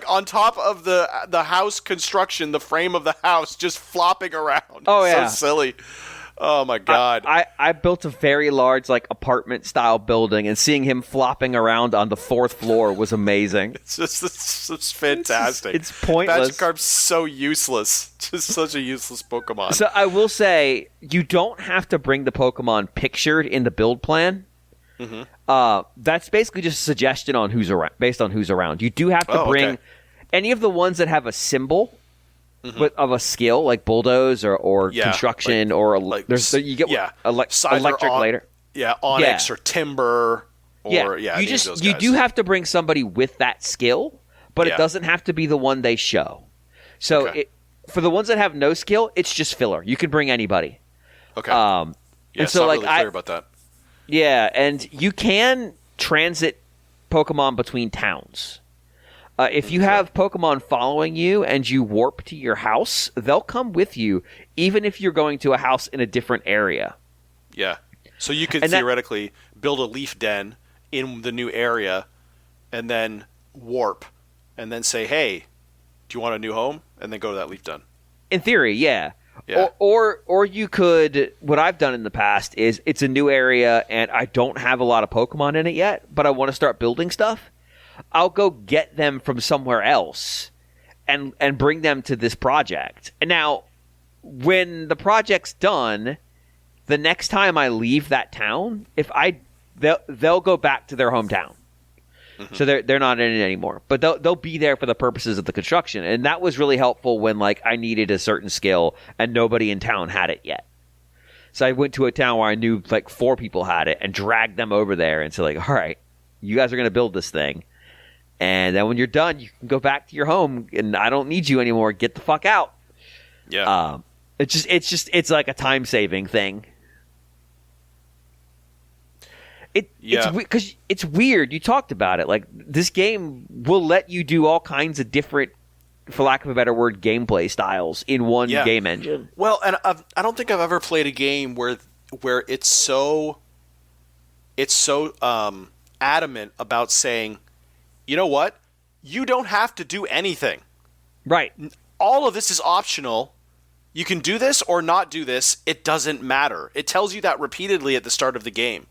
Speaker 3: on top of the house construction, the frame of the house, just flopping around.
Speaker 1: Oh yeah,
Speaker 3: so silly. Oh my god!
Speaker 1: I built a very large apartment style building, and seeing him flopping around on the 4th floor was amazing.
Speaker 3: It's fantastic.
Speaker 1: It's pointless.
Speaker 3: Magikarp's so useless. Just such a useless Pokemon.
Speaker 1: So I will say, you don't have to bring the Pokemon pictured in the build plan. Mm-hmm. That's basically just a suggestion on who's around, based on who's around. You do have to bring any of the ones that have a symbol. Mm-hmm. Of a skill like bulldoze or construction you get electric later.
Speaker 3: Yeah, onyx or timber. Or,
Speaker 1: you do have to bring somebody with that skill, but it doesn't have to be the one they show. So for the ones that have no skill, it's just filler. You can bring anybody.
Speaker 3: Okay.
Speaker 1: And so
Speaker 3: not really clear about that.
Speaker 1: Yeah, and you can transit Pokemon between towns. If you have Pokemon following you and you warp to your house, they'll come with you, even if you're going to a house in a different area.
Speaker 3: Yeah. So you could theoretically build a leaf den in the new area and then warp and then say, hey, do you want a new home? And then go to that leaf den.
Speaker 1: In theory, yeah. Or you could, what I've done in the past is it's a new area and I don't have a lot of Pokemon in it yet, but I want to start building stuff. I'll go get them from somewhere else and bring them to this project. And now, when the project's done, the next time I leave that town, they'll go back to their hometown. Mm-hmm. So they're not in it anymore. But they'll be there for the purposes of the construction. And that was really helpful when I needed a certain skill and nobody in town had it yet. So I went to a town where I knew 4 people had it and dragged them over there and said all right, you guys are going to build this thing. And then when you're done, you can go back to your home, and I don't need you anymore. Get the fuck out.
Speaker 3: Yeah.
Speaker 1: It's like a time saving thing. Because it's weird. You talked about it. This game will let you do all kinds of different, for lack of a better word, gameplay styles in one game engine.
Speaker 3: Well, and I don't think I've ever played a game where it's so adamant about saying, you know what? You don't have to do anything.
Speaker 1: Right.
Speaker 3: all of this is optional. You can do this or not do this. It doesn't matter. It tells you that repeatedly at the start of the game.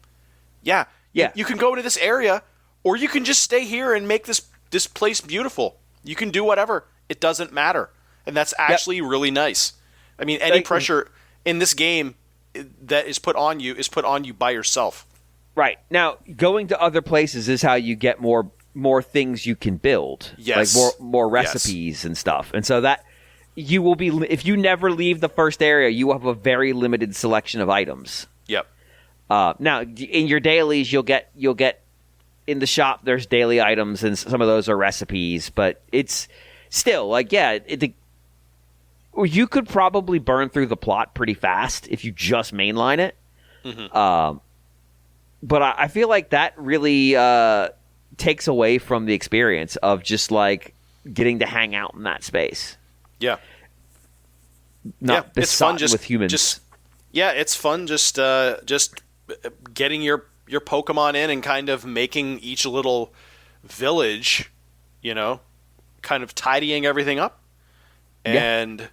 Speaker 3: Yeah. You can go into this area, or you can just stay here and make this place beautiful. You can do whatever. It doesn't matter. And that's actually really nice. I mean, any pressure in this game that is put on you by yourself.
Speaker 1: Right. Now, going to other places is how you get more things you can build.
Speaker 3: Yes.
Speaker 1: Like more recipes and stuff. And so that you will be, if you never leave the first area, you will have a very limited selection of items.
Speaker 3: Yep.
Speaker 1: Now, in your dailies, you'll get in the shop, there's daily items, and some of those are recipes, but it's still, like, you could probably burn through the plot pretty fast if you just mainline it. Mm-hmm. But I feel like that really takes away from the experience of just, like, getting to hang out in that space.
Speaker 3: Yeah.
Speaker 1: Not
Speaker 3: it's fun just
Speaker 1: with humans.
Speaker 3: It's fun just getting your Pokemon in and kind of making each little village, kind of tidying everything up and,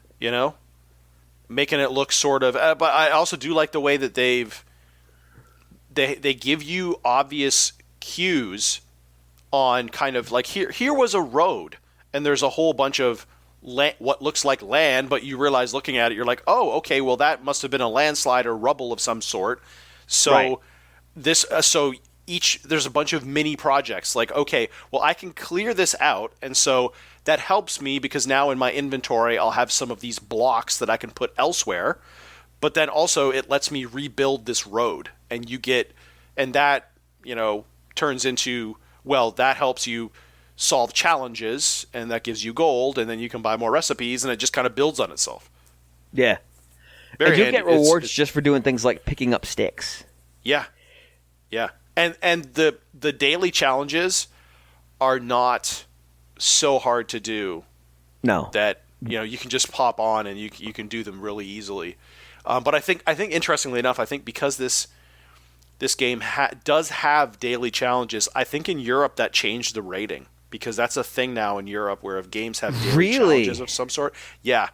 Speaker 3: making it look sort of... but I also do like the way that they give you obvious cues on kind of like, here was a road and there's a whole bunch of what looks like land, but you realize looking at it, you're like, oh, okay, well, that must have been a landslide or rubble of some sort. So there's a bunch of mini projects. Like, okay, well, I can clear this out, and so that helps me because now in my inventory I'll have some of these blocks that I can put elsewhere. But then also it lets me rebuild this road, and that turns into, well, that helps you solve challenges, and that gives you gold, and then you can buy more recipes, and it just kind of builds on itself.
Speaker 1: Yeah.
Speaker 3: Very
Speaker 1: and you
Speaker 3: handy.
Speaker 1: get rewards just for doing things like picking up sticks.
Speaker 3: Yeah. And the daily challenges are not so hard to do.
Speaker 1: No.
Speaker 3: That you can just pop on and you can do them really easily. But I think interestingly enough, I think because this game does have daily challenges, I think in Europe that changed the rating, because that's a thing now in Europe where if games have daily challenges of some sort. Yeah.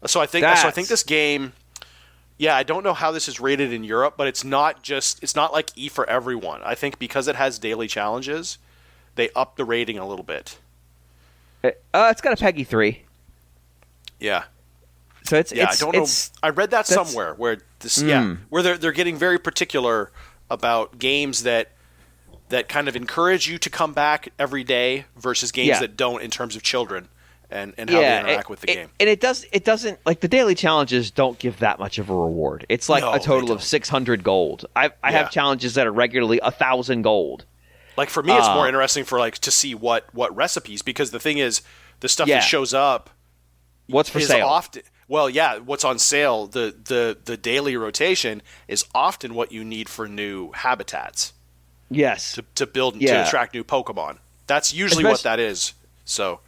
Speaker 3: So I think this game. Yeah, I don't know how this is rated in Europe, but it's not like E for Everyone. I think because it has daily challenges, they up the rating a little bit.
Speaker 1: It's got a PEGI 3.
Speaker 3: Yeah.
Speaker 1: So I
Speaker 3: don't know. I read that somewhere where where they're getting very particular about games that kind of encourage you to come back every day versus games that don't, in terms of children. And how they interact with the game.
Speaker 1: And it doesn't, like, the daily challenges don't give that much of a reward. It's like a total of 600 gold. I have challenges that are regularly 1,000 gold.
Speaker 3: Like, for me, it's more interesting to see what recipes, because the thing is, the stuff that shows up
Speaker 1: what's for sale
Speaker 3: often, what's on sale, the daily rotation is often what you need for new habitats.
Speaker 1: Yes.
Speaker 3: To build to attract new Pokemon. That's usually what that is. So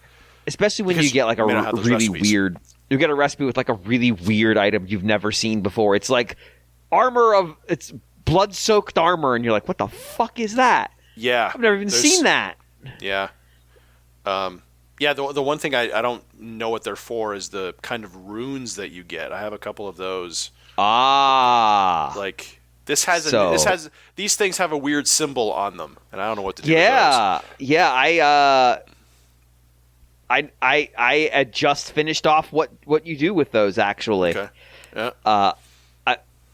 Speaker 1: especially when you get like a really weird, you get a recipe with like a really weird item you've never seen before. It's like it's blood-soaked armor, and you're like, what the fuck is that?
Speaker 3: Yeah.
Speaker 1: I've never even seen that.
Speaker 3: Yeah. The one thing I don't know what they're for is the kind of runes that you get. I have a couple of those. Like these things have a weird symbol on them, and I don't know what to do with those.
Speaker 1: Yeah. I just finished off what you do with those, actually.
Speaker 3: Okay. Yeah.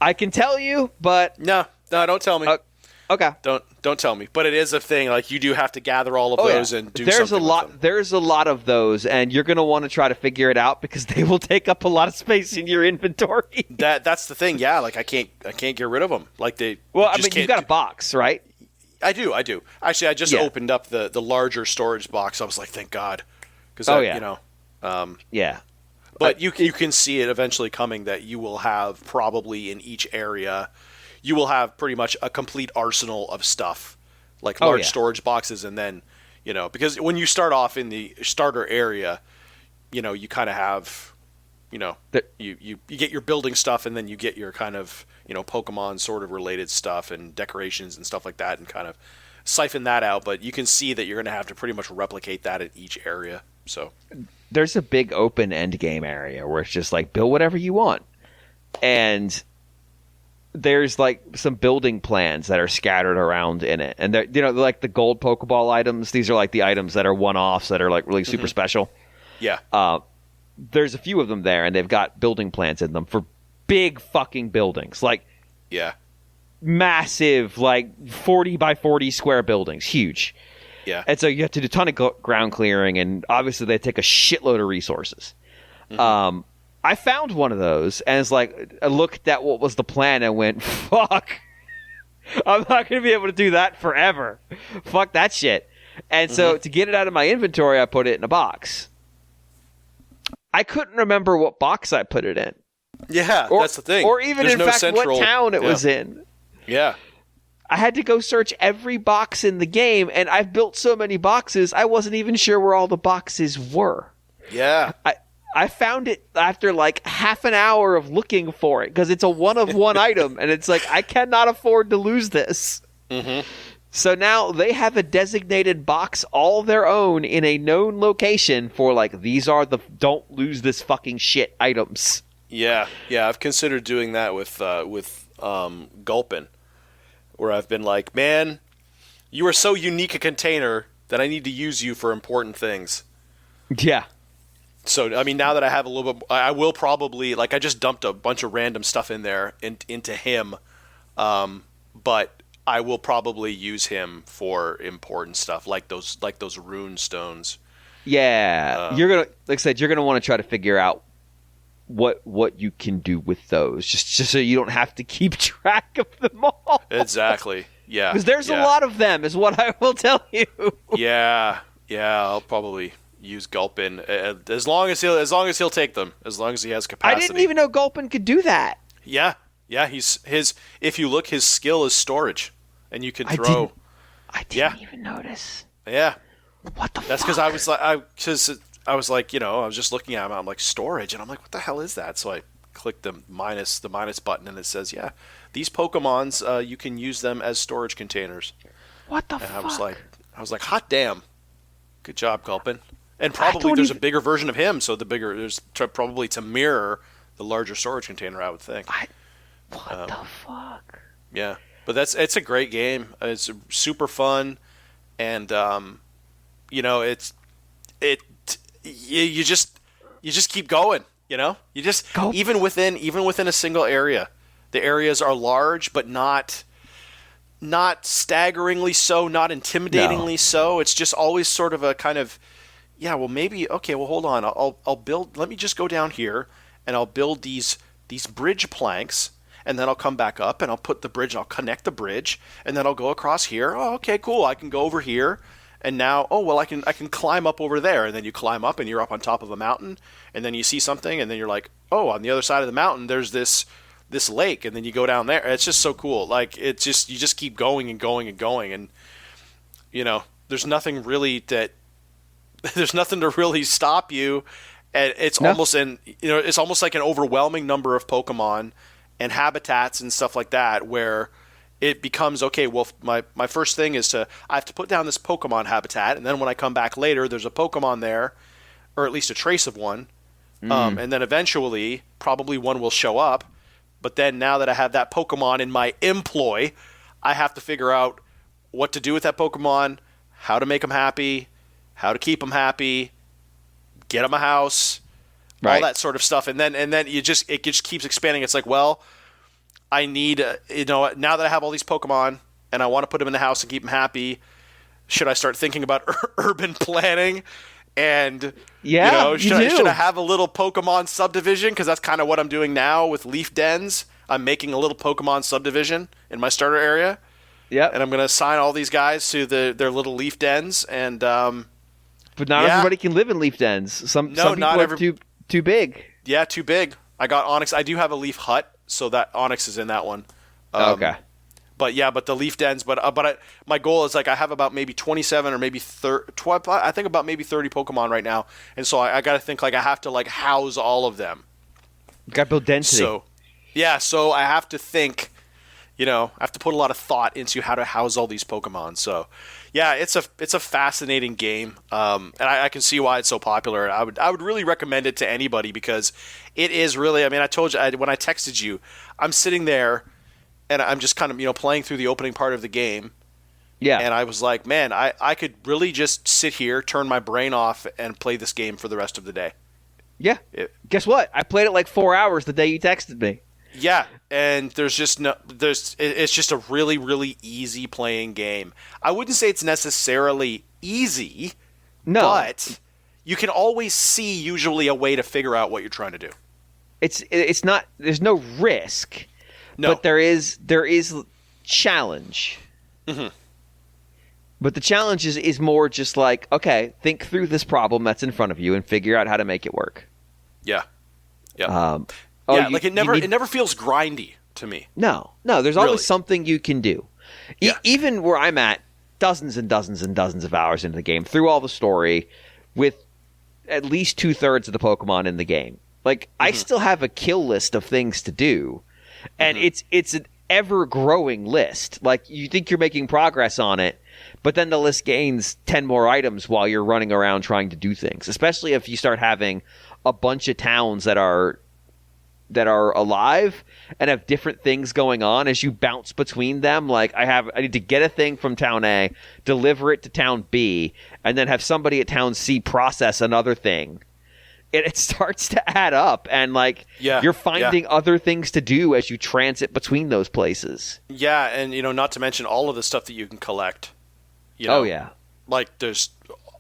Speaker 1: I can tell you, but
Speaker 3: no, don't tell me.
Speaker 1: Okay.
Speaker 3: Don't tell me. But it is a thing. Like, you do have to gather all of those and do something with them.
Speaker 1: There's a lot of those, and you're going to want to try to figure it out because they will take up a lot of space in your inventory.
Speaker 3: That's the thing. Yeah. Like, I can't get rid of them. Like
Speaker 1: you've got a box, right?
Speaker 3: I do. Actually, I just opened up the larger storage box. I was like, thank God. But you can see it eventually coming that you will have probably in each area, you will have pretty much a complete arsenal of stuff, like large storage boxes, and then, because when you start off in the starter area, you kind of have, you get your building stuff, and then you get your kind of, Pokemon sort of related stuff and decorations and stuff like that, and kind of siphon that out. But you can see that you're going to have to pretty much replicate that in each area. So
Speaker 1: there's a big open end game area where it's just like build whatever you want, and there's like some building plans that are scattered around in it, and they're, you know, like the gold Pokeball items. These are like the items that are one-offs that are like really super special.
Speaker 3: Yeah.
Speaker 1: There's a few of them there, and they've got building plans in them for big fucking buildings, like massive, like 40 by 40 square buildings, huge.
Speaker 3: Yeah.
Speaker 1: And so you have to do a ton of ground clearing, and obviously they take a shitload of resources. I found one of those, and it's like, I looked at what was the plan and went, fuck, I'm not going to be able to do that forever. Fuck that shit. And so to get it out of my inventory, I put it in a box. I couldn't remember what box I put it in.
Speaker 3: Yeah, that's the thing.
Speaker 1: Or even,
Speaker 3: There's
Speaker 1: what town it was in.
Speaker 3: Yeah.
Speaker 1: I had to go search every box in the game, and I've built so many boxes, I wasn't even sure where all the boxes were.
Speaker 3: Yeah.
Speaker 1: I found it after like half an hour of looking for it, because it's a one-of-one item, and it's like, I cannot afford to lose this. So now they have a designated box all their own in a known location for like, these are the don't lose this fucking shit items.
Speaker 3: Yeah. I've considered doing that with Gulpin, where I've been like, man, you are so unique a container that I need to use you for important things.
Speaker 1: Yeah.
Speaker 3: So, I mean, now that I have a little bit, I will probably, like, I just dumped a bunch of random stuff in there into him, but I will probably use him for important stuff, like those rune stones.
Speaker 1: Yeah, you're gonna, like I said, you're gonna want to try to figure out what you can do with those, just so you don't have to keep track of them all.
Speaker 3: Exactly. Yeah.
Speaker 1: Because there's a lot of them, is what I will tell you. Yeah.
Speaker 3: I'll probably use Gulpin as long as he'll take them, as long as he has capacity.
Speaker 1: I didn't even know Gulpin could do that.
Speaker 3: Yeah. If you look, his skill is storage, and you can throw.
Speaker 1: I didn't even notice.
Speaker 3: Yeah.
Speaker 1: What the fuck?
Speaker 3: That's because I was like, you know, I was just looking at him. I'm like, storage, and I'm like, what the hell is that? So I clicked the minus button, and it says, yeah, these Pokemons, you can use them as storage containers.
Speaker 1: What the fuck?
Speaker 3: I was like, hot damn, good job, Gulpin. And probably there's a bigger version of him, so there's probably to mirror the larger storage container, I would think.
Speaker 1: What the fuck?
Speaker 3: Yeah, but it's a great game. It's super fun, and you know, you just keep going. You know, you just even within a single area, the areas are large, but not staggeringly so, not intimidatingly so. It's just always sort of a kind of, yeah, well, maybe, okay, well, hold on. I'll build, let me just go down here, and I'll build these bridge planks, and then I'll come back up, and I'll put the bridge, and I'll connect the bridge, and then I'll go across here. Oh, okay, cool. I can go over here, and now, oh, well, I can climb up over there, and then you climb up, and you're up on top of a mountain, and then you see something, and then you're like, oh, on the other side of the mountain, there's this lake, and then you go down there. It's just so cool. Like, it's just, you just keep going and going and going, and, you know, there's nothing to really stop you, and it's almost like an overwhelming number of Pokemon and habitats and stuff like that, where it becomes, okay, well, my first thing is I have to put down this Pokemon habitat, and then when I come back later, there's a Pokemon there, or at least a trace of one, and then eventually probably one will show up, but then now that I have that Pokemon in my employ, I have to figure out what to do with that Pokemon, how to make them happy, how to keep them happy, get them a house, all that sort of stuff, and then it just keeps expanding. It's like, well, I need, now that I have all these Pokemon and I want to put them in the house and keep them happy, should I start thinking about urban planning? And should I have a little Pokemon subdivision? Because that's kind of what I'm doing now with Leaf Dens. I'm making a little Pokemon subdivision in my starter area.
Speaker 1: Yeah,
Speaker 3: and I'm going to assign all these guys to their little Leaf Dens, and
Speaker 1: but not everybody can live in Leaf Dens. Some people are too big.
Speaker 3: Yeah, too big. I got Onyx. I do have a Leaf Hut, so that Onyx is in that one.
Speaker 1: Okay.
Speaker 3: But the Leaf Dens. My goal is, like, I have about maybe 27 or maybe 30. I think about maybe 30 Pokemon right now, and so I got to think, like, I have to, like, house all of them.
Speaker 1: You got to build density.
Speaker 3: So I have to think, I have to put a lot of thought into how to house all these Pokemon. So, yeah, it's a fascinating game, and I can see why it's so popular. I would really recommend it to anybody because it is really. I mean, I told you when I texted you, I'm sitting there, and I'm just kind of playing through the opening part of the game.
Speaker 1: Yeah.
Speaker 3: And I was like, man, I could really just sit here, turn my brain off, and play this game for the rest of the day.
Speaker 1: Yeah. Guess what? I played it like 4 hours the day you texted me.
Speaker 3: Yeah, and it's just a really, really easy playing game. I wouldn't say it's necessarily easy, but you can always see usually a way to figure out what you're trying to do.
Speaker 1: It's not. There's no risk, but there is challenge.
Speaker 3: Mm-hmm.
Speaker 1: But the challenge is more just like, okay, think through this problem that's in front of you and figure out how to make it work.
Speaker 3: Yeah. Yeah. It never feels grindy to me.
Speaker 1: No. There's always something you can do.
Speaker 3: Yeah.
Speaker 1: Even where I'm at, dozens and dozens and dozens of hours into the game, through all the story, with at least 2/3 of the Pokemon in the game. Like, I still have a kill list of things to do, and it's an ever-growing list. Like, you think you're making progress on it, but then the list gains 10 more items while you're running around trying to do things, especially if you start having a bunch of towns that are alive and have different things going on as you bounce between them. Like, I need to get a thing from town A, deliver it to town B, and then have somebody at town C process another thing. It starts to add up, and you're finding other things to do as you transit between those places.
Speaker 3: Yeah, and not to mention all of the stuff that you can collect.
Speaker 1: Oh yeah.
Speaker 3: Like, there's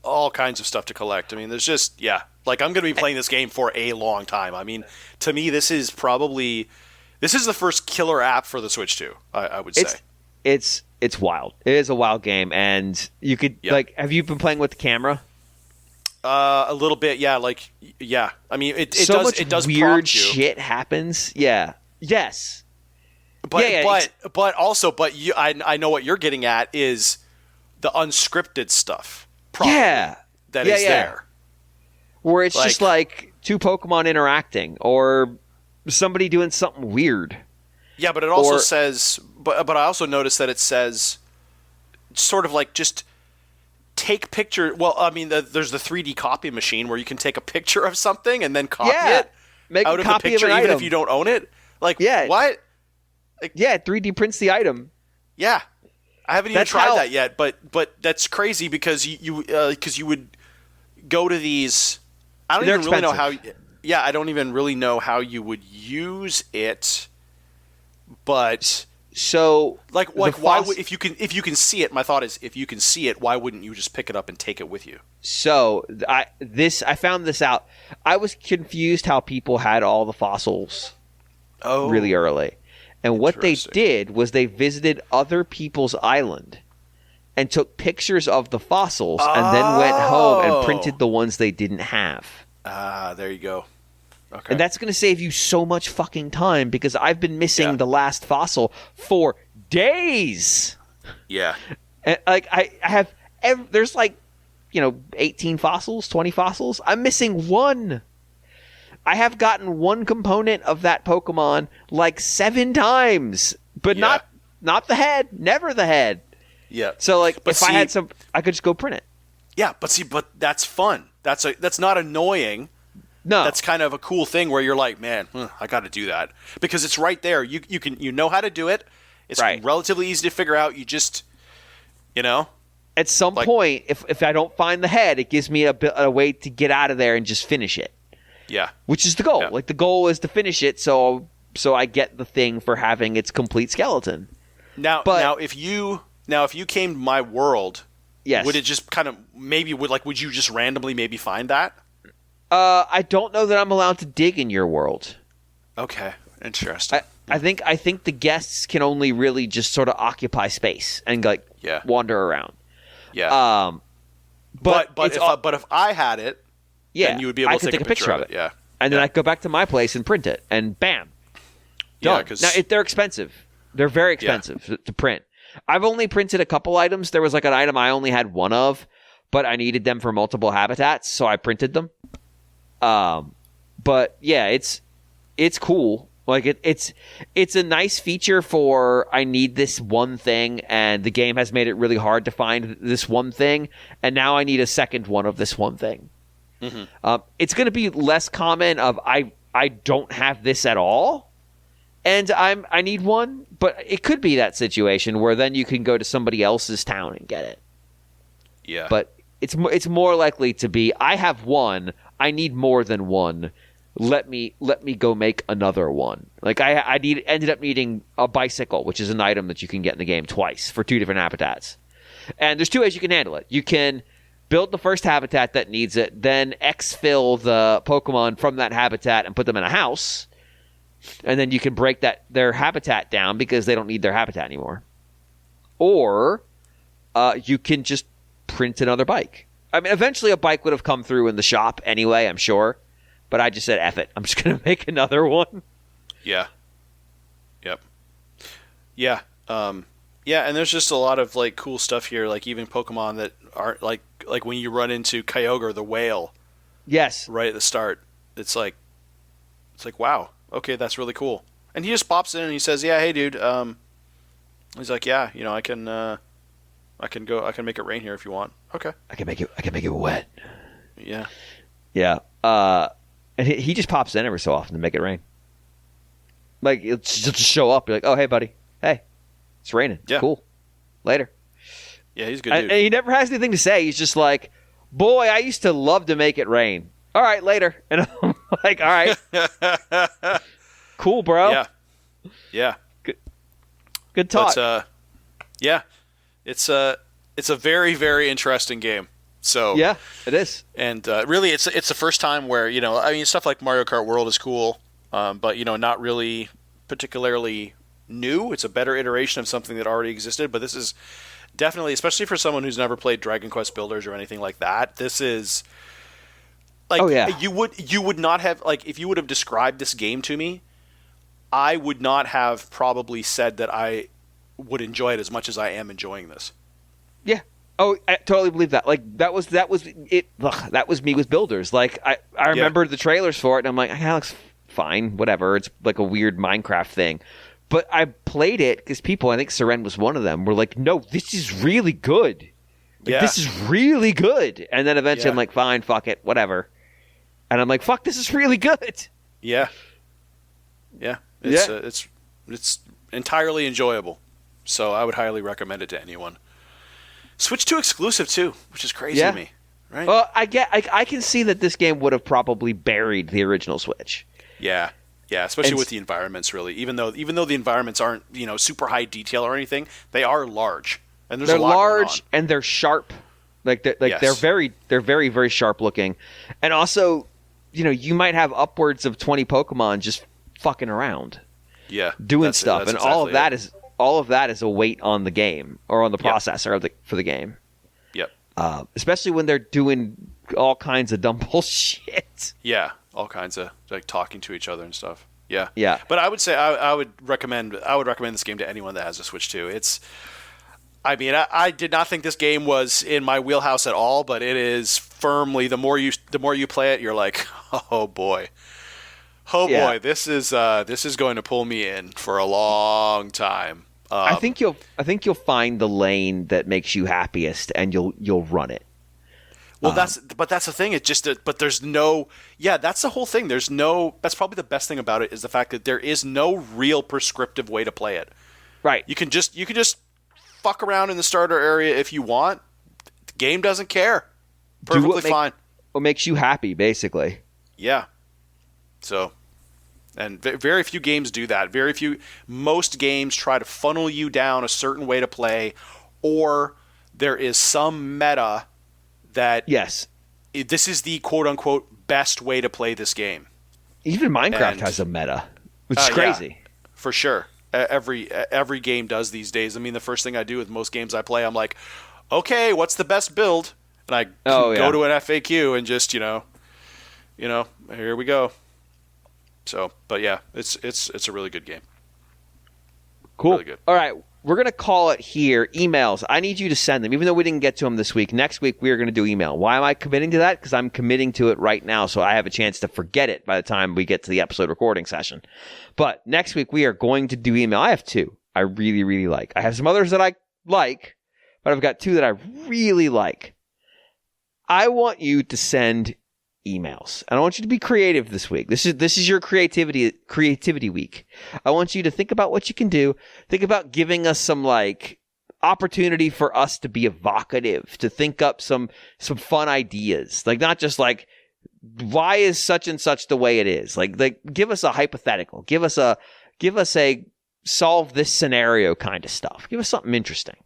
Speaker 3: all kinds of stuff to collect. I mean, there's just like, I'm going to be playing this game for a long time. I mean, to me, this is the first killer app for the Switch 2, I would say.
Speaker 1: It's wild. It is a wild game, and you could, have you been playing with the camera?
Speaker 3: A little bit, yeah. I mean, it does
Speaker 1: weird
Speaker 3: prompt you.
Speaker 1: shit happens. Yeah. Yes.
Speaker 3: But I know what you're getting at is the unscripted stuff. Probably, that is there.
Speaker 1: Where it's just like two Pokemon interacting, or somebody doing something weird.
Speaker 3: Yeah, but it also says, but I also noticed that it says, sort of like just take picture. Well, I mean, there's the 3D copy machine where you can take a picture of something and then copy it out of the picture, even if you don't own it. Like, what?
Speaker 1: Like, 3D prints the item.
Speaker 3: Yeah, I haven't even tried that yet, but that's crazy because you would go to these. I don't even really know how. Yeah, I don't even really know how you would use it, but
Speaker 1: so
Speaker 3: why would if you can see it? My thought is, if you can see it, why wouldn't you just pick it up and take it with you?
Speaker 1: So I found this out. I was confused how people had all the fossils really early, and what they did was they visited other people's island and took pictures of the fossils and then went home and printed the ones they didn't have.
Speaker 3: There you go. Okay.
Speaker 1: And that's going to save you so much fucking time because I've been missing the last fossil for days.
Speaker 3: Yeah.
Speaker 1: And, I have there's 18 fossils, 20 fossils. I'm missing one. I have gotten one component of that Pokemon 7 times, but not the head, never the head.
Speaker 3: Yeah.
Speaker 1: So if I had some, I could just go print it.
Speaker 3: Yeah, but that's fun. That's not annoying.
Speaker 1: No,
Speaker 3: that's kind of a cool thing where you're like, man, I got to do that because it's right there. You know how to do it. It's relatively easy to figure out. You just,
Speaker 1: at some point, if I don't find the head, it gives me a way to get out of there and just finish it.
Speaker 3: Yeah,
Speaker 1: which is the goal.
Speaker 3: Yeah.
Speaker 1: The goal is to finish it, so I get the thing for having its complete skeleton.
Speaker 3: Now if you came to my world, would it just kind of would you just randomly maybe find that?
Speaker 1: I don't know that I'm allowed to dig in your world.
Speaker 3: Okay, interesting.
Speaker 1: I think the guests can only really just sort of occupy space and wander around.
Speaker 3: Yeah. But if I had it, then you would be able to take a picture of it. Yeah.
Speaker 1: And then I go back to my place and print it, and bam, done.
Speaker 3: Yeah,
Speaker 1: now they're expensive. They're very expensive to print. I've only printed a couple items. There was an item I only had one of, but I needed them for multiple habitats, so I printed them. But yeah, it's cool. Like it's a nice feature for I need this one thing, and the game has made it really hard to find this one thing, and now I need a second one of this one thing. Mm-hmm. It's going to be less common of I don't have this at all, and I need one, but it could be that situation where then you can go to somebody else's town and get it.
Speaker 3: Yeah,
Speaker 1: but it's more likely to be I have one, I need more than one. Let me go make another one. Like I ended up needing a bicycle, which is an item that you can get in the game twice for 2 different habitats. And there's 2 ways you can handle it. You can build the first habitat that needs it, then exfil the Pokemon from that habitat and put them in a house. And then you can break their habitat down because they don't need their habitat anymore. Or you can just print another bike. I mean, eventually a bike would have come through in the shop anyway, I'm sure. But I just said, F it. I'm just going to make another one.
Speaker 3: Yeah. Yep. Yeah. Yeah, and there's just a lot of like cool stuff here, like even Pokemon that aren't like when you run into Kyogre the whale.
Speaker 1: Yes.
Speaker 3: Right at the start. It's like wow. Okay, that's really cool. And he just pops in and he says, "Yeah, hey dude, he's like, "Yeah, I can make it rain here if you want." Okay.
Speaker 1: I can make it wet.
Speaker 3: Yeah.
Speaker 1: Yeah. And he just pops in every so often to make it rain. Like, it's just show up. Be like, oh, hey, buddy. Hey, it's raining.
Speaker 3: Yeah.
Speaker 1: Cool. Later.
Speaker 3: Yeah, he's a good dude.
Speaker 1: And he never has anything to say. He's just like, boy, I used to love to make it rain. All right, later. And I'm like, all right. Cool, bro.
Speaker 3: Yeah. Yeah.
Speaker 1: Good talk.
Speaker 3: But, yeah. It's a very, very interesting game. So
Speaker 1: yeah, it is.
Speaker 3: And really, it's the first time where, I mean, stuff like Mario Kart World is cool, but, not really particularly new. It's a better iteration of something that already existed. But this is definitely, especially for someone who's never played Dragon Quest Builders or anything like that, this is like, you would not have, like, if you would have described this game to me, I would not have probably said that I would enjoy it as much as I am enjoying this.
Speaker 1: Yeah. Oh, I totally believe that. Like that was it. Ugh, that was me with Builders. Like I remember the trailers for it, and I'm like, that looks fine, whatever. It's like a weird Minecraft thing. But I played it because people, I think Seren was one of them, were like, no, this is really good. Like, this is really good. And then eventually I'm like, fine, fuck it, whatever. And I'm like, fuck, this is really good.
Speaker 3: Yeah. Yeah. It's entirely enjoyable. So I would highly recommend it to anyone. Switch 2 exclusive too, which is crazy to me, right?
Speaker 1: Well, I can see that this game would have probably buried the original Switch.
Speaker 3: Yeah, especially with the environments. Really, even though the environments aren't super high detail or anything, they are large, and they're
Speaker 1: large and they're sharp. They're very very sharp looking, and also, you might have upwards of 20 Pokemon just fucking around, doing stuff, and exactly all of that is a weight on the game or on the processor for the game.
Speaker 3: Yep.
Speaker 1: Especially when they're doing all kinds of dumb bullshit.
Speaker 3: Yeah, all kinds of like talking to each other and stuff. Yeah.
Speaker 1: Yeah.
Speaker 3: But I would say I would recommend this game to anyone that has a Switch 2. I did not think this game was in my wheelhouse at all, but it is firmly. The more you play it, you're like, oh boy. Oh boy, this is going to pull me in for a long time.
Speaker 1: I think you'll find the lane that makes you happiest, and you'll run it.
Speaker 3: Well, that's the thing. It's just but there's no. Yeah, that's the whole thing. That's probably the best thing about it is the fact that there is no real prescriptive way to play it.
Speaker 1: Right.
Speaker 3: You can just fuck around in the starter area if you want. The game doesn't care. Perfectly fine.
Speaker 1: What makes you happy, basically.
Speaker 3: Yeah. So. And very few games do that. Most games try to funnel you down a certain way to play, or there is some meta that this is the quote-unquote best way to play this game.
Speaker 1: Even Minecraft has a meta, which is crazy.
Speaker 3: Yeah, for sure. Every game does these days. I mean, the first thing I do with most games I play, I'm like, okay, what's the best build? And I go to an FAQ and just, here we go. So, but yeah, it's a really good game.
Speaker 1: Cool.
Speaker 3: Really good.
Speaker 1: All right. we're going to call it here. Emails. I need you to send them, even though we didn't get to them this week. Next week, we are going to do email. Why am I committing to that? Because I'm committing to it right now, so I have a chance to forget it by the time we get to the episode recording session. But next week, we are going to do email. I have 2 I really, really like. I have some others that I like, but I've got 2 that I really like. I want you to send emails, and I want you to be creative this week. This is your creativity week. I want you to think about what you can do. Think about giving us some opportunity for us to be evocative, to think up some fun ideas. Not just why is such and such the way it is? Give us a hypothetical. Give us a solve this scenario kind of stuff. Give us something interesting.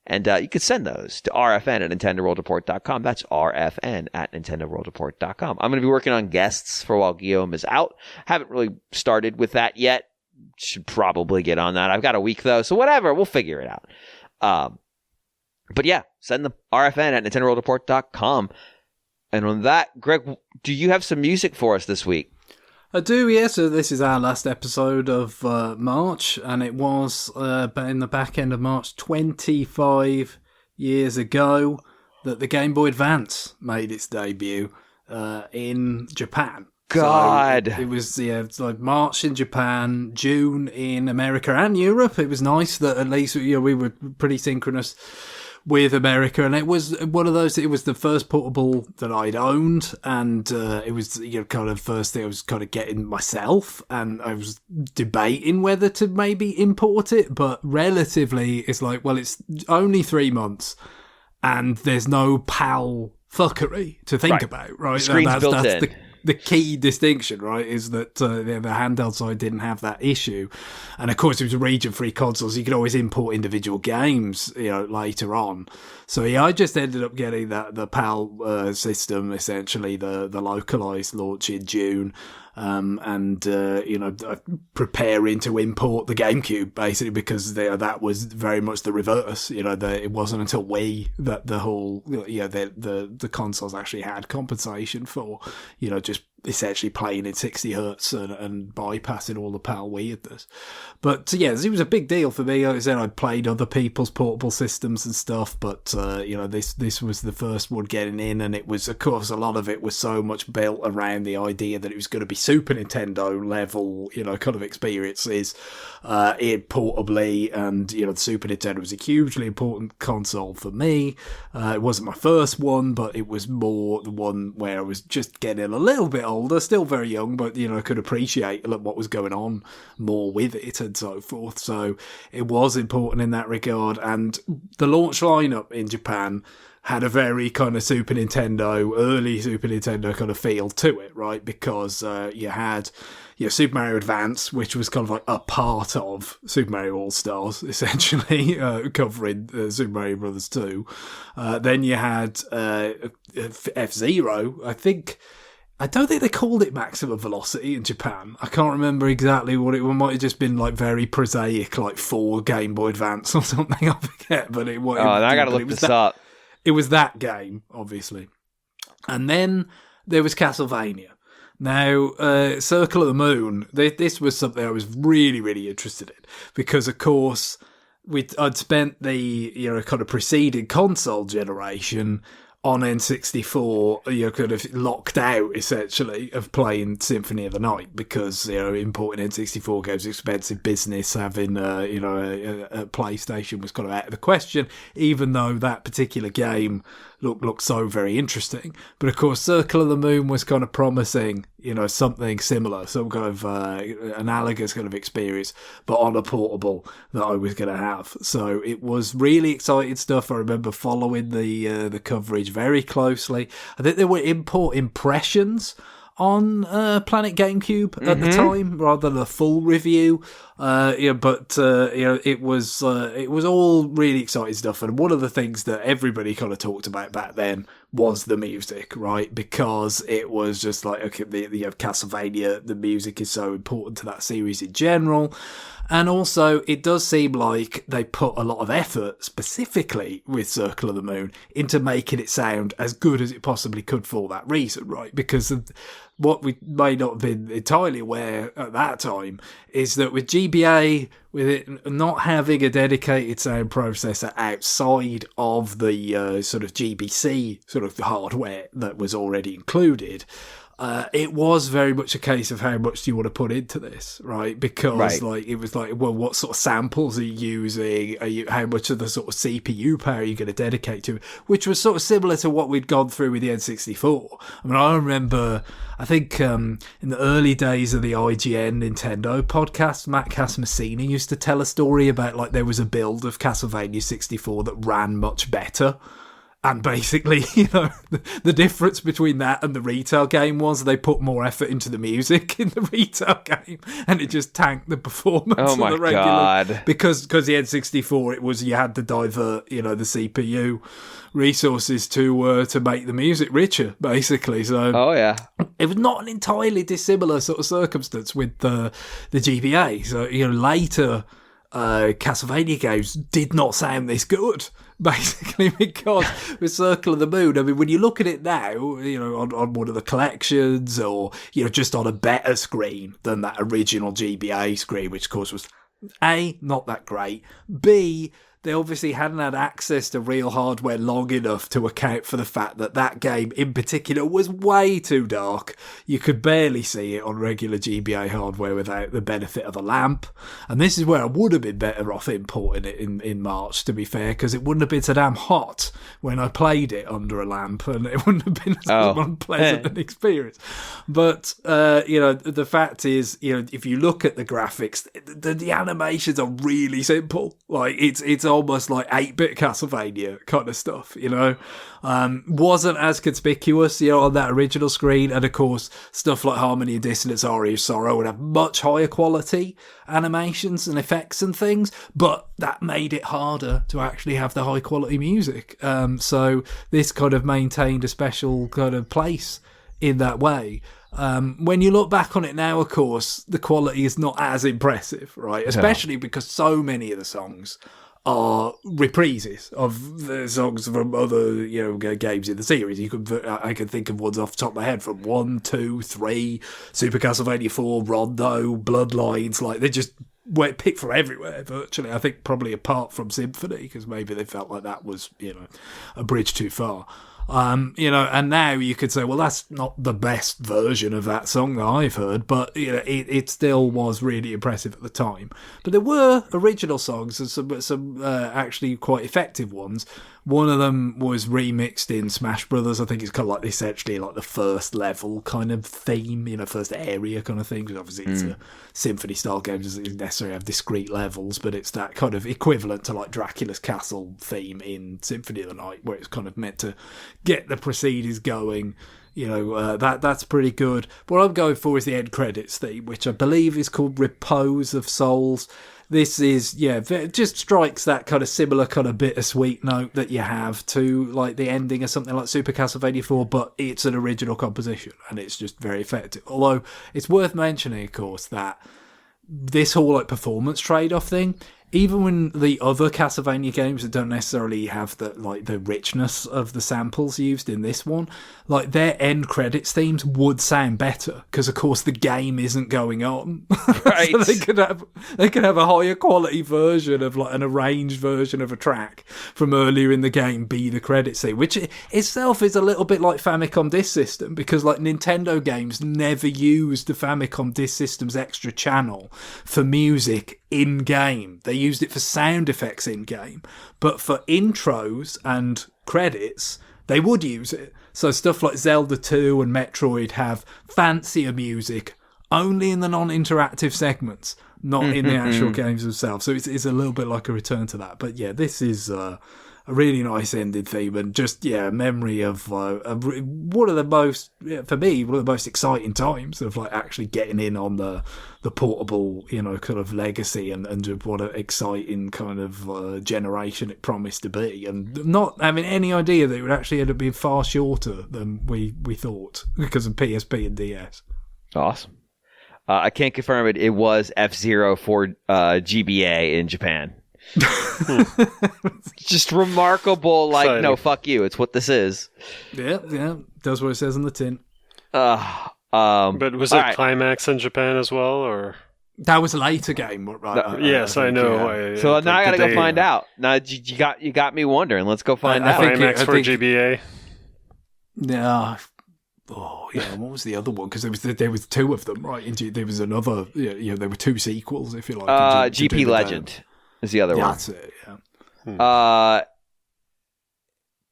Speaker 1: And you could send those to rfn@nintendoworldreport.com. That's rfn@nintendoworldreport.com. I'm going to be working on guests for while Guillaume is out. Haven't really started with that yet. Should probably get on that. I've got a week, though, so whatever. We'll figure it out. But yeah, send them rfn@nintendoworldreport.com. And on that, Greg, do you have some music for us this week?
Speaker 2: I do, yeah. So this is our last episode of March, and it was in the back end of March 25 years ago that the Game Boy Advance made its debut in Japan.
Speaker 1: God.
Speaker 2: So it was it's March in Japan, June in America and Europe. It was nice that at least we were pretty synchronous with America, and it was one of those. It was the first portable that I'd owned, and it was kind of first thing I was kind of getting myself, and I was debating whether to maybe import it, but relatively, it's it's only 3 months, and there's no PAL fuckery to think about, right?
Speaker 1: The screen's built in.
Speaker 2: The key distinction, right, is that the handheld side didn't have that issue. And of course, it was a region-free console, so you could always import individual games, later on. So yeah, I just ended up getting the PAL system, essentially the localized launch in June. Preparing to import the GameCube, basically, because that was very much the reverse. It wasn't until Wii that the whole, the consoles actually had compensation for, just essentially playing in 60 hertz and bypassing all the PAL weirdness. But yeah, it was a big deal for me. Like I said, I played other people's portable systems and stuff, but this was the first one getting in, and it was, of course, a lot of it was so much built around the idea that it was going to be Super Nintendo level, kind of experiences portably, and the Super Nintendo was a hugely important console for me. It wasn't my first one, but it was more the one where I was just getting a little bit older, still very young, but could appreciate what was going on more with it and so forth. So it was important in that regard, and the launch lineup in Japan had a very kind of early Super Nintendo kind of feel to it, right? Because you had Super Mario Advance, which was kind of like a part of Super Mario All-Stars, essentially, covering Super Mario Bros. 2. Then you had F-Zero, I don't think they called it Maximum Velocity in Japan. I can't remember exactly what it might have just been very prosaic, for Game Boy Advance or something. I forget, but I
Speaker 1: got to look this up.
Speaker 2: It was that game, obviously. And then there was Castlevania. Now, Circle of the Moon, this was something I was really, really interested in, because, of course, I'd spent the kind of preceding console generation on N64, kind of locked out, essentially, of playing Symphony of the Night, because, importing N64 games is expensive business. Having, a PlayStation was kind of out of the question, even though that particular game looked so very interesting. But, of course, Circle of the Moon was kind of promising, something similar, some kind of analogous kind of experience, but on a portable that I was going to have. So it was really exciting stuff. I remember following the coverage very closely. I think there were import impressions on Planet GameCube at the time, rather than a full review. It was all really exciting stuff. And one of the things that everybody kind of talked about back then was the music, right? Because it was just Castlevania, the music is so important to that series in general. And also, it does seem like they put a lot of effort, specifically with Circle of the Moon, into making it sound as good as it possibly could for that reason, right? Because what we may not have been entirely aware at that time is that with GBA, with it not having a dedicated sound processor outside of the sort of GBC sort of hardware that was already included, it was very much a case of how much do you want to put into this, right? Because like it was like, well, what sort of samples are you using? How much of the sort of CPU power are you going to dedicate to? Which was sort of similar to what we'd gone through with the N64. I mean, I remember, I think in the early days of the IGN Nintendo podcast, Matt Casamassini used to tell a story about like there was a build of Castlevania 64 that ran much better. And basically, you know, the difference between that and the retail game was they put more effort into the music in the retail game, and it just tanked the performance of the regular.
Speaker 1: God.
Speaker 2: Because the N64, it was you had to divert, you know, the CPU resources to make the music richer, basically. So it was not an entirely dissimilar sort of circumstance with the GBA. So, you know, later Castlevania games did not sound this good, basically, because with Circle of the Moon, I mean, when you look at it now, you know, on one of the collections, or, you know, just on a better screen than that original GBA screen, which of course was A, not that great, B, they obviously hadn't had access to real hardware long enough to account for the fact that that game in particular was way too dark. You could barely see it on regular GBA hardware without the benefit of a lamp. And this is where I would have been better off importing it in March, to be fair, because it wouldn't have been so damn hot when I played it under a lamp, and it wouldn't have been as unpleasant an experience. But, you know, the fact is, you know, if you look at the graphics, the animations are really simple. Like, it's almost like 8-bit Castlevania kind of stuff, you know. Wasn't as conspicuous, you know, on that original screen, and of course stuff like Harmony and Dissonance, Aria of Sorrow would have much higher quality animations and effects and things, but that made it harder to actually have the high quality music. So this kind of maintained a special kind of place in that way. When you look back on it now, of course, the quality is not as impressive, right? Especially because so many of the songs are reprises of the songs from other, you know, games in the series. I can think of ones off the top of my head from 1, 2, 3, Super Castlevania 4, Rondo, Bloodlines. Like, they just were picked from everywhere, virtually. I think probably apart from Symphony, because maybe they felt like that was, you know, a bridge too far. You know, and now you could say, well, that's not the best version of that song that I've heard, but, you know, it still was really impressive at the time. But there were original songs and some actually quite effective ones. One of them was remixed in Smash Brothers. I think it's kind of like essentially like the first level kind of theme, you know, first area kind of thing. Because obviously it's a symphony style game, doesn't necessarily have discrete levels, but it's that kind of equivalent to like Dracula's Castle theme in Symphony of the Night, where it's kind of meant to get the proceedings going. You know, that's pretty good. What I'm going for is the end credits theme, which I believe is called Repose of Souls. This is, it just strikes that kind of similar kind of bittersweet note that you have to like the ending of something like Super Castlevania 4, but it's an original composition and it's just very effective. Although it's worth mentioning, of course, that this whole like performance trade-off thing, even when the other Castlevania games that don't necessarily have the richness of the samples used in this one, like their end credits themes would sound better because, of course, the game isn't going on.
Speaker 1: Right.
Speaker 2: So they could have a higher quality version of like an arranged version of a track from earlier in the game be the credits theme, which itself is a little bit like Famicom Disk System, because like Nintendo games never used the Famicom Disk System's extra channel for music in game. They used it for sound effects in game, but for intros and credits they would use it. So stuff like Zelda 2 and Metroid have fancier music only in the non-interactive segments, not in the actual games themselves. So it's a little bit like a return to that. But yeah, this is a really nice ending theme, and just a memory of one of the most, for me, one of the most exciting times of like actually getting in on the portable, you know, kind of legacy, and what an exciting kind of generation it promised to be, and not having any idea that it would actually end up being far shorter than we thought because of PSP and DS.
Speaker 1: Awesome. I can't confirm it. It was F-Zero for GBA in Japan. Just remarkable, like, exciting. No, fuck you, it's what this is.
Speaker 2: Yeah, that's what it says on the tin.
Speaker 4: But was it
Speaker 1: all right.
Speaker 4: Climax in Japan as well, or?
Speaker 2: That was a later game, right?
Speaker 4: Yes, I know.
Speaker 2: Yeah.
Speaker 1: So now I gotta go find out. Now you got me wondering. Let's go find out.
Speaker 4: Climax for GBA.
Speaker 2: Yeah. Oh yeah. What was the other one? Because there was two of them, right? There was another. Yeah, there were two sequels, if you like.
Speaker 1: GP Legend is the other one.
Speaker 2: That's it. Yeah.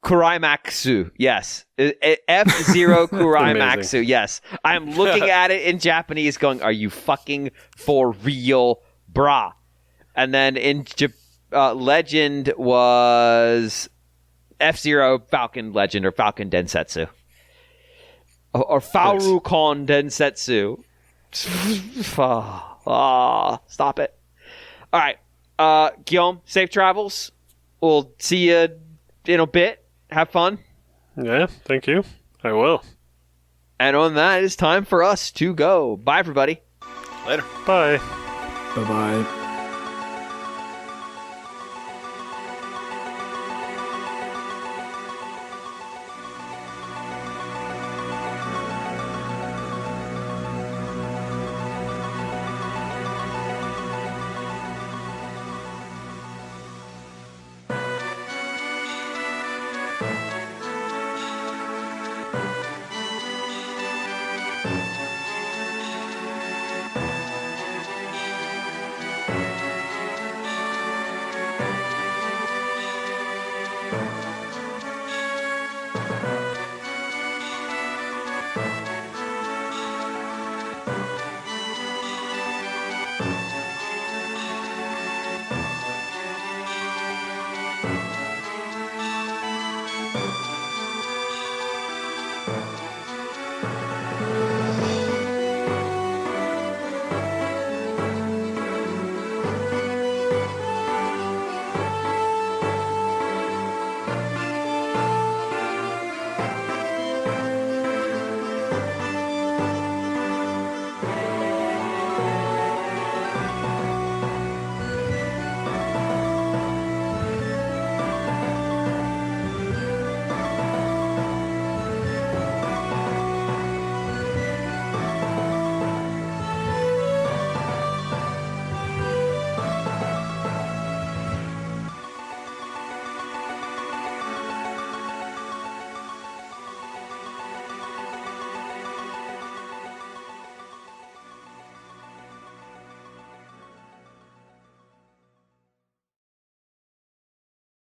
Speaker 1: Kuraimaksu, yes. F-Zero Kuraimaksu, yes. I'm looking at it in Japanese going, are you fucking for real, brah? And then in Legend was F-Zero Falcon Legend or Falcon Densetsu. Or Farukon Densetsu. Stop it. All right. Guillaume, safe travels. We'll see you in a bit. Have fun.
Speaker 4: Yeah, thank you. I will.
Speaker 1: And on that, it's time for us to go. Bye, everybody.
Speaker 3: Later.
Speaker 4: Bye.
Speaker 2: Bye-bye.